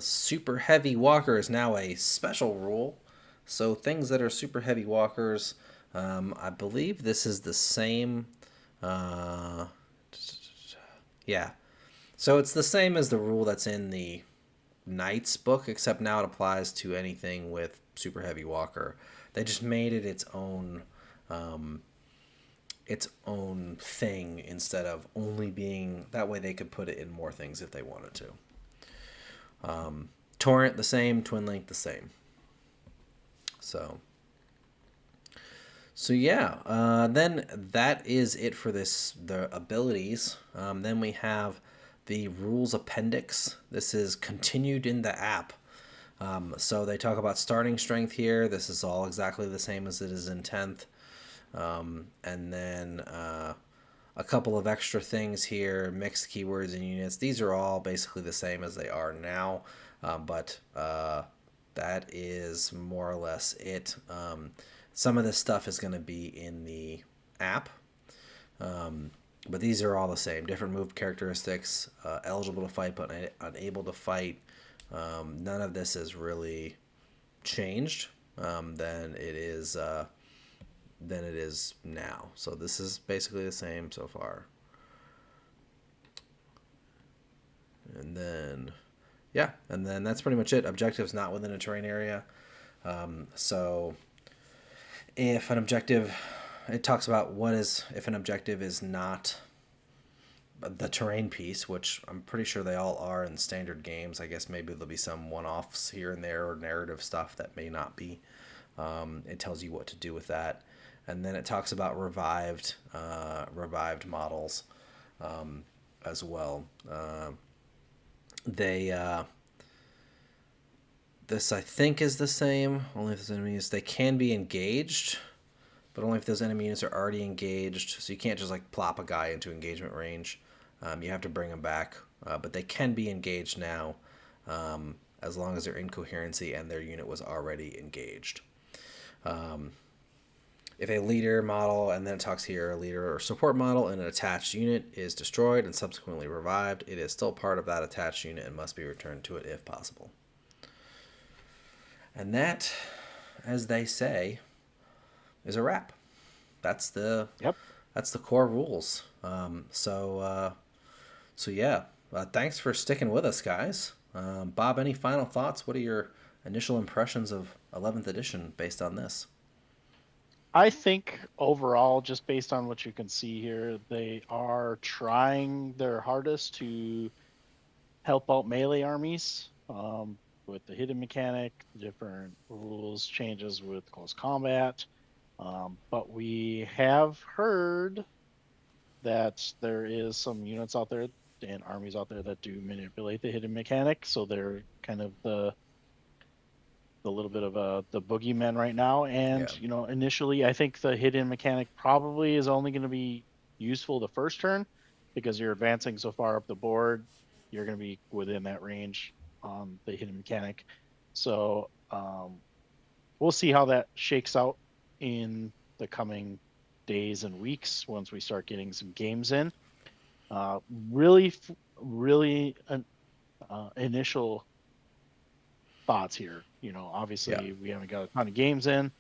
Super heavy walker is now a special rule. So things that are super heavy walkers, I believe this is the same. Uh, yeah. So it's the same as the rule that's in the Knights book, except now it applies to anything with super heavy walker. They just made it its own thing instead of only being that way. They could put it in more things if they wanted to. Torrent the same, Twin Link the same. So yeah, then that is it for the abilities. Then we have the rules appendix. This is continued in the app. So they talk about starting strength here. This is all exactly the same as it is in 10th. And then a couple of extra things here, mixed keywords and units. These are all basically the same as they are now, but that is more or less it. Some of this stuff is going to be in the app, but these are all the same. Different move characteristics, eligible to fight but unable to fight. None of this is really changed than it is now. So this is basically the same so far. And then, yeah, and then that's pretty much it. Objectives not within a terrain area. So if an objective, it talks about if an objective is not the terrain piece, which I'm pretty sure they all are in standard games. I guess maybe there'll be some one-offs here and there or narrative stuff that may not be. It tells you what to do with that. And then it talks about revived models as well. This I think is the same. Only if those enemies they can be engaged, but only if those enemy units are already engaged. So you can't just like plop a guy into engagement range. You have to bring them back, but they can be engaged now, as long as they're in coherency and their unit was already engaged. If a leader model, and then it talks here, a leader or support model in an attached unit is destroyed and subsequently revived, it is still part of that attached unit and must be returned to it if possible. And that, as they say, is a wrap. That's the core rules. So yeah, thanks for sticking with us, guys. Bob, any final thoughts? What are your initial impressions of 11th edition based on this? I think overall, just based on what you can see here, they are trying their hardest to help out melee armies with the hidden mechanic, the different rules changes with close combat. But we have heard that there is some units out there and armies out there that do manipulate the hidden mechanic. So they're kind of the little bit of the boogeyman right now. And initially, I think the hidden mechanic probably is only going to be useful the first turn because you're advancing so far up the board. You're going to be within that range on the hidden mechanic. So we'll see how that shakes out in the coming days and weeks once we start getting some games in. Really initial thoughts here. Obviously we haven't got a ton of games in,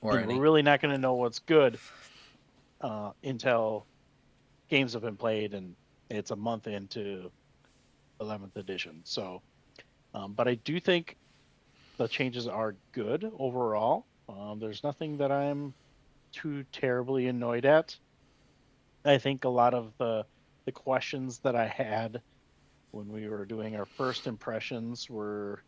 and we're really not going to know what's good until games have been played and it's a month into 11th edition. So, but I do think the changes are good overall. There's nothing that I'm too terribly annoyed at. I think a lot of the questions that I had when we were doing our first impressions were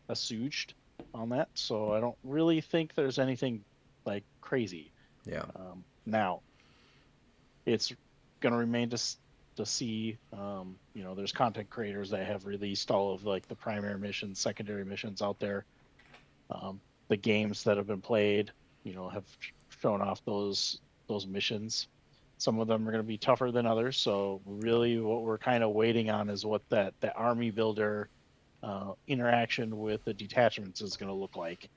assuaged on that. So I don't really think there's anything like crazy. Yeah. Now, it's going to remain to see. There's content creators that have released all of like the primary missions, secondary missions out there. The games that have been played, have shown off those missions. Some of them are going to be tougher than others. So really, what we're kind of waiting on is what that army builder interaction with the detachments is going to look like,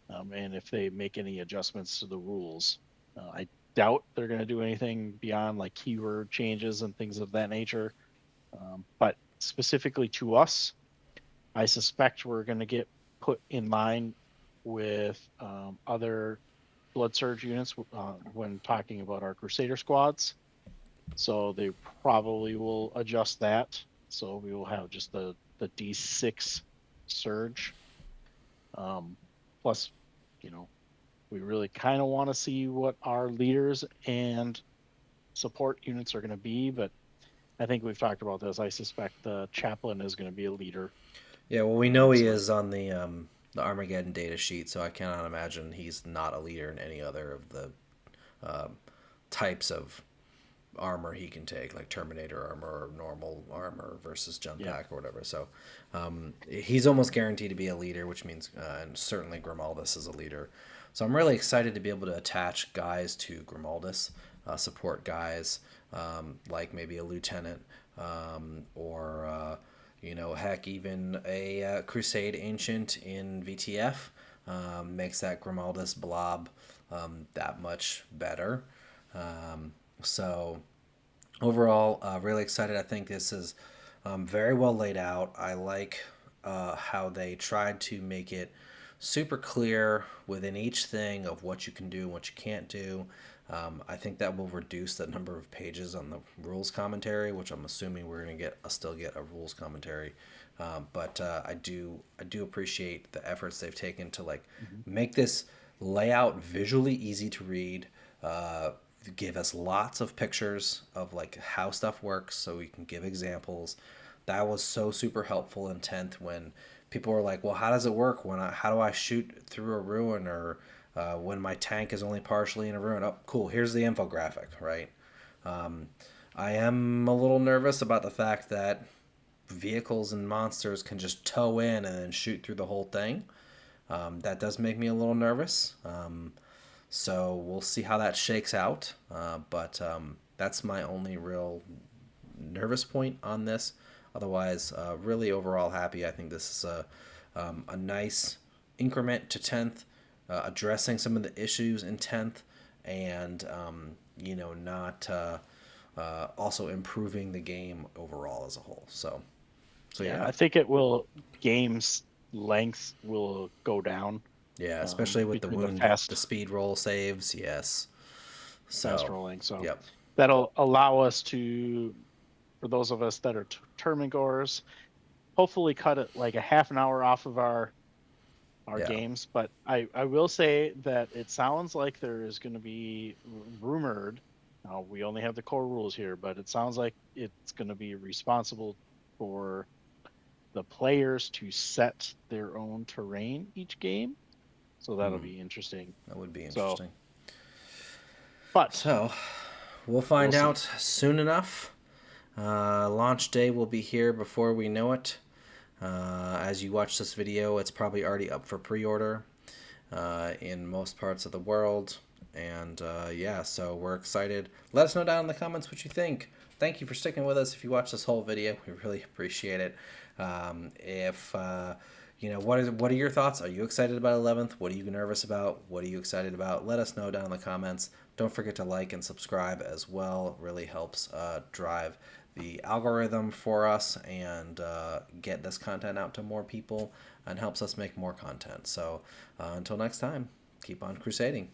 and if they make any adjustments to the rules. I doubt they're going to do anything beyond like keyword changes and things of that nature. But specifically to us, I suspect we're going to get put in line with other Blood Surge units when talking about our Crusader squads. So they probably will adjust that. So we will have just the D6 surge. Plus, you know, we really kind of want to see what our leaders and support units are going to be, but I think we've talked about this. I suspect the chaplain is going to be a leader. Yeah, well, we know he So is on the Armageddon data sheet, so I cannot imagine he's not a leader in any other of the um, types of armor he can take, like Terminator armor or normal armor versus jump yeah, pack or whatever. So he's almost guaranteed to be a leader, which means, and certainly Grimaldus is a leader. So I'm really excited to be able to attach guys to Grimaldus, support guys like maybe a lieutenant or heck, even a Crusade Ancient in VTF makes that Grimaldus blob that much better. So overall, really excited. I think this is very well laid out. I like how they tried to make it super clear within each thing of what you can do and what you can't do. I think that will reduce the number of pages on the rules commentary, which I'm assuming we're going to still get a rules commentary. But I do appreciate the efforts they've taken to like mm-hmm. make this layout visually easy to read. Give us lots of pictures of like how stuff works so we can give examples. That was so super helpful in 10th when people were like, well, how does it work how do I shoot through a ruin, or when my tank is only partially in a ruin? Oh, cool, here's the infographic, right? I am a little nervous about the fact that vehicles and monsters can just tow in and then shoot through the whole thing. That does make me a little nervous. So we'll see how that shakes out. But that's my only real nervous point on this. Otherwise, really overall happy. I think this is a nice increment to 10th, addressing some of the issues in 10th, and not also improving the game overall as a whole. So Yeah, yeah. I think it will. Games length will go down. Yeah, especially with the Between the wound, the speed roll saves. Yes. fast So, rolling. So yep. that'll allow us to, for those of us that are tournament goers, hopefully cut it like a half an hour off of our Yeah. games. But I will say that it sounds like there is going to be rumored. Now we only have the core rules here, but it sounds like it's going to be responsible for the players to set their own terrain each game. So that'll be interesting. That would be So, interesting. but So, we'll we'll find see. out soon enough. Launch day will be here before we know it. As you watch this video, it's probably already up for pre-order in most parts of the world. And yeah, so we're excited. Let us know down in the comments what you think. Thank you for sticking with us. If you watch this whole video, we really appreciate it. If what are your thoughts? Are you excited about 11th? What are you nervous about? What are you excited about? Let us know down in the comments. Don't forget to like and subscribe as well. It really helps drive the algorithm for us and get this content out to more people and helps us make more content. So until next time, keep on crusading.